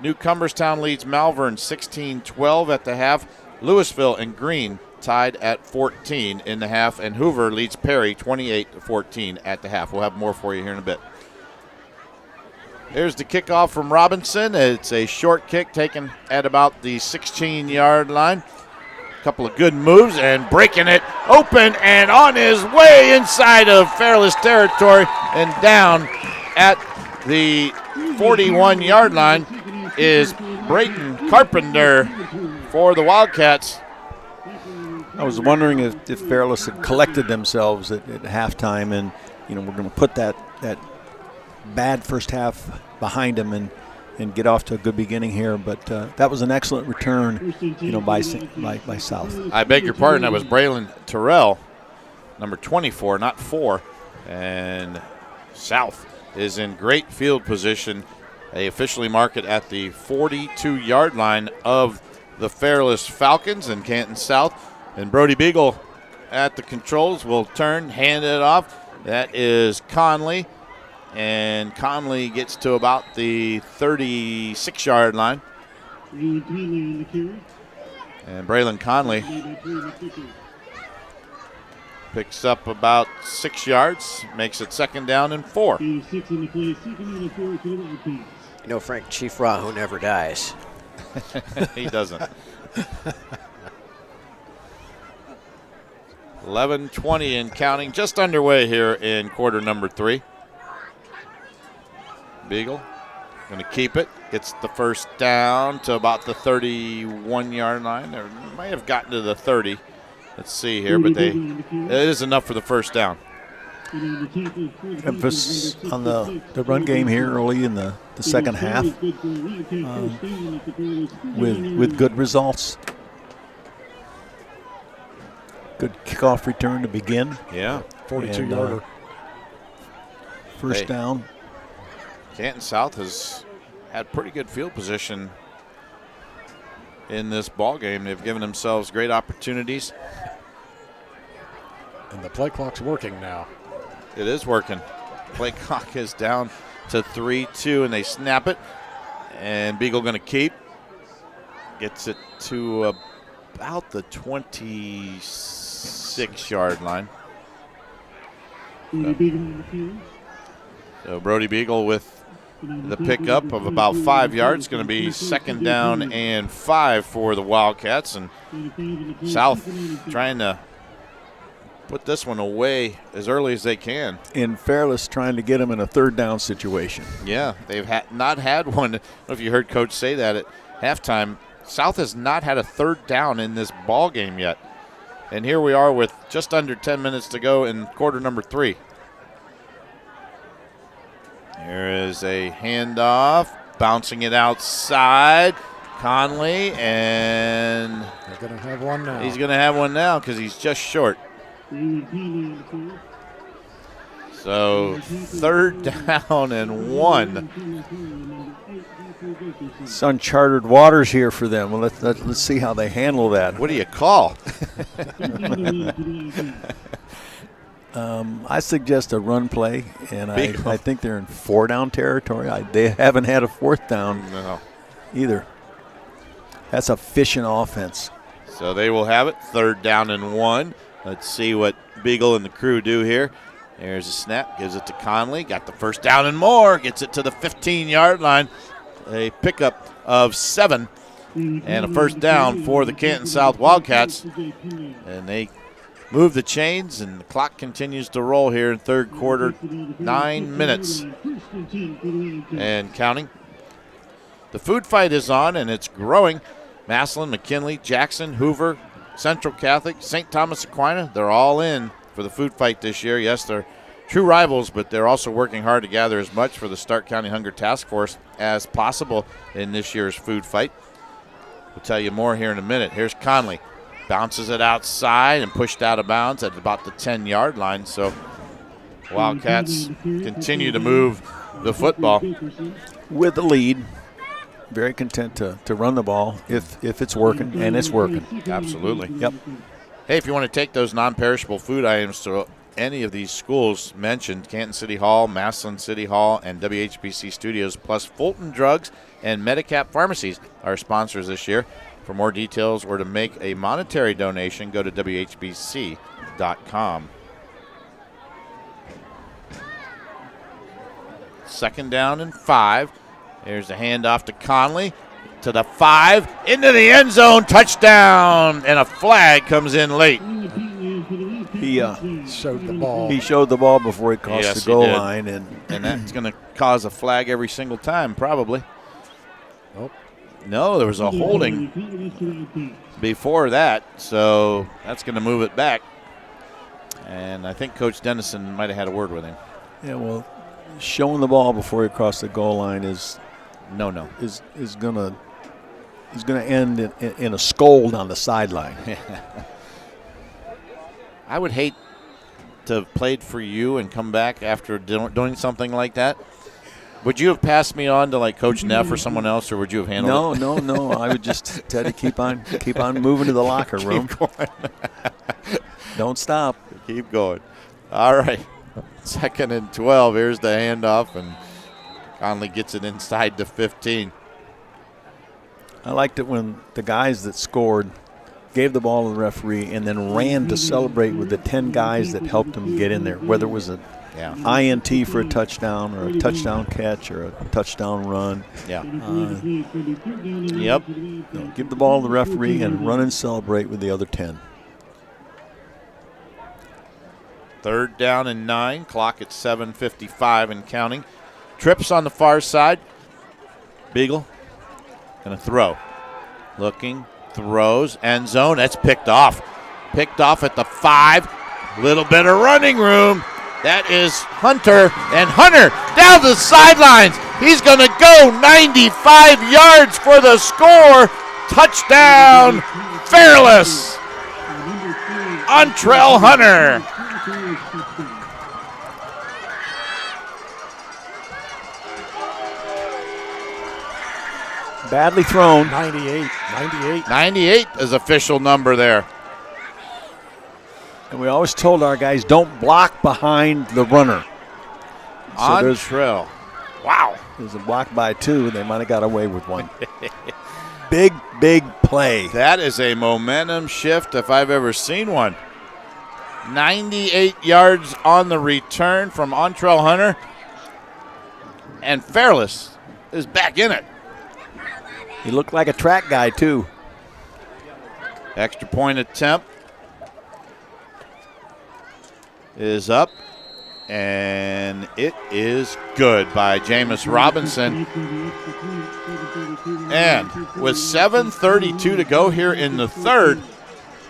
New Cumberstown leads Malvern 16-12 at the half. Louisville and Greene tied at 14 in the half. And Hoover leads Perry 28-14 at the half. We'll have more for you here in a bit. Here's the kickoff from Robinson. It's a short kick taken at about the 16-yard line. couple of good moves and breaking it open and on his way inside of Fairless territory and down at the 41-yard line is Brayton Carpenter for the Wildcats. I was wondering if Fairless had collected themselves at halftime, and we're going to put that bad first half behind them and get off to a good beginning here. But that was an excellent return, by South. I beg your pardon. That was Braylon Terrell, number 24, not 4, and South is in great field position. They officially mark it at the 42-yard line of the Fairless Falcons in Canton South. And Brody Beagle at the controls will turn, hand it off. That is Conley. And Conley gets to about the 36-yard line. And Braylon Conley picks up about 6 yards, makes it 2nd down and 4. Frank, Chief Rahu never dies. He doesn't. 11:20 and counting, just underway here in quarter number 3. Beagle going to keep it. Gets the first down to about the 31-yard line. Or might have gotten to the 30. Let's see here, but it is enough for the first down. Emphasis on the run game here early in the second half with good results. Good kickoff return to begin. Yeah, 42-yarder. First down. Canton South has had pretty good field position in this ball game. They've given themselves great opportunities. And the play clock's working now. It is working. Play clock is down to 3-2, and they snap it. And Beagle going to keep. Gets it to about the 26-yard line. So Brody Beagle with the pickup of about 5 yards. Going to be 2nd down and 5 for the Wildcats. And South trying to put this one away as early as they can. In Fairless trying to get them in a 3rd down situation. Yeah, they've not had one. I don't know if you heard Coach say that at halftime. South has not had a 3rd down in this ball game yet. And here we are with just under 10 minutes to go in quarter number 3. Here is a handoff, bouncing it outside. Conley, and they're going to have one now. He's going to have one now because he's just short. So 3rd down and 1. It's uncharted waters here for them. Well, let's see how they handle that. What do you call? I suggest a run play, and I think they're in 4-down territory. They haven't had a 4th down either. That's a efficient offense. So they will have it, 3rd down and 1. Let's see what Beagle and the crew do here. There's a snap, gives it to Conley. Got the first down and more. Gets it to the 15-yard line. A pickup of 7 and a first down for the Canton South Wildcats. And they move the chains, and the clock continues to roll here in 3rd quarter. 9 minutes and counting. The food fight is on, and it's growing. Massillon, McKinley, Jackson, Hoover, Central Catholic, St. Thomas Aquinas, they're all in for the food fight this year. Yes, they're true rivals, but they're also working hard to gather as much for the Stark County Hunger Task Force as possible in this year's food fight. We'll tell you more here in a minute. Here's Conley. Bounces it outside and pushed out of bounds at about the 10-yard line. So Wildcats continue to move the football. With the lead. Very content to run the ball if it's working, and it's working. Absolutely. Yep. Hey, if you want to take those non-perishable food items to any of these schools mentioned, Canton City Hall, Massillon City Hall, and WHBC Studios, plus Fulton Drugs and Medicap Pharmacies are sponsors this year. For more details or to make a monetary donation, go to WHBC.com. 2nd down and 5. There's a handoff to Conley. to the 5, into the end zone, touchdown, and a flag comes in late. He showed the ball. He showed the ball before he crossed the goal line, and that's going to cause a flag every single time, probably. Nope. No, there was a holding before that, so that's going to move it back. And I think Coach Dennison might have had a word with him. Yeah, well, showing the ball before he crossed the goal line is gonna end in a scold on the sideline. I would hate to have played for you and come back after doing something like that. Would you have passed me on to like Coach Neff or someone else, or would you have handled it? No. I would just tell you keep on moving to the locker room. Keep going. Don't stop. Keep going. All right. 2nd and 12. Here's the handoff, and Conley gets it inside the 15. I liked it when the guys that scored gave the ball to the referee and then ran to celebrate with the 10 guys that helped them get in there, whether it was an INT for a touchdown or a touchdown catch or a touchdown run. Yeah. Give the ball to the referee and run and celebrate with the other 10. 3rd down and 9. Clock at 7:55 and counting. Trips on the far side. Beagle going to throw. Looking. Throws. End zone. That's picked off. Picked off at the 5. Little bit of running room. That is Hunter. And Hunter down the sidelines. He's going to go 95 yards for the score. Touchdown. Fairless. Ontrell Hunter. Badly thrown. 98 is official number there. And we always told our guys, don't block behind the runner. Ontrell. Wow. There's a block by 2. They might have got away with one. Big play. That is a momentum shift if I've ever seen one. 98 yards on the return from Ontrell Hunter. And Fairless is back in it. He looked like a track guy, too. Extra point attempt is up, and it is good by Jameis Robinson. And with 7:32 to go here in the 3rd,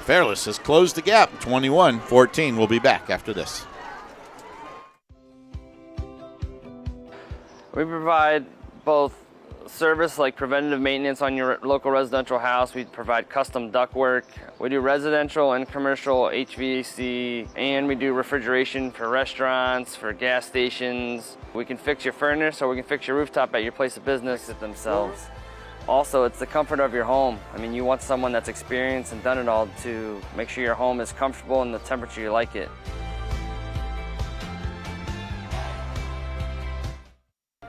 Fairless has closed the gap, 21-14. We'll be back after this. We provide both service like preventative maintenance on your local residential house. We provide custom ductwork. We do residential and commercial HVAC, and we do refrigeration for restaurants, for gas stations. We can fix your furnace, or we can fix your rooftop at your place of business themselves. Also, it's the comfort of your home. I mean, you want someone that's experienced and done it all to make sure your home is comfortable in the temperature you like it.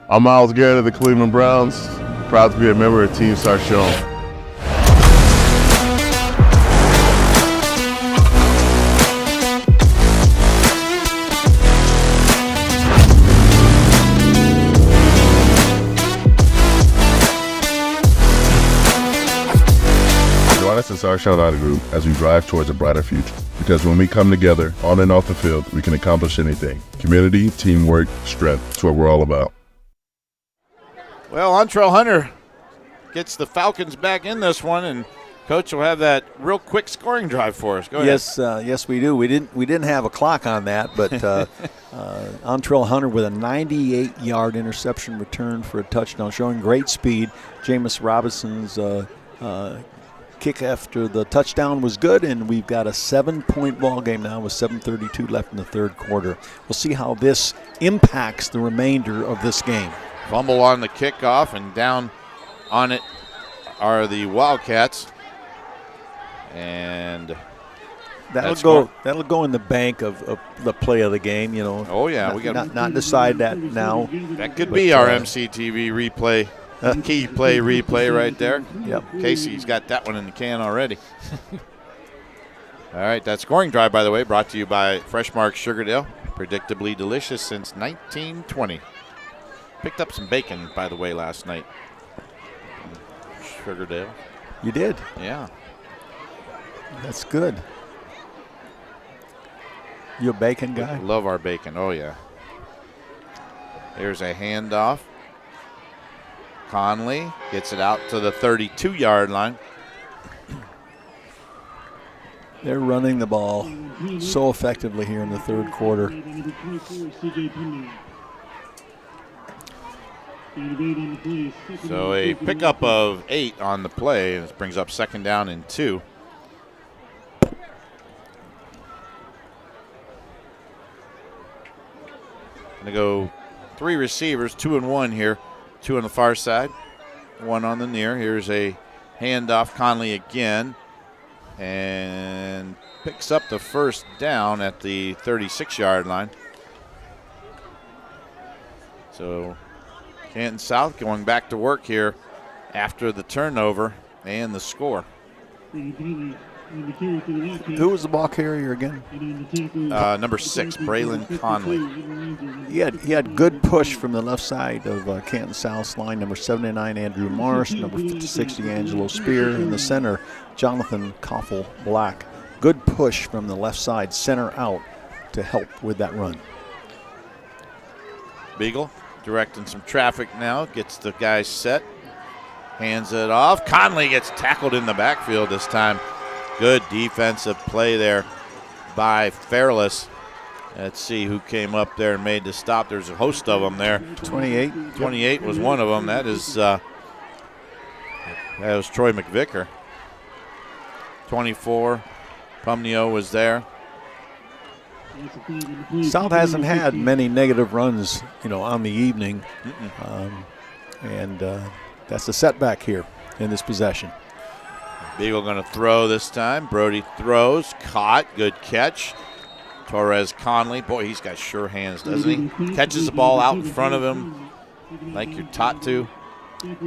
I'm Myles Garrett of the Cleveland Browns, proud to be a member of Team Sarchon. Join us at Sarchon Auto Group as we drive towards a brighter future. Because when we come together, on and off the field, we can accomplish anything. Community, teamwork, strength, that's what we're all about. Well, Ontrell Hunter gets the Falcons back in this one, and Coach will have that real quick scoring drive for us. Go ahead. Yes, we do. We didn't have a clock on that, but Ontrell Hunter with a 98-yard interception return for a touchdown, showing great speed. Jameis Robinson's kick after the touchdown was good, and we've got a 7-point ball game now with 7:32 left in the 3rd quarter. We'll see how this impacts the remainder of this game. Fumble on the kickoff, and down on it are the Wildcats. And that'll go in the bank of the play of the game, you know. Oh yeah, we got not decide that now. That could be our MCTV replay, key play replay right there. Yep. Casey's got that one in the can already. All right, that scoring drive, by the way, brought to you by Freshmark Sugardale, predictably delicious since 1920. Picked up some bacon, by the way, last night. Sugardale. You did? Yeah. That's good. You a bacon guy? Love our bacon. Oh, yeah. There's a handoff. Conley gets it out to the 32-yard line. They're running the ball so effectively here in the third quarter. So a pickup of 8 on the play, and it brings up 2nd down and 2. Gonna go 3 receivers, 2 and 1 here. 2 on the far side, 1 on the near. Here's a handoff, Conley again, and picks up the 1st down at the 36-yard line. So Canton South going back to work here after the turnover and the score. Who was the ball carrier again? Number 6, Braylon Conley. He had good push from the left side of Canton South's line. Number 79, Andrew Morris. Number 56, D'Angelo Spear. In the center, Jonathan Koffel Black. Good push from the left side, center out to help with that run. Beagle directing some traffic now. Gets the guys set. Hands it off. Conley gets tackled in the backfield this time. Good defensive play there by Fairless. Let's see who came up there and made the stop. There's a host of them there. 28. 28 was one of them. That was Troy McVicker. 24, Pumnio was there. South hasn't had many negative runs, on the evening, and that's a setback here in this possession. Beagle going to throw this time. Brody throws, caught, good catch. Torres Conley, boy, he's got sure hands, doesn't he? Catches the ball out in front of him like you're taught to.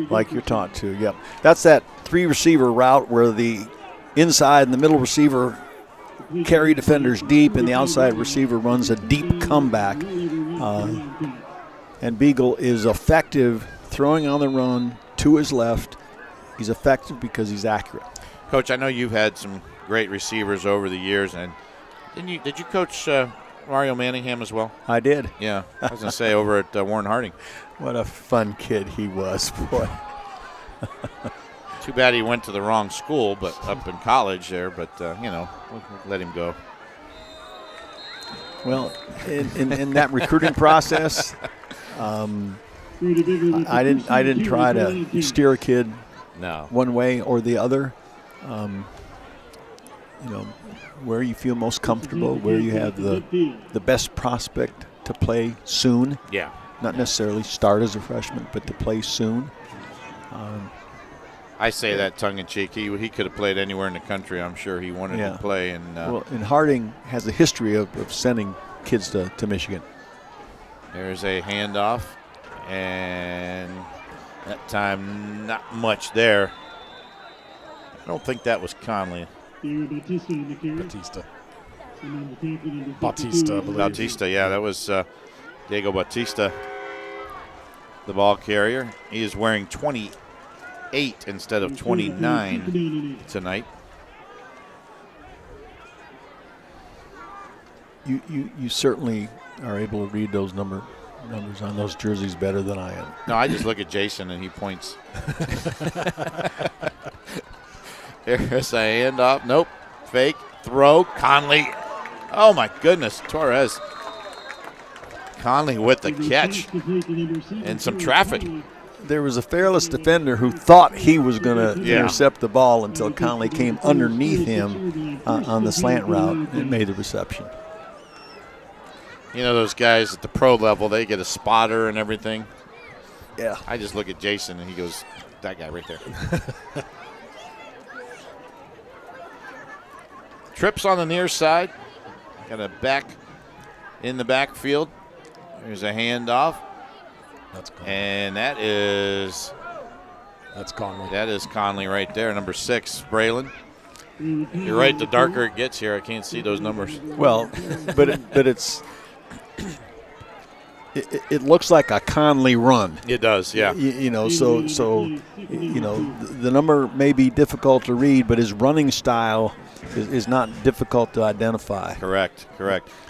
Like you're taught to, yep. That's that 3-receiver route where the inside and the middle receiver carry defenders deep, and the outside receiver runs a deep comeback. And Beagle is effective throwing on the run to his left. He's effective because he's accurate. Coach, I know you've had some great receivers over the years, and did you coach Mario Manningham as well? I did. Yeah, I was going to say over at Warren Harding. What a fun kid he was, boy. Too bad he went to the wrong school, but up in college there. But we'll let him go. Well, in that recruiting process, I didn't try to steer a kid one way or the other. Where you feel most comfortable, where you have the best prospect to play soon. Yeah. Not necessarily start as a freshman, but to play soon. I say that tongue-in-cheek. He could have played anywhere in the country. I'm sure he wanted to play. And Harding has a history of sending kids to Michigan. There's a handoff, and that time not much there. I don't think that was Conley. Bautista, I believe. Bautista, yeah, that was Diego Bautista, the ball carrier. He is wearing 28 instead of 29 tonight. You certainly are able to read those numbers on those jerseys better than I am. No, I just look at Jason and he points. Here's a handoff. Nope. Fake. Throw. Conley. Oh, my goodness. Torres. Conley with the catch. And some traffic. There was a Fairless defender who thought he was going to intercept the ball until Conley came underneath him on the slant route and made the reception. You know those guys at the pro level, they get a spotter and everything. Yeah. I just look at Jason and he goes, that guy right there. Trips on the near side. Got a back in the backfield. There's a handoff. That's Conley. And that's Conley. That is Conley right there, number 6, Braylon. You're right, the darker it gets here, I can't see those numbers. Well, but it's it looks like a Conley run. It does, yeah. The number may be difficult to read, but his running style is not difficult to identify. Correct.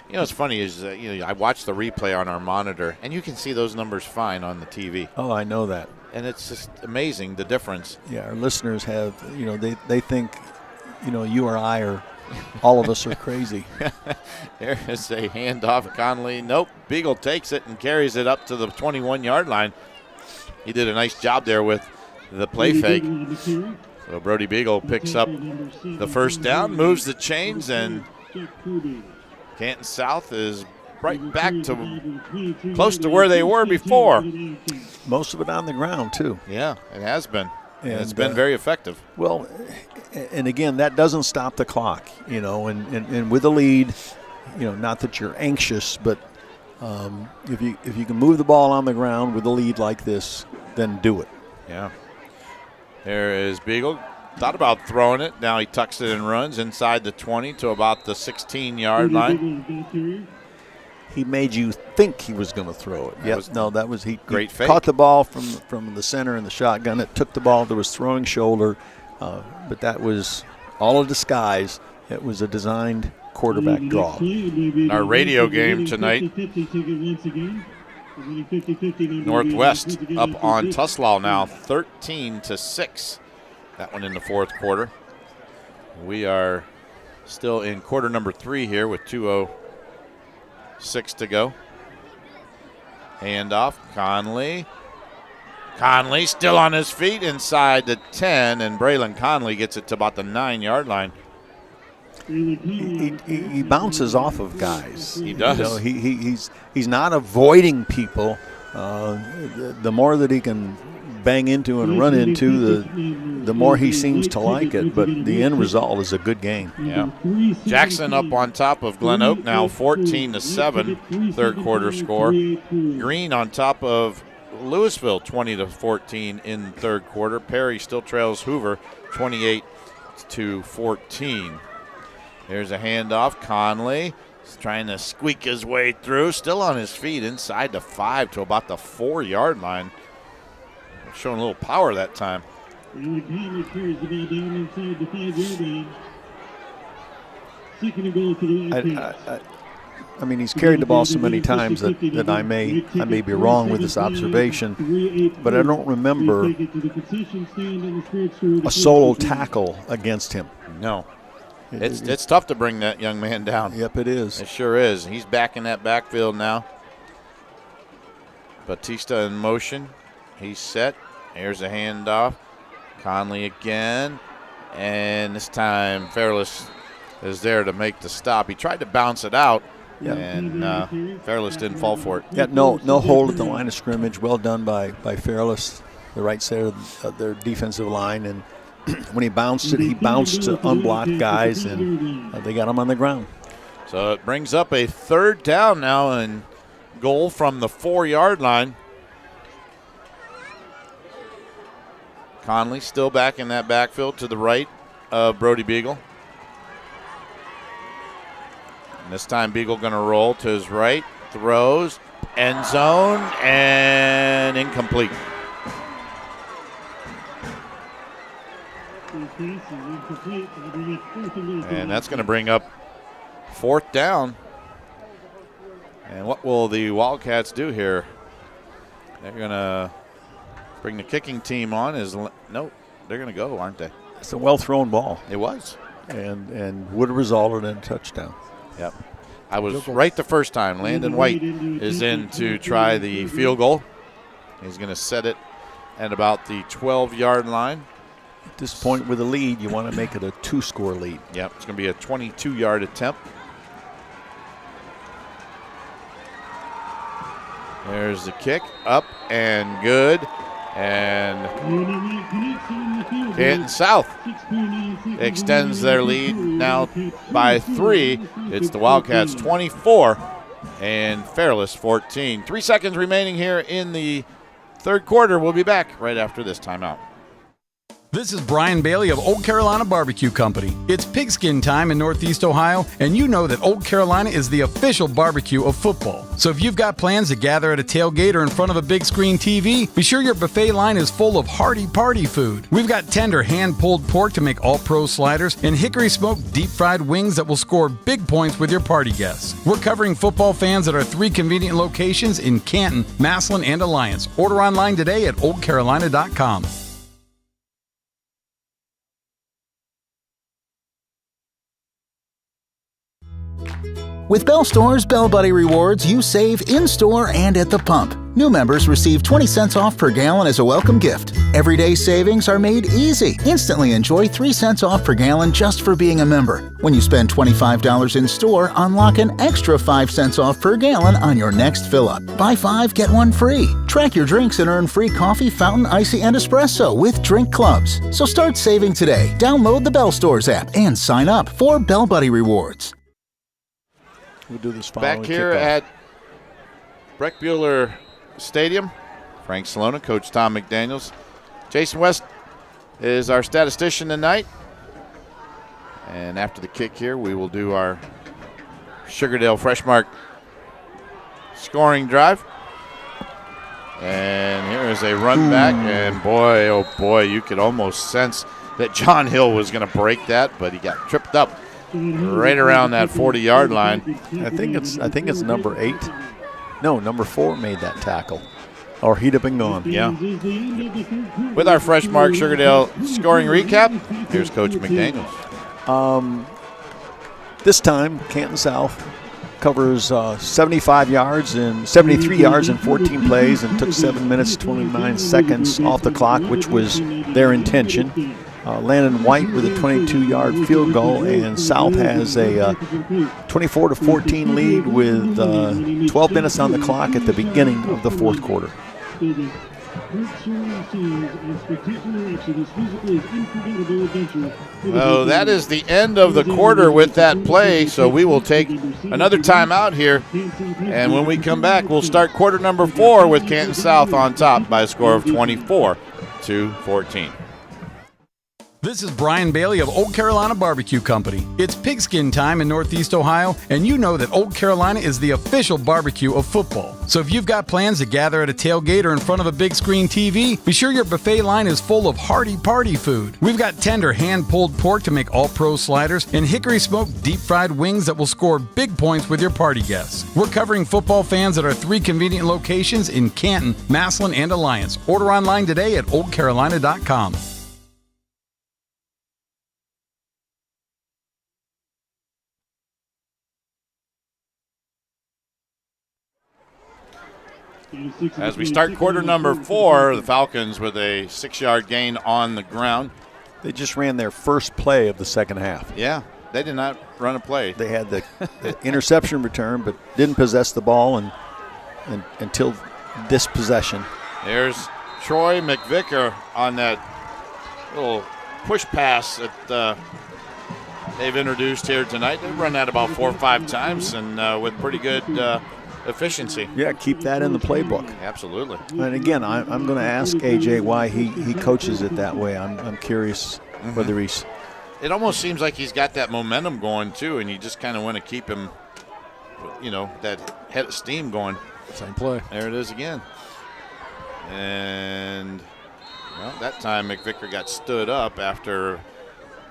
What's funny is I watched the replay on our monitor, and you can see those numbers fine on the TV. Oh, I know that. And it's just amazing, the difference. Yeah, our listeners have, they think, you or I are, all of us are crazy. There is a handoff. Conley, nope. Beagle takes it and carries it up to the 21-yard line. He did a nice job there with the play fake. So Brody Beagle picks up the first down, moves the chains, and Canton South is right back to close to where they were before. Most of it on the ground, too. Yeah, it has been. And it's been very effective. Well, and again, that doesn't stop the clock, and with a lead, not that you're anxious, but if you can move the ball on the ground with a lead like this, then do it. Yeah. There is Beagle. Thought about throwing it. Now he tucks it and runs inside the 20 to about the 16-yard line. He made you think he was going to throw it. That was he. Great he fake. Caught the ball from the center in the shotgun. It took the ball to his throwing shoulder, but that was all a disguise. It was a designed quarterback draw. Our radio game tonight, Northwest up on Tuslaw now, 13-6. That one in the fourth quarter. We are still in quarter number 3 here with 2:06 to go. Handoff, Conley. Conley still on his feet inside the 10, and Braylon Conley gets it to about the 9-yard line. He bounces off of guys. He does. He's not avoiding people. The more that he can bang into and run into, the more he seems to like it. But the end result is a good game. Yeah. Jackson up on top of Glen Oak now, 14-7, third quarter score. Green on top of Louisville, 20-14 in third quarter. Perry still trails Hoover, 28-14. There's a handoff. Conley is trying to squeak his way through. Still on his feet inside the 5 to about the 4-yard line. Showing a little power that time. I mean, he's carried the ball so many times that I may be wrong with this observation, but I don't remember a solo tackle against him. No. It's tough to bring that young man down. Yep, it is. It sure is. He's back in that backfield now. Batista in motion. He's set. Here's a handoff. Conley again. And this time Fairless is there to make the stop. He tried to bounce it out, and Fairless didn't fall for it. Yeah, no hold at the line of scrimmage. Well done by Fairless, the right side of their defensive line. And when he bounced it, he bounced to unblocked guys, and they got him on the ground. So it brings up a third down now and goal from the 4-yard line. Conley still back in that backfield to the right of Brody Beagle. And this time Beagle going to roll to his right, throws, end zone, and incomplete. And that's going to bring up fourth down. And what will the Wildcats do here? They're going to bring the kicking team on. Nope, they're going to go, aren't they? It's a well-thrown ball. It was. And would have resulted in a touchdown. Yep. I was right the first time. Landon White is in to try the field goal. He's going to set it at about the 12-yard line. At this point with a lead, you want to make it a 2-score lead. Yep, it's going to be a 22-yard attempt. There's the kick, up and good. And Canton South extends their lead now by 3. It's the Wildcats 24 and Fairless 14. 3 seconds remaining here in the third quarter. We'll be back right after this timeout. This is Brian Bailey of Old Carolina Barbecue Company. It's pigskin time in Northeast Ohio, and you know that Old Carolina is the official barbecue of football. So if you've got plans to gather at a tailgate or in front of a big screen TV, be sure your buffet line is full of hearty party food. We've got tender hand-pulled pork to make all-pro sliders and hickory-smoked deep-fried wings that will score big points with your party guests. We're covering football fans at our 3 convenient locations in Canton, Massillon, and Alliance. Order online today at oldcarolina.com. With Bell Store's Bell Buddy Rewards, you save in-store and at the pump. New members receive 20 cents off per gallon as a welcome gift. Everyday savings are made easy. Instantly enjoy 3 cents off per gallon just for being a member. When you spend $25 in store, unlock an extra 5 cents off per gallon on your next fill-up. Buy 5, get 1 free. Track your drinks and earn free coffee, fountain, icy, and espresso with drink clubs. So start saving today. Download the Bell Stores app and sign up for Bell Buddy Rewards. We'll do this back here kickoff at Breck Bueller Stadium. Frank Cilona, Coach Thom McDaniels. Jason West is our statistician tonight. And after the kick here, we will do our Sugardale Freshmark scoring drive. And here is a run back. And boy, oh boy, you could almost sense that John Hill was going to break that, but he got tripped up right around that 40-yard line. I think it's number 8. No, number 4 made that tackle, or he'd have been gone. Yeah. With our Freshmark Sugardale scoring recap, here's Coach McDaniels. This time, Canton South covers 73 yards in 14 plays and took 7 minutes 29 seconds off the clock, which was their intention. Landon White with a 22-yard field goal, and South has a 24-14 lead with 12 minutes on the clock at the beginning of the fourth quarter. Well, that is the end of the quarter with that play, so we will take another timeout here, and when we come back, we'll start quarter number 4 with Canton South on top by a score of 24-14. This is Brian Bailey of Old Carolina Barbecue Company. It's pigskin time in Northeast Ohio, and you know that Old Carolina is the official barbecue of football. So if you've got plans to gather at a tailgate or in front of a big screen TV, be sure your buffet line is full of hearty party food. We've got tender hand-pulled pork to make all-pro sliders and hickory-smoked deep-fried wings that will score big points with your party guests. We're covering football fans at our 3 convenient locations in Canton, Massillon, and Alliance. Order online today at oldcarolina.com. As we start quarter number 4, the Falcons with a 6-yard gain on the ground. They just ran their first play of the second half. Yeah, they did not run a play. They had the interception return, but didn't possess the ball until this possession. There's Troy McVicker on that little push pass that they've introduced here tonight. They've run that about 4 or 5 times, and with pretty good efficiency. Yeah, keep that in the playbook. Absolutely. And again, I'm going to ask AJ why he coaches it that way. I'm curious whether he's. It almost seems like he's got that momentum going too, and you just kind of want to keep him, that head of steam going. Same play. There it is again. And well, that time McVicker got stood up after a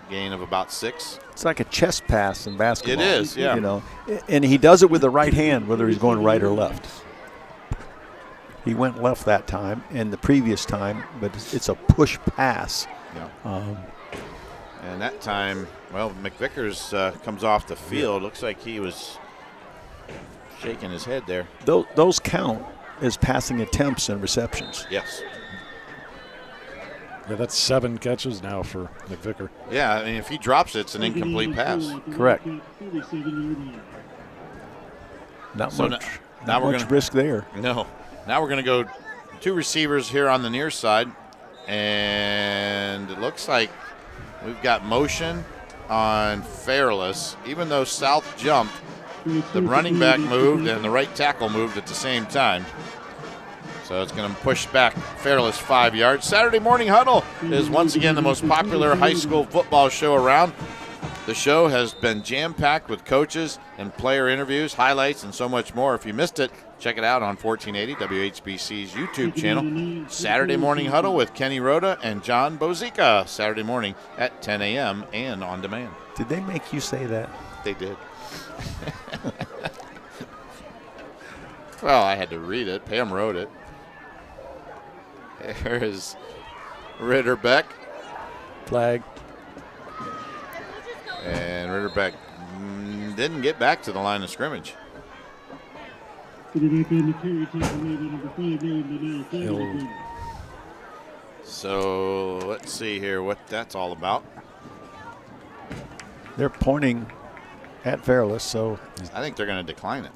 gain of about 6. It's like a chest pass in basketball. It is, yeah. And he does it with the right hand, whether he's going right or left. He went left that time and the previous time, but it's a push pass. Yeah. And that time, well, McVickers comes off the field. Looks like he was shaking his head there. Those count as passing attempts and receptions. Yes. Yeah, that's 7 catches now for McVicker. Yeah, I mean, if he drops it, it's an incomplete pass. Correct. Not much risk there. No. Now we're going to go 2 receivers here on the near side, and it looks like we've got motion on Fairless. Even though South jumped, the running back moved and the right tackle moved at the same time. So it's going to push back Fairless 5 yards. Saturday Morning Huddle is once again the most popular high school football show around. The show has been jam-packed with coaches and player interviews, highlights, and so much more. If you missed it, check it out on 1480 WHBC's YouTube channel. Saturday Morning Huddle with Kenny Rhoda and John Bozica. Saturday morning at 10 a.m. and on demand. Did they make you say that? They did. Well, I had to read it. Pam wrote it. There's Ritterbeck. Flag. And Ritterbeck didn't get back to the line of scrimmage. So let's see here what that's all about. They're pointing at Fairless, so I think they're going to decline it.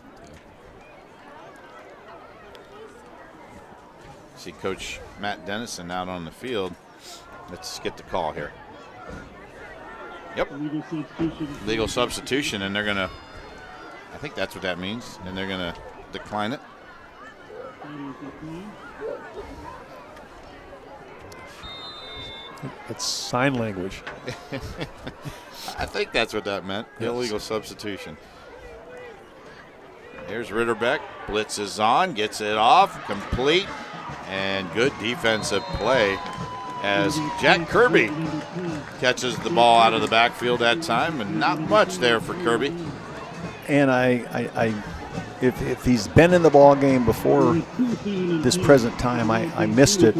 See Coach Matt Dennison out on the field. Let's get the call here. Yep. Legal substitution, and they're going to, I think that's what that means, and they're going to decline it. It's sign language. I think that's what that meant. Yes. Illegal substitution. Here's Ritterbeck. Blitz is on, gets it off, complete, and good defensive play as Jack Kirby catches the ball out of the backfield that time, and not much there for Kirby. And if he's been in the ball game before this present time, I missed it.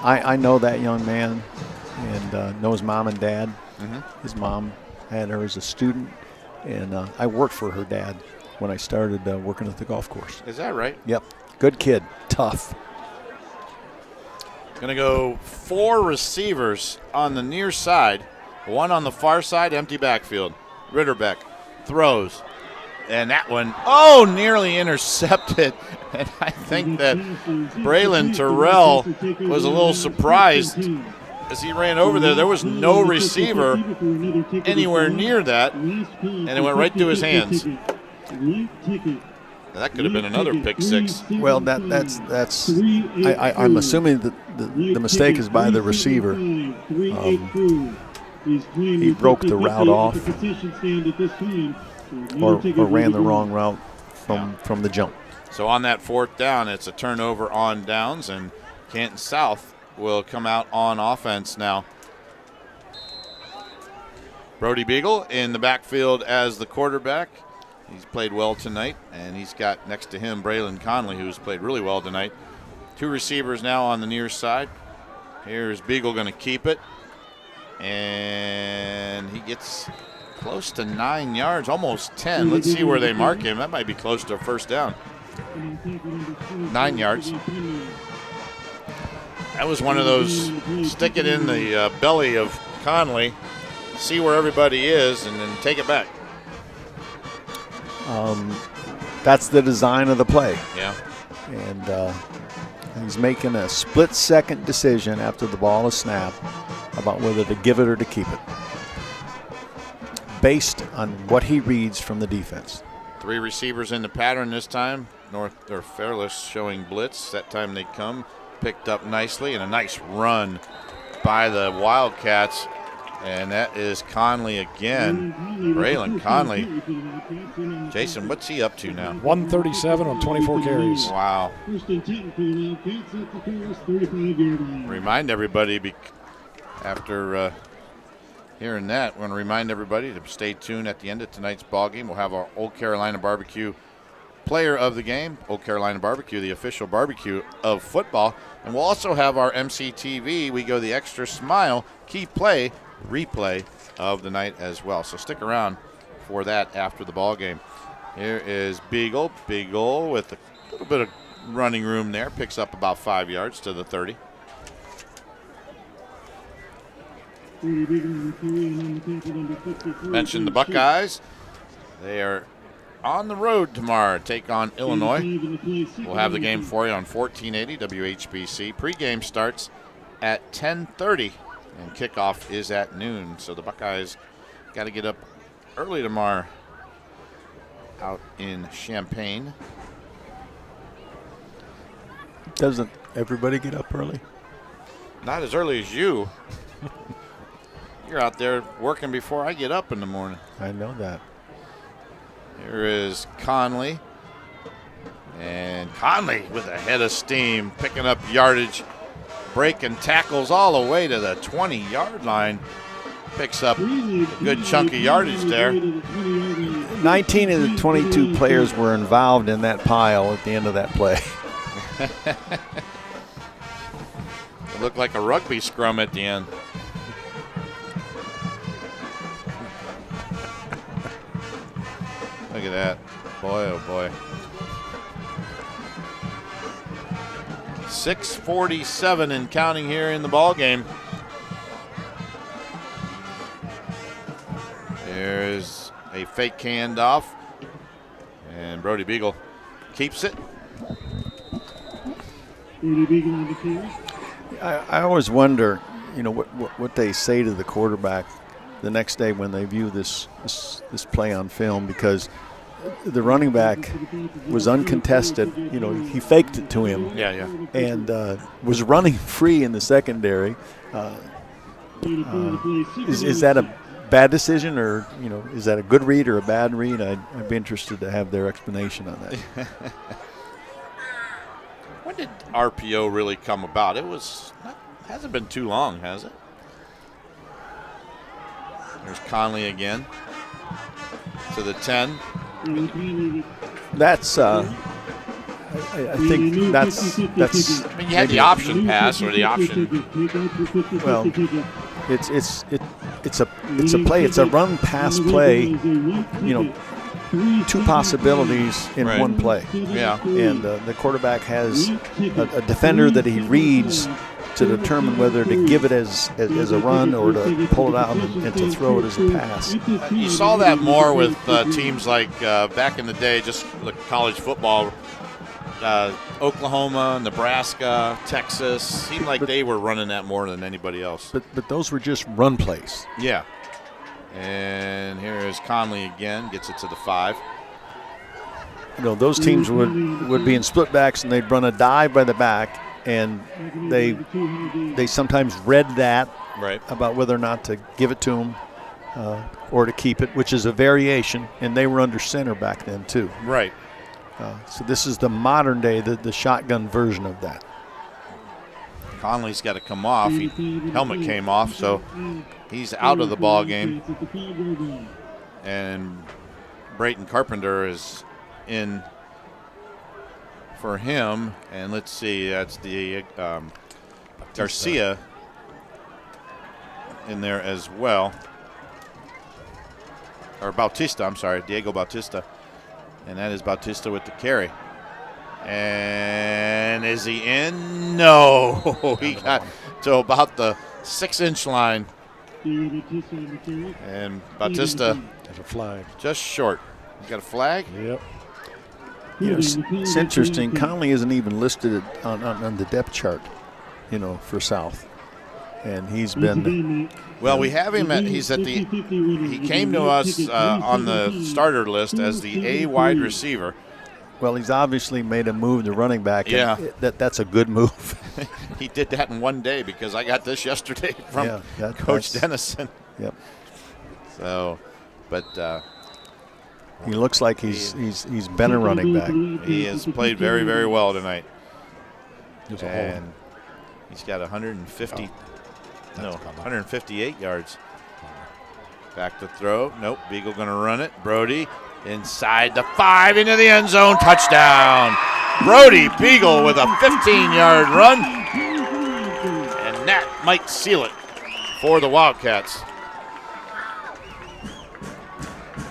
I know that young man and know his mom and dad. Mm-hmm. His mom had her as a student, and I worked for her dad when I started working at the golf course. Is that right? Yep. Good kid. Tough. Going to go 4 receivers on the near side, 1 on the far side, empty backfield. Ritterbeck throws, and that one, nearly intercepted. And I think that Braylon Terrell was a little surprised as he ran over there. There was no receiver anywhere near that, and it went right through his hands. That could have been another pick six. Well, that's I'm assuming that the mistake is by the receiver. He broke the route off or ran the wrong route from the jump. So on that 4th down, it's a turnover on downs, and Canton South will come out on offense now. Brody Beagle in the backfield as the quarterback. He's played well tonight, and he's got next to him Braylon Conley, who's played really well tonight. 2 receivers now on the near side. Here's Beagle going to keep it, and he gets close to 9 yards, almost 10. Let's see where they mark him. That might be close to a first down. 9 yards. That was one of those stick it in the belly of Conley, see where everybody is, and then take it back. That's the design of the play. Yeah. And he's making a split-second decision after the ball is snapped about whether to give it or to keep it, based on what he reads from the defense. 3 receivers in the pattern this time. Fairless showing blitz. That time they come. Picked up nicely, and a nice run by the Wildcats. And that is Conley again. Braylon Conley. Jason, what's he up to now? 137 on 24 carries. Wow. Remind everybody, after hearing that, we're going to remind everybody to stay tuned at the end of tonight's ballgame. We'll have our Old Carolina Barbecue player of the game, Old Carolina Barbecue, the official barbecue of football. And we'll also have our MCTV, We Go the Extra Smile, key play, replay of the night as well. So stick around for that after the ball game. Here is Beagle. Beagle with a little bit of running room there. Picks up about 5 yards to the 30. Mentioned the Buckeyes. They are on the road tomorrow. Take on Illinois. We'll have the game for you on 1480 WHBC. Pre-game starts at 10:30. And kickoff is at noon. So the Buckeyes got to get up early tomorrow out in Champaign. Doesn't everybody get up early? Not as early as you. You're out there working before I get up in the morning. I know that. Here is Conley. And Conley with a head of steam, picking up yardage, breaking tackles all the way to the 20-yard line. Picks up a good chunk of yardage there. 19 of the 22 players were involved in that pile at the end of that play. It looked like a rugby scrum at the end. Look at that. Boy, oh boy. 6:47 and counting here in the ball game. There's a fake handoff, and Brody Beagle keeps it. I always wonder, what they say to the quarterback the next day when they view this play on film, because the running back was uncontested. He faked it to him. Yeah. And was running free in the secondary. Is that a bad decision, or is that a good read or a bad read? I'd be interested to have their explanation on that. When did RPO really come about? Hasn't been too long, has it? There's Conley again to the 10. That's I think that's. I mean, you had the option pass or the option. Well, it's a play. It's a run pass play. Two possibilities in one play. Yeah. And the quarterback has a defender that he reads to determine whether to give it as a run or to pull it out and to throw it as a pass. You saw that more with teams like back in the day, just like college football. Oklahoma, Nebraska, Texas, seemed like they were running that more than anybody else. But those were just run plays. Yeah. And here is Conley again, gets it to the 5. Those teams would be in split backs, and they'd run a dive by the back, and they sometimes read that about whether or not to give it to him or to keep it, which is a variation, and they were under center back then too. Right. So this is the modern day, the shotgun version of that. Conley's got to come off. Helmet came off, so he's out of the ball game. And Brayton Carpenter is in for him. And let's see, that's the Garcia in there as well. Or Bautista, I'm sorry, Diego Bautista. And that is Bautista with the carry. And is he in? No. He got to about the 6-inch line. And Bautista has a flag. Just short. You got a flag? Yep. It's interesting. Conley isn't even listed on the depth chart, for South. And he's been. Well, we have him he came to us on the starter list as the A wide receiver. Well, he's obviously made a move to running back. Yeah. That's a good move. He did that in one day because I got this yesterday from Coach Dennison. Yep. So, but he looks like he's been a running back. He has played very, very well tonight. And he's got 158 yards. Back to throw. Nope, Beagle going to run it. Brody inside the 5 into the end zone. Touchdown. Brody Beagle with a 15-yard run. And that might seal it for the Wildcats.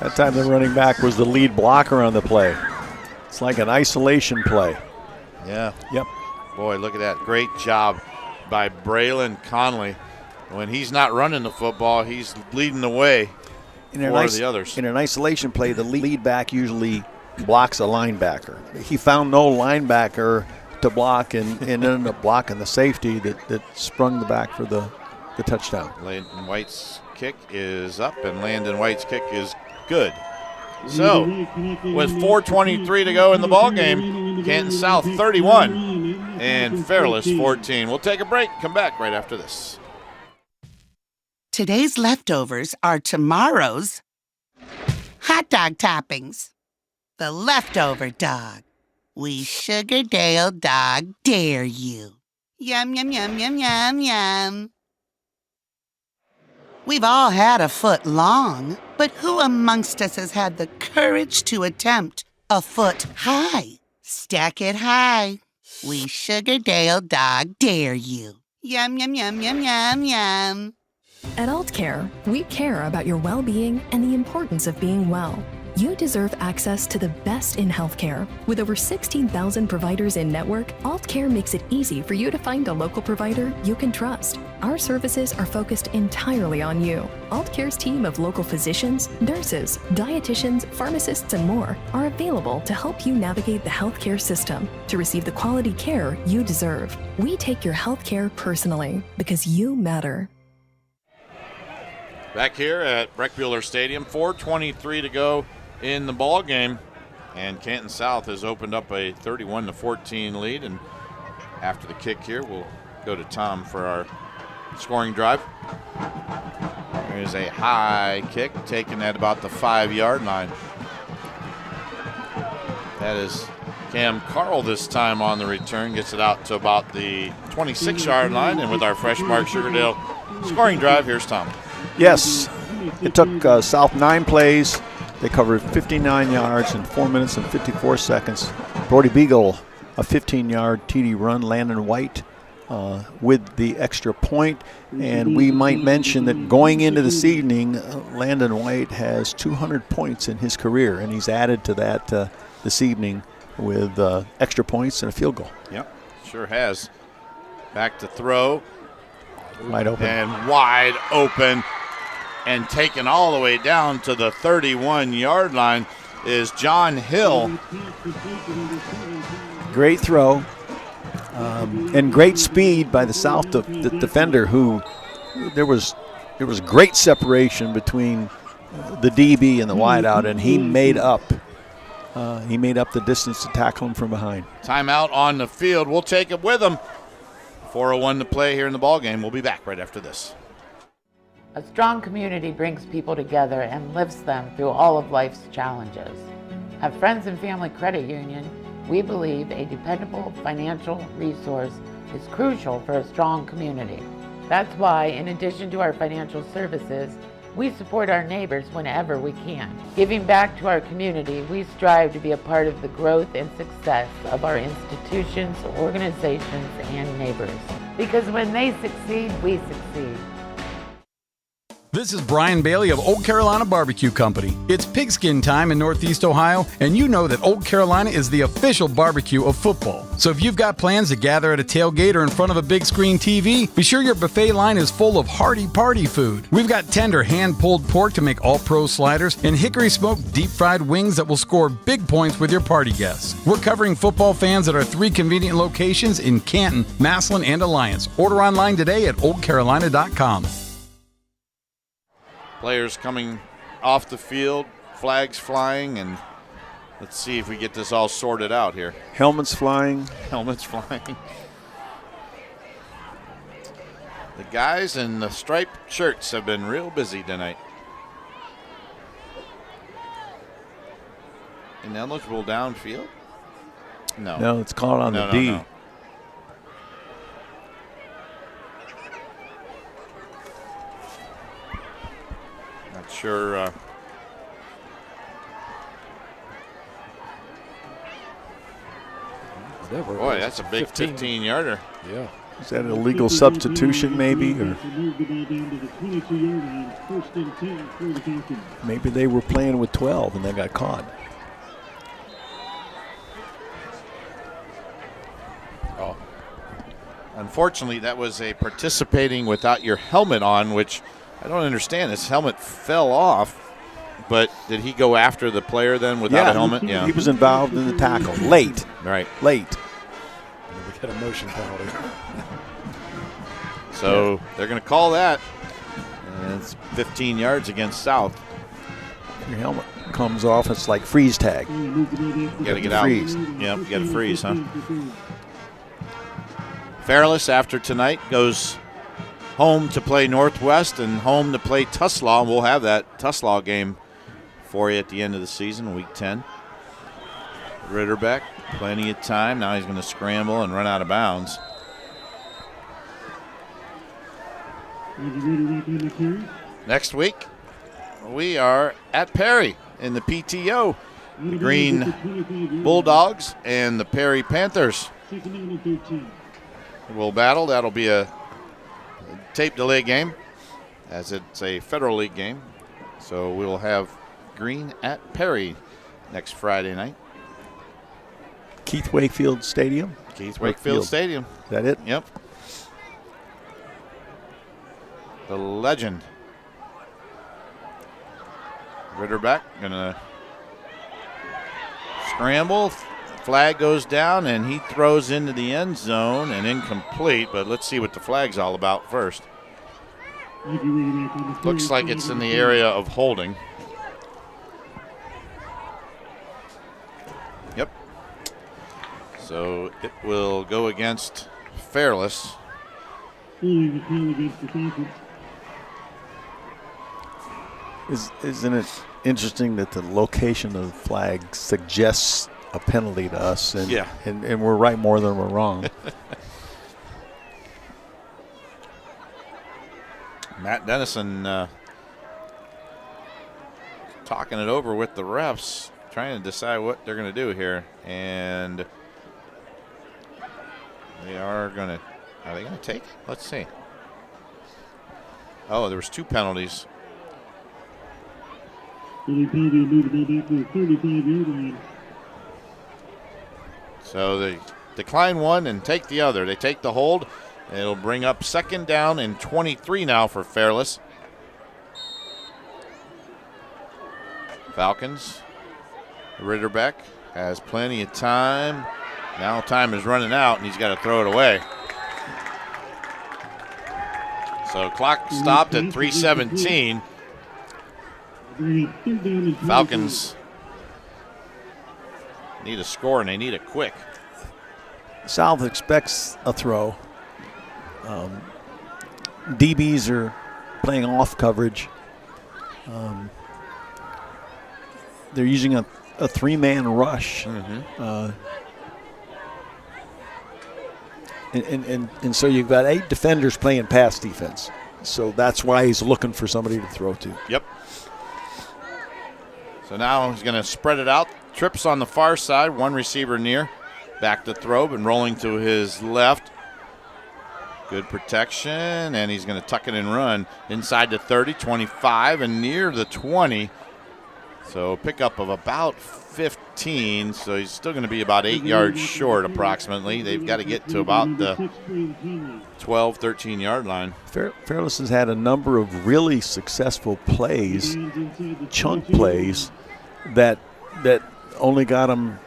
That time the running back was the lead blocker on the play. It's like an isolation play. Yeah. Yep. Boy, look at that. Great job by Braylon Conley. When he's not running the football, he's leading the way for the others. In an isolation play, the lead back usually blocks a linebacker. He found no linebacker to block and ended up blocking the safety that sprung the back for the touchdown. Landon White's kick is up, and Landon White's kick is good. So, with 4:23 to go in the ball game, Canton South 31, and Fairless 14. We'll take a break. Come back right after this. Today's leftovers are tomorrow's hot dog toppings. The leftover dog. We Sugardale dog dare you. Yum, yum, yum, yum, yum, yum. We've all had a foot long, but who amongst us has had the courage to attempt a foot high? Stack it high. We Sugardale dog dare you. Yum, yum, yum, yum, yum, yum. At Aultcare, we care about your well-being and the importance of being well. You deserve access to the best in healthcare. With over 16,000 providers in network, Aultcare makes it easy for you to find a local provider you can trust. Our services are focused entirely on you. Aultcare's team of local physicians, nurses, dietitians, pharmacists, and more are available to help you navigate the healthcare system to receive the quality care you deserve. We take your healthcare personally because you matter. Back here at Breck Bueller Stadium, 4:23 to go in the ball game, and Canton South has opened up a 31-14 lead. And after the kick here, we'll go to Thom for our scoring drive. There's a high kick taken at about the 5-yard line. That is Cam Carl this time on the return, gets it out to about the 26-yard line. And with our fresh Mark Sugardale scoring drive, here's Thom. Yes, it took South 9 plays. They covered 59 yards in 4 minutes and 54 seconds. Brody Beagle, a 15-yard TD run. Landon White with the extra point. And we might mention that going into this evening, Landon White has 200 points in his career, and he's added to that this evening with extra points and a field goal. Yep, sure has. Back to throw. Wide open. And wide open. And taken all the way down to the 31-yard line is John Hill. Great throw. And great speed by the South the defender, who there was great separation between the DB and the wideout, and he made up the distance to tackle him from behind. Timeout on the field. We'll take it with him. 4:01 to play here in the ballgame. We'll be back right after this. A strong community brings people together and lifts them through all of life's challenges. At Friends and Family Credit Union, we believe a dependable financial resource is crucial for a strong community. That's why, in addition to our financial services, we support our neighbors whenever we can. Giving back to our community, we strive to be a part of the growth and success of our institutions, organizations, and neighbors. Because when they succeed, we succeed. This is Brian Bailey of Old Carolina Barbecue Company. It's pigskin time in Northeast Ohio, and you know that Old Carolina is the official barbecue of football. So if you've got plans to gather at a tailgate or in front of a big screen TV, be sure your buffet line is full of hearty party food. We've got tender hand-pulled pork to make all-pro sliders and hickory-smoked deep-fried wings that will score big points with your party guests. We're covering football fans at our 3 convenient locations in Canton, Massillon, and Alliance. Order online today at oldcarolina.com. Players coming off the field, flags flying, and let's see if we get this all sorted out here. Helmets flying. Helmets flying. The guys in the striped shirts have been real busy tonight. Ineligible downfield? No. No, it's called on the D. No. Sure. Boy, that's a big 15-yarder. Yeah. Is that an illegal substitution, maybe? Or maybe they were playing with 12 and they got caught. Oh. Unfortunately, that was a participating without your helmet on, which I don't understand. His helmet fell off, but did he go after the player then without a helmet? Yeah, he was involved in the tackle. Late. Right. Late. We got a motion penalty. So they're going to call that. And it's 15 yards against South. Your helmet comes off. It's like freeze tag. You got to get out. Freeze. Yep, you got to freeze, huh? Fairless, after tonight, goes home to play Northwest and home to play Tuslaw. We'll have that Tuslaw game for you at the end of the season, Week 10. Ritterbeck, plenty of time. Now he's going to scramble and run out of bounds. Next week, we are at Perry in the PTO. The Green Bulldogs and the Perry Panthers will battle. That'll be a tape delay game, as it's a Federal League game. So we'll have Green at Perry next Friday night. Keith Wakefield Stadium? Keith Wakefield Stadium. Is that it? Yep. The legend. Ritterbeck gonna scramble. Flag goes down and he throws into the end zone and incomplete, but let's see what the flag's all about first. Looks like it's in the area of holding. Yep. So it will go against Fairless. Isn't it interesting that the location of the flag suggests a penalty to us, and yeah. and we're right more than we're wrong. Matt Dennison talking it over with the refs, trying to decide what they're going to do here, and are they going to take it? Let's see. Oh, there was 2 penalties. So they decline one and take the other. They take the hold. It'll bring up 2nd down and 23 now for Fairless. Falcons. Ritterbeck has plenty of time. Now time is running out and he's got to throw it away. So clock stopped at 3:17. Falcons need a score and they need it quick. South expects a throw. DBs are playing off coverage. They're using a 3-man rush. And so you've got 8 defenders playing pass defense. So that's why he's looking for somebody to throw to. Yep. So now he's going to spread it out. Trips on the far side, 1 receiver near. Back to throw, and rolling to his left. Good protection, and he's going to tuck it and run inside the 30, 25, and near the 20. So pickup of about 15, so he's still going to be about 8 yards short approximately. They've got to get to about the 12, 13-yard line. Fairless has had a number of really successful plays, chunk plays, that only got them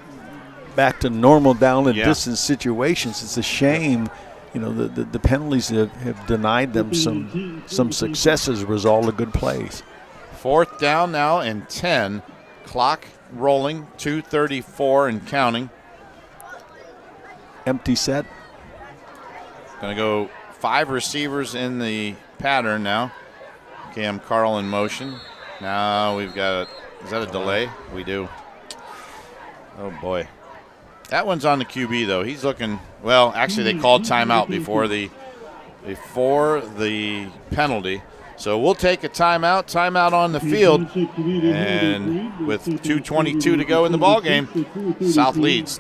back to normal down and distance situations. It's a shame, the penalties have denied them some success as a result of good plays. 4th down now and 10. Clock rolling, 2:34 and counting. Empty set. Going to go 5 receivers in the pattern now. Cam Carl in motion. Now we've got is that a delay? We do. Oh, boy. That one's on the QB, though. He's looking, well, actually they called timeout before the penalty. So we'll take a timeout on the field. And with 2:22 to go in the ballgame, South leads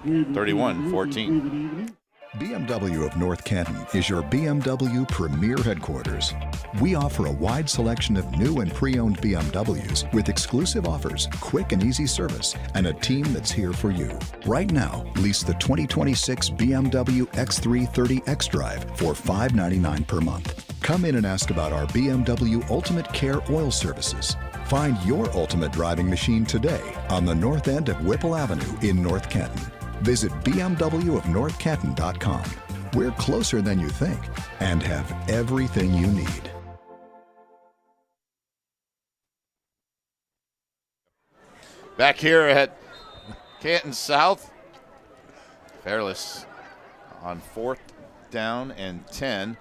31-14. BMW of North Canton is your BMW premier headquarters. We offer a wide selection of new and pre-owned BMWs with exclusive offers, quick and easy service, and a team that's here for you. Right now, lease the 2026 BMW X3 30X Drive for $599 per month. Come in and ask about our BMW Ultimate Care oil services. Find your ultimate driving machine today on the north end of Whipple Avenue in North Canton. Visit bmwofnorthcanton.com. We're closer than you think and have everything you need. Back here at Canton South, Fairless on 4th down and 10.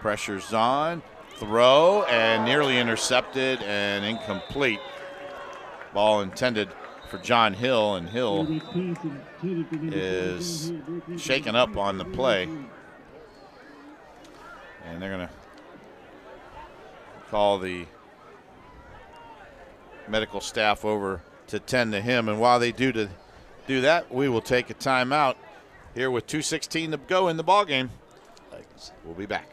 Pressure's on. Throw and nearly intercepted and incomplete. Ball intended for John Hill, and Hill is shaken up on the play. And they're going to call the medical staff over to tend to him. And while they do that, we will take a timeout here with 2:16 to go in the ballgame. We'll be back.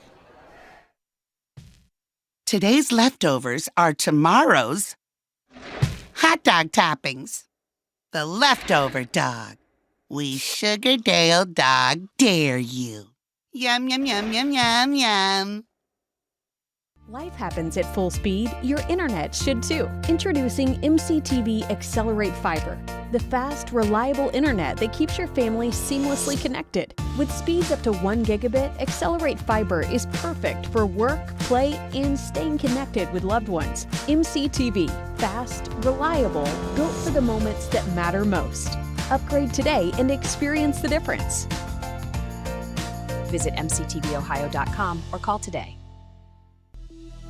Today's leftovers are tomorrow's hot dog toppings. The leftover dog. We Sugardale dog dare you. Yum, yum, yum, yum, yum, yum. Life happens at full speed. Your internet should too. Introducing MCTV Accelerate Fiber, the fast, reliable internet that keeps your family seamlessly connected. With speeds up to 1 gigabit, Accelerate Fiber is perfect for work, play, and staying connected with loved ones. MCTV, fast, reliable, built for the moments that matter most. Upgrade today and experience the difference. Visit mctvohio.com or call today.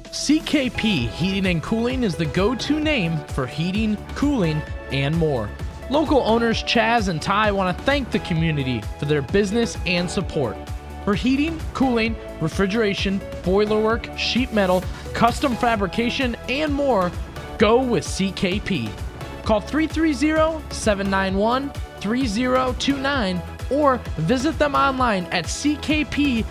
CKP Heating and Cooling is the go-to name for heating, cooling, and more. Local owners Chaz and Ty want to thank the community for their business and support. For heating, cooling, refrigeration, boiler work, sheet metal, custom fabrication, and more, go with CKP. Call 330-791-3029 or visit them online at ckphvac.com.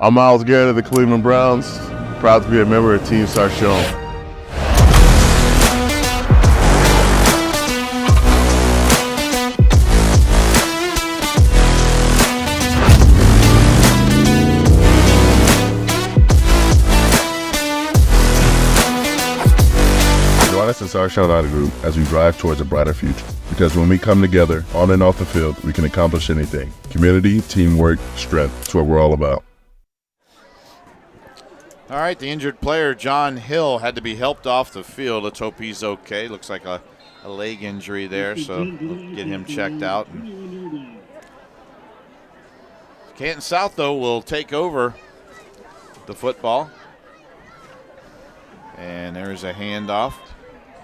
I'm Myles Garrett of the Cleveland Browns, proud to be a member of Team Sarchon. Join us at Sarchon Auto Group as we drive towards a brighter future. Because when we come together, on and off the field, we can accomplish anything. Community, teamwork, strength, that's what we're all about. All right, the injured player, John Hill, had to be helped off the field. Let's hope he's okay. Looks like a leg injury there, so we'll get him checked out. Canton South, though, will take over the football. And there's a handoff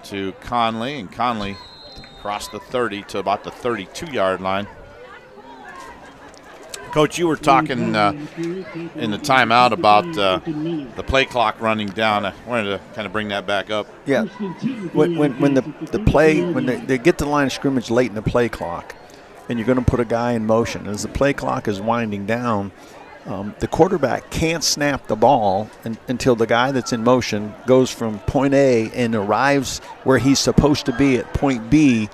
to Conley, and Conley crossed the 30 to about the 32-yard line. Coach, you were talking in the timeout about the play clock running down. I wanted to kind of bring that back up. Yeah, when they get to the line of scrimmage late in the play clock, and you're going to put a guy in motion, as the play clock is winding down, the quarterback can't snap the ball until the guy that's in motion goes from point A and arrives where he's supposed to be at point B.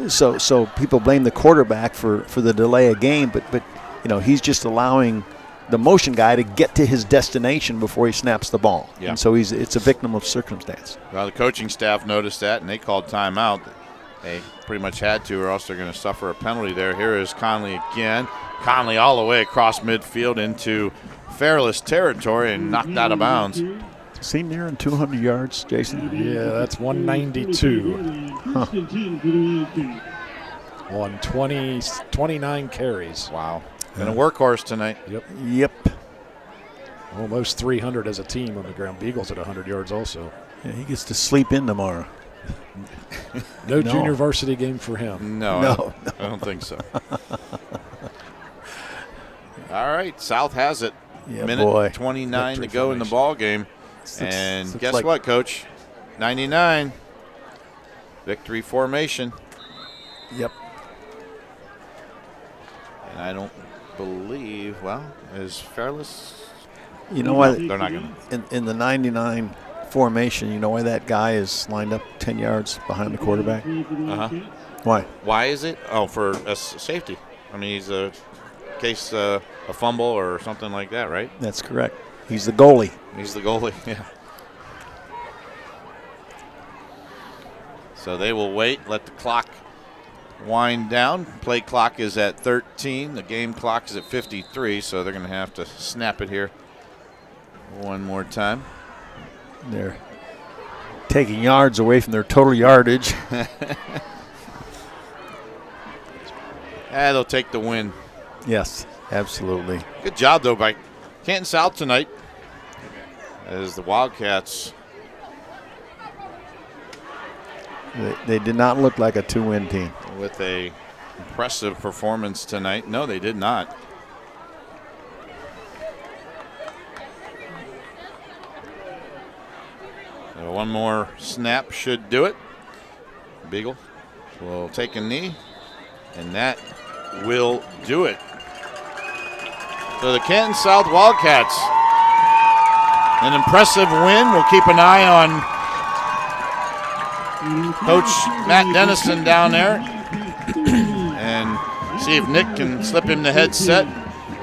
So people blame the quarterback for the delay of game, but you know, he's just allowing the motion guy to get to his destination before he snaps the ball. Yeah. And so it's a victim of circumstance. Well, the coaching staff noticed that, and they called timeout. They pretty much had to, or else they're going to suffer a penalty there. Here is Conley again. Conley all the way across midfield into Fairless territory and knocked out of bounds. Is he nearing 200 yards, Jason? Yeah, that's 192. Huh. On 29 carries. Wow. Been a workhorse tonight. Yep. Almost 300 as a team on the ground. Beagles at 100 yards also. Yeah, he gets to sleep in tomorrow. No junior varsity game for him. No. I don't think so. All right, South has it. Yeah, Minute boy. 29 to Victory go in the ball game. And looks guess like what, Coach? 99. Victory formation. Yep. And I don't believe, well, is Fairless? You know why? They're not going to. In the 99 formation, you know why that guy is lined up 10 yards behind the quarterback? Uh-huh. Why? Why is it? Oh, for a safety. I mean, he's in case a fumble or something like that, right? That's correct. He's the goalie. He's the goalie, yeah. So they will wait, let the clock wind down. Play clock is at 13. The game clock is at 53, so they're going to have to snap it here one more time. They're taking yards away from their total yardage. They'll take the win. Yes, absolutely. Good job, though, by Canton South tonight as the Wildcats. They did not look like a 2-win team. With a impressive performance tonight. No, they did not. So one more snap should do it. Beagle will take a knee, and that will do it. So the Canton South Wildcats, an impressive win. We'll keep an eye on Coach Matt Dennison down there and see if Nick can slip him the headset.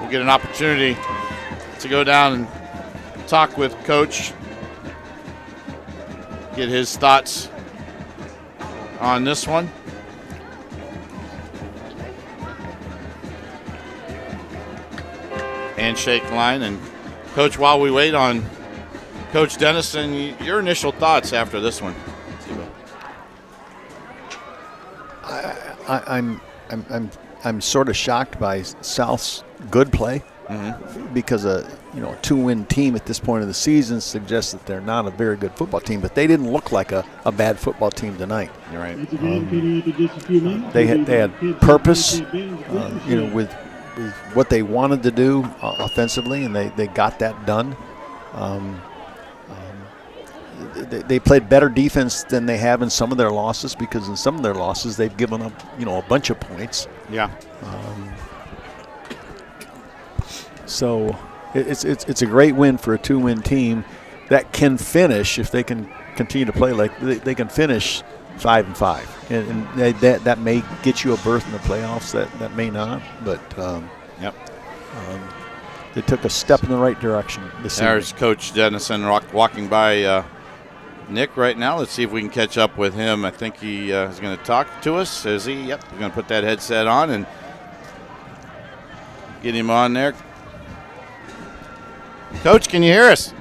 We'll get an opportunity to go down and talk with Coach, get his thoughts on this one. Handshake line. And Coach, while we wait on Coach Dennison, your initial thoughts after this one? I'm sort of shocked by South's good play, because a 2-win team at this point of the season suggests that they're not a very good football team. But they didn't look like a bad football team tonight. You're right. They had purpose, with what they wanted to do offensively, and they got that done. They played better defense than they have in some of their losses, because in some of their losses they've given up, a bunch of points. Yeah. So it's a great win for a 2-win team that can finish, if they can continue to play like they can finish 5-5, and that may get you a berth in the playoffs. That may not, but they took a step in the right direction this season. There's Coach Dennison walking by Nick right now. Let's see if we can catch up with him. I think he is going to talk to us. Is he? Yep. We're going to put that headset on and get him on there. Coach, can you hear us?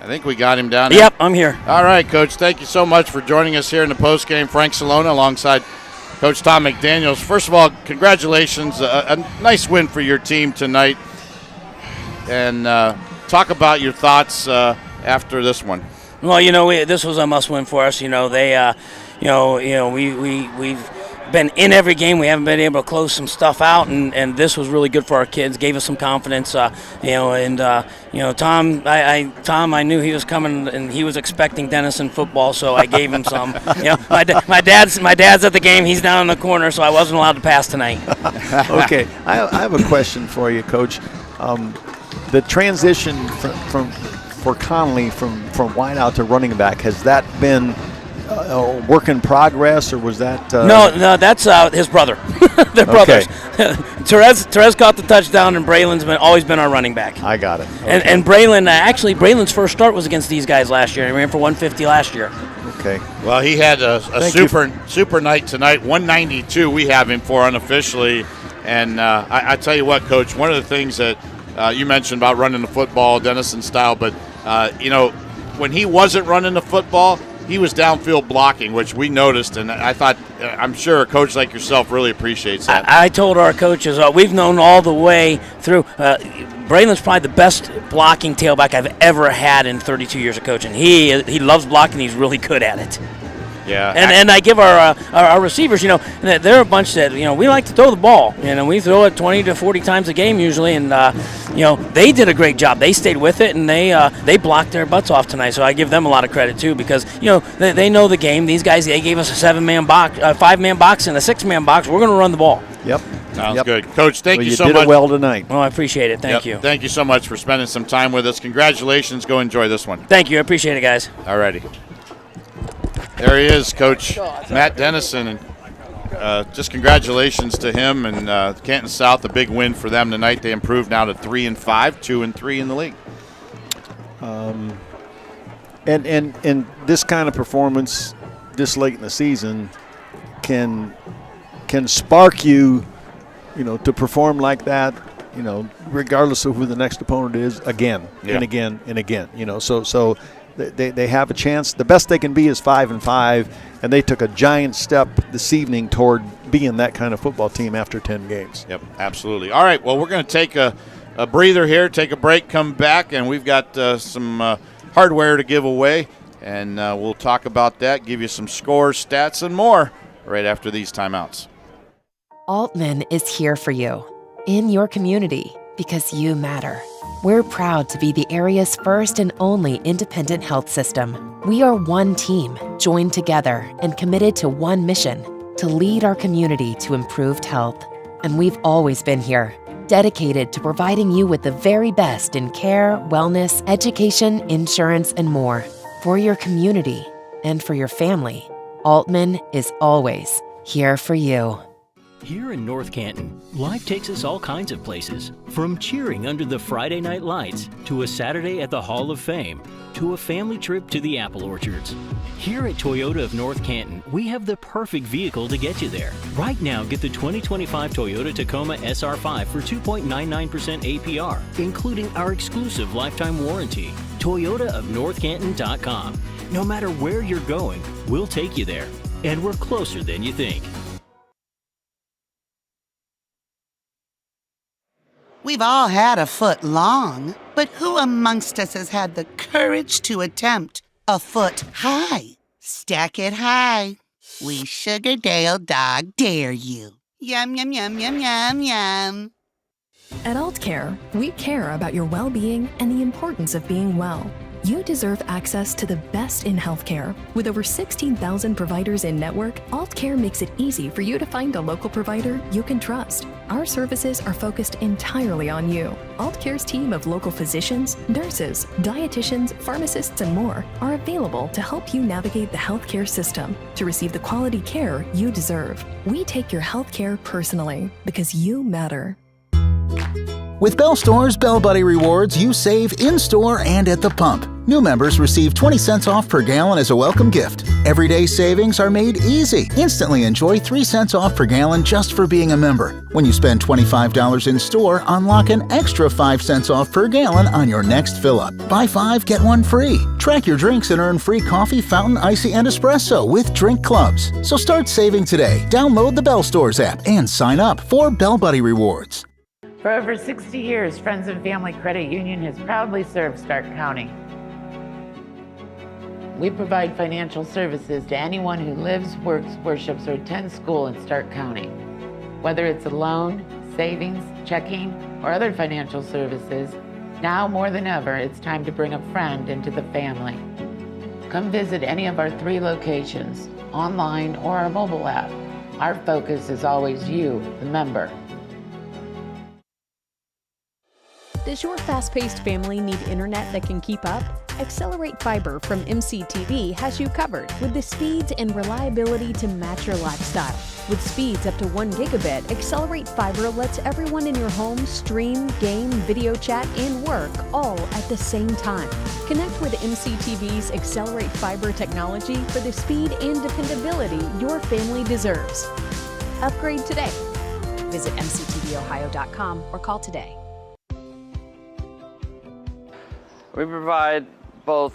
I think we got him down. Yep, I'm here. All right, Coach. Thank you so much for joining us here in the postgame. Frank Cilona alongside Coach Thom McDaniels. First of all, congratulations. A nice win for your team tonight. And talk about your thoughts after this one. Well, this was a must-win for us. We've been in every game. We haven't been able to close some stuff out, and this was really good for our kids. Gave us some confidence. Thom, I knew he was coming, and he was expecting Dennison football, so I gave him some. My dad's at the game. He's down in the corner, so I wasn't allowed to pass tonight. Okay, I have a question for you, Coach. The transition for Conley from wide out to running back, has that been a work in progress, or was that? No, that's his brother. They're brothers. Therese caught the touchdown, and Braylon's always been our running back. I got it. Okay. And Braylon's first start was against these guys last year. He ran for 150 last year. Okay. Well, he had a super night tonight. 192 we have him for unofficially. And I tell you what, Coach, one of the things that you mentioned about running the football, Dennison style, but, when he wasn't running the football, he was downfield blocking, which we noticed, and I thought, I'm sure a coach like yourself really appreciates that. I told our coaches, we've known all the way through, Braylon's probably the best blocking tailback I've ever had in 32 years of coaching. He loves blocking. He's really good at it. Yeah. And I give our receivers, they're a bunch that, we like to throw the ball. We throw it 20 to 40 times a game usually, and, they did a great job. They stayed with it, and they blocked their butts off tonight, so I give them a lot of credit too, because, they know the game. These guys, they gave us a 7-man box, a 5-man box, and a 6-man box. We're going to run the ball. Yep. Sounds good. Coach, thank you so much. You did it well tonight. Well, I appreciate it. Thank you. Thank you so much for spending some time with us. Congratulations. Go enjoy this one. Thank you. I appreciate it, guys. All righty. There he is, Coach Matt Dennison, and just congratulations to him and Canton South. A big win for them tonight. They improved now to 3-5, 2-3 in the league. And this kind of performance this late in the season can spark you, to perform like that, regardless of who the next opponent is, again and again and again. So they have a chance. The best they can be is 5-5, and they took a giant step this evening toward being that kind of football team after 10 games. Yep, absolutely. All right, well, we're going to take a breather here, take a break, come back, and we've got some hardware to give away, and we'll talk about that, give you some scores, stats, and more right after these timeouts. Aultman is here for you, in your community, because you matter. We're proud to be the area's first and only independent health system. We are one team, joined together and committed to one mission, to lead our community to improved health. And we've always been here, dedicated to providing you with the very best in care, wellness, education, insurance, and more. For your community and for your family, Aultman is always here for you. Here in North Canton, life takes us all kinds of places. From cheering under the Friday night lights, to a Saturday at the Hall of Fame, to a family trip to the apple orchards. Here at Toyota of North Canton, we have the perfect vehicle to get you there. Right now, get the 2025 Toyota Tacoma SR5 for 2.99% APR, including our exclusive lifetime warranty. ToyotaofNorthCanton.com. No matter where you're going, we'll take you there. And we're closer than you think. We've all had a foot long, but who amongst us has had the courage to attempt a foot high? Stack it high. We Sugardale dog dare you. Yum, yum, yum, yum, yum, yum. At Aultcare, we care about your well-being and the importance of being well. You deserve access to the best in healthcare. With over 16,000 providers in network, Aultcare makes it easy for you to find a local provider you can trust. Our services are focused entirely on you. Aultcare's team of local physicians, nurses, dietitians, pharmacists, and more are available to help you navigate the healthcare system to receive the quality care you deserve. We take your healthcare personally because you matter. With Bell Store's Bell Buddy Rewards, you save in-store and at the pump. New members receive 20 cents off per gallon as a welcome gift. Everyday savings are made easy. Instantly enjoy 3 cents off per gallon just for being a member. When you spend $25 in store, unlock an extra 5 cents off per gallon on your next fill-up. Buy 5, get 1 free. Track your drinks and earn free coffee, fountain, icy, and espresso with drink clubs. So start saving today. Download the Bell Stores app and sign up for Bell Buddy Rewards. For over 60 years, Friends and Family Credit Union has proudly served Stark County. We provide financial services to anyone who lives, works, worships, or attends school in Stark County. Whether it's a loan, savings, checking, or other financial services, now more than ever, it's time to bring a friend into the family. Come visit any of our 3 locations, online or our mobile app. Our focus is always you, the member. Does your fast-paced family need internet that can keep up? Accelerate Fiber from MCTV has you covered with the speeds and reliability to match your lifestyle. With speeds up to 1 gigabit, Accelerate Fiber lets everyone in your home stream, game, video chat, and work all at the same time. Connect with MCTV's Accelerate Fiber technology for the speed and dependability your family deserves. Upgrade today. Visit mctvohio.com or call today. We provide both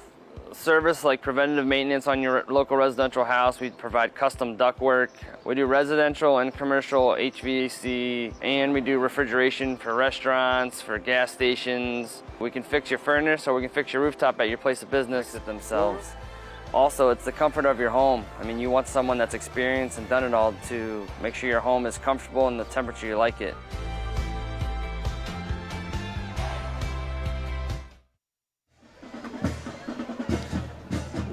service like preventative maintenance on your local residential house. We provide custom ductwork. We do residential and commercial HVAC, and we do refrigeration for restaurants, for gas stations. We can fix your furnace, or we can fix your rooftop at your place of business themselves. Also, it's the comfort of your home. I mean, you want someone that's experienced and done it all to make sure your home is comfortable and the temperature you like it.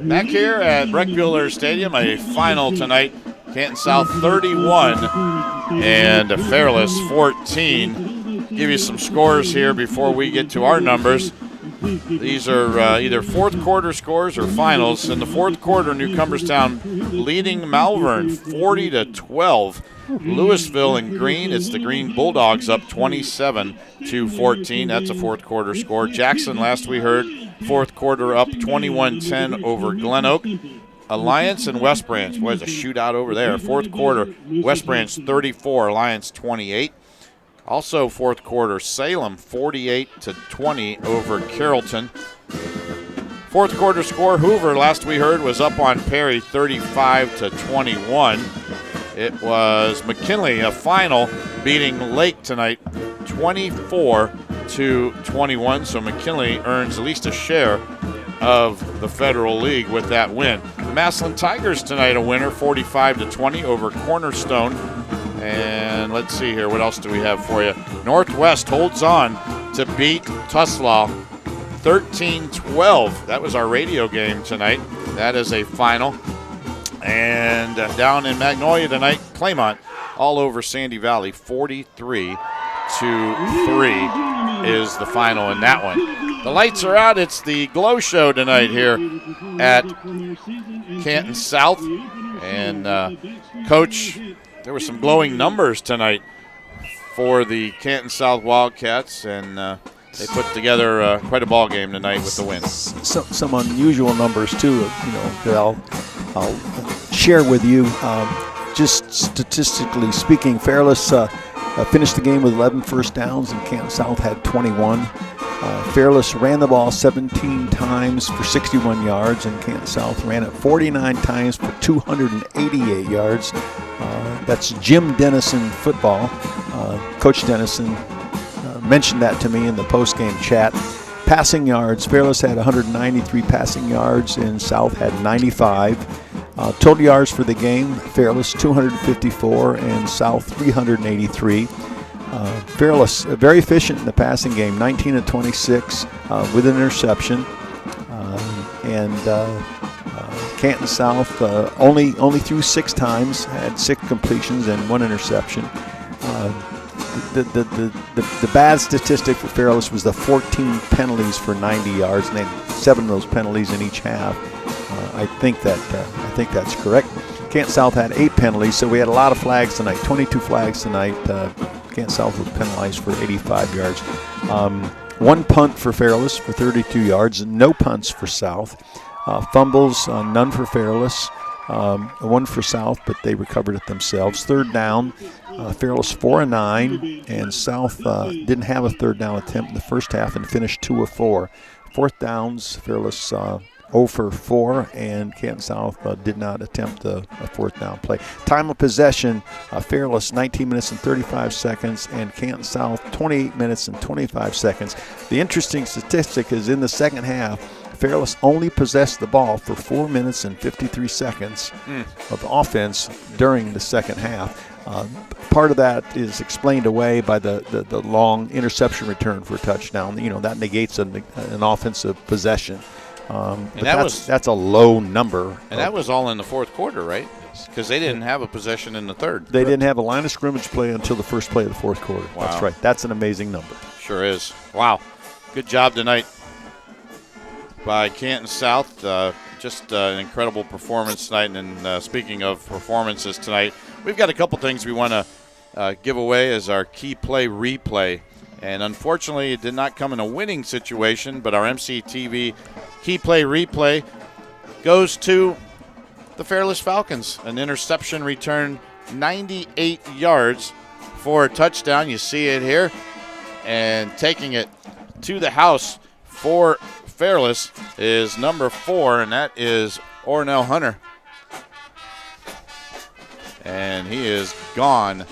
Back here at Breck Bueller Stadium, a final tonight. Canton South 31 and Fairless 14. Give you some scores here before we get to our numbers. These are either fourth quarter scores or finals. In the fourth quarter, New Cumberstown leading Malvern 40-12. Louisville in green, it's the Green Bulldogs up 27-14. That's a fourth quarter score. Jackson, last we heard, fourth quarter up 21-10 over Glen Oak. Alliance and West Branch, boy, it's a shootout over there. Fourth quarter, West Branch 34, Alliance 28. Also fourth quarter, Salem 48-20 over Carrollton. Fourth quarter score, Hoover, last we heard, was up on Perry 35-21. It was McKinley, a final, beating Lake tonight 24-21. So McKinley earns at least a share of the Federal League with that win. The Massillon Tigers tonight a winner, 45-20 over Cornerstone. And let's see here, what else do we have for you? Northwest holds on to beat Tuslaw 13-12. That was our radio game tonight. That is a final. And down in Magnolia tonight, Claymont all over Sandy Valley, 43-3 is the final in that one. The lights are out. It's the Glow Show tonight here at Canton South. And Coach, there were some glowing numbers tonight for the Canton South Wildcats, and they put together quite a ball game tonight with the win. Some unusual numbers too, that I'll share with you. Just statistically speaking, Fairless finished the game with 11 first downs, and Canton South had 21. Fairless ran the ball 17 times for 61 yards, and Canton South ran it 49 times for 288 yards. That's Jim Dennison football. Coach Dennison mentioned that to me in the post-game chat. Passing yards, Fairless had 193 passing yards, and South had 95. Total yards for the game, Fairless 254 and South 383. Fairless very efficient in the passing game, 19-26 with an interception. Canton South only threw 6 times, had 6 completions and 1 interception. The bad statistic for Fairless was the 14 penalties for 90 yards, and they had 7 of those penalties in each half. I think that's correct. Canton South had 8 penalties, so we had a lot of flags tonight. 22 flags tonight. Canton South was penalized for 85 yards. 1 punt for Fairless for 32 yards, no punts for South. Fumbles, none for Fairless. 1 for South, but they recovered it themselves. Third down, Fairless 4 of 9, and South didn't have a third down attempt in the first half and finished 2 of 4. Fourth downs, Fairless 0 for 4, and Canton South did not attempt a fourth down play. Time of possession, Fairless 19 minutes and 35 seconds, and Canton South 28 minutes and 25 seconds. The interesting statistic is in the second half, Fairless only possessed the ball for 4 minutes and 53 seconds of offense during the second half. Part of that is explained away by the long interception return for a touchdown. That negates an offensive possession. But that's a low number. And that was all in the fourth quarter, right? Because they didn't have a possession in the third. They didn't have a line of scrimmage play until the first play of the fourth quarter. Wow. That's right. That's an amazing number. Sure is. Wow. Good job tonight by Canton South. Just an incredible performance tonight. And speaking of performances tonight, we've got a couple things we want to give away as our key play replay. And unfortunately, it did not come in a winning situation, but our MCTV key play replay goes to the Fairless Falcons. An interception return, 98 yards for a touchdown. You see it here. And taking it to the house for Fairless is number 4, and that is Ornell Hunter. And he is gone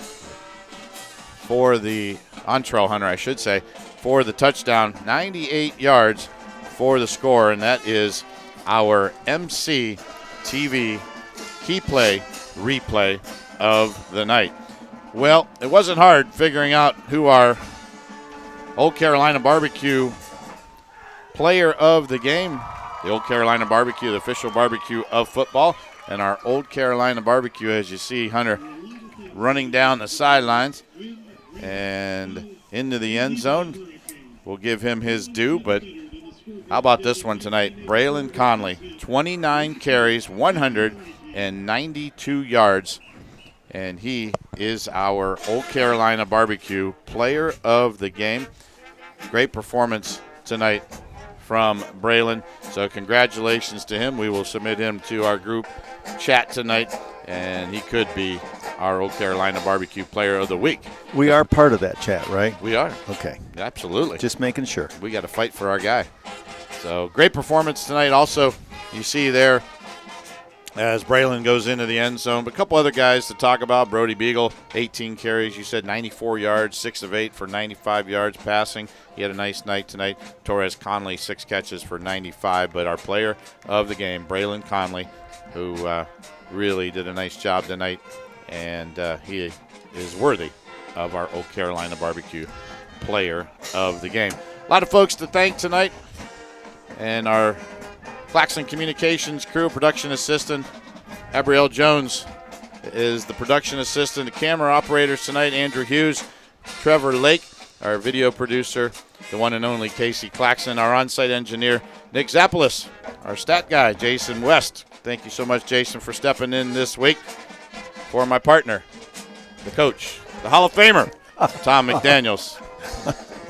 for the Ontrell Hunter, I should say, for the touchdown. 98 yards for the score, and that is our MC TV key play replay of the night. Well, it wasn't hard figuring out who our Old Carolina Barbecue player of the game, the Old Carolina Barbecue, the official barbecue of football, and our Old Carolina Barbecue, as you see Hunter running down the sidelines and into the end zone. We'll give him his due, but how about this one tonight? Braylon Conley, 29 carries, 192 yards, and he is our Old Carolina Barbecue player of the game. Great performance tonight from Braylon, so congratulations to him. We will submit him to our group chat tonight, and he could be our Old Carolina Barbecue Player of the Week. We are part of that chat, right? We are. Okay. Absolutely. Just making sure. We got to fight for our guy. So great performance tonight. Also, you see there as Braylon goes into the end zone. But a couple other guys to talk about. Brody Beagle, 18 carries. You said 94 yards, 6 of 8 for 95 yards passing. He had a nice night tonight. Torres Conley, 6 catches for 95. But our player of the game, Braylon Conley, who really did a nice job tonight. And he is worthy of our Old Carolina Barbecue player of the game. A lot of folks to thank tonight. And our Claxon Communications crew, production assistant, Abrielle Jones is the production assistant. The camera operators tonight, Andrew Hughes, Trevor Lake, our video producer, the one and only Casey Claxon, our on-site engineer, Nick Zapolis, our stat guy, Jason West. Thank you so much, Jason, for stepping in this week. For my partner, the coach, the Hall of Famer, Thom McDaniels.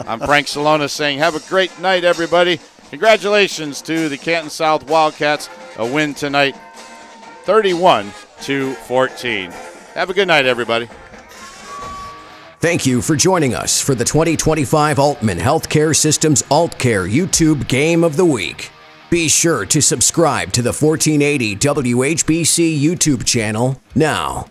I'm Frank Cilona saying have a great night, everybody. Congratulations to the Canton South Wildcats, a win tonight, 31-14. Have a good night, everybody. Thank you for joining us for the 2025 Aultman Healthcare Systems Aultcare YouTube Game of the Week. Be sure to subscribe to the 1480 WHBC YouTube channel now.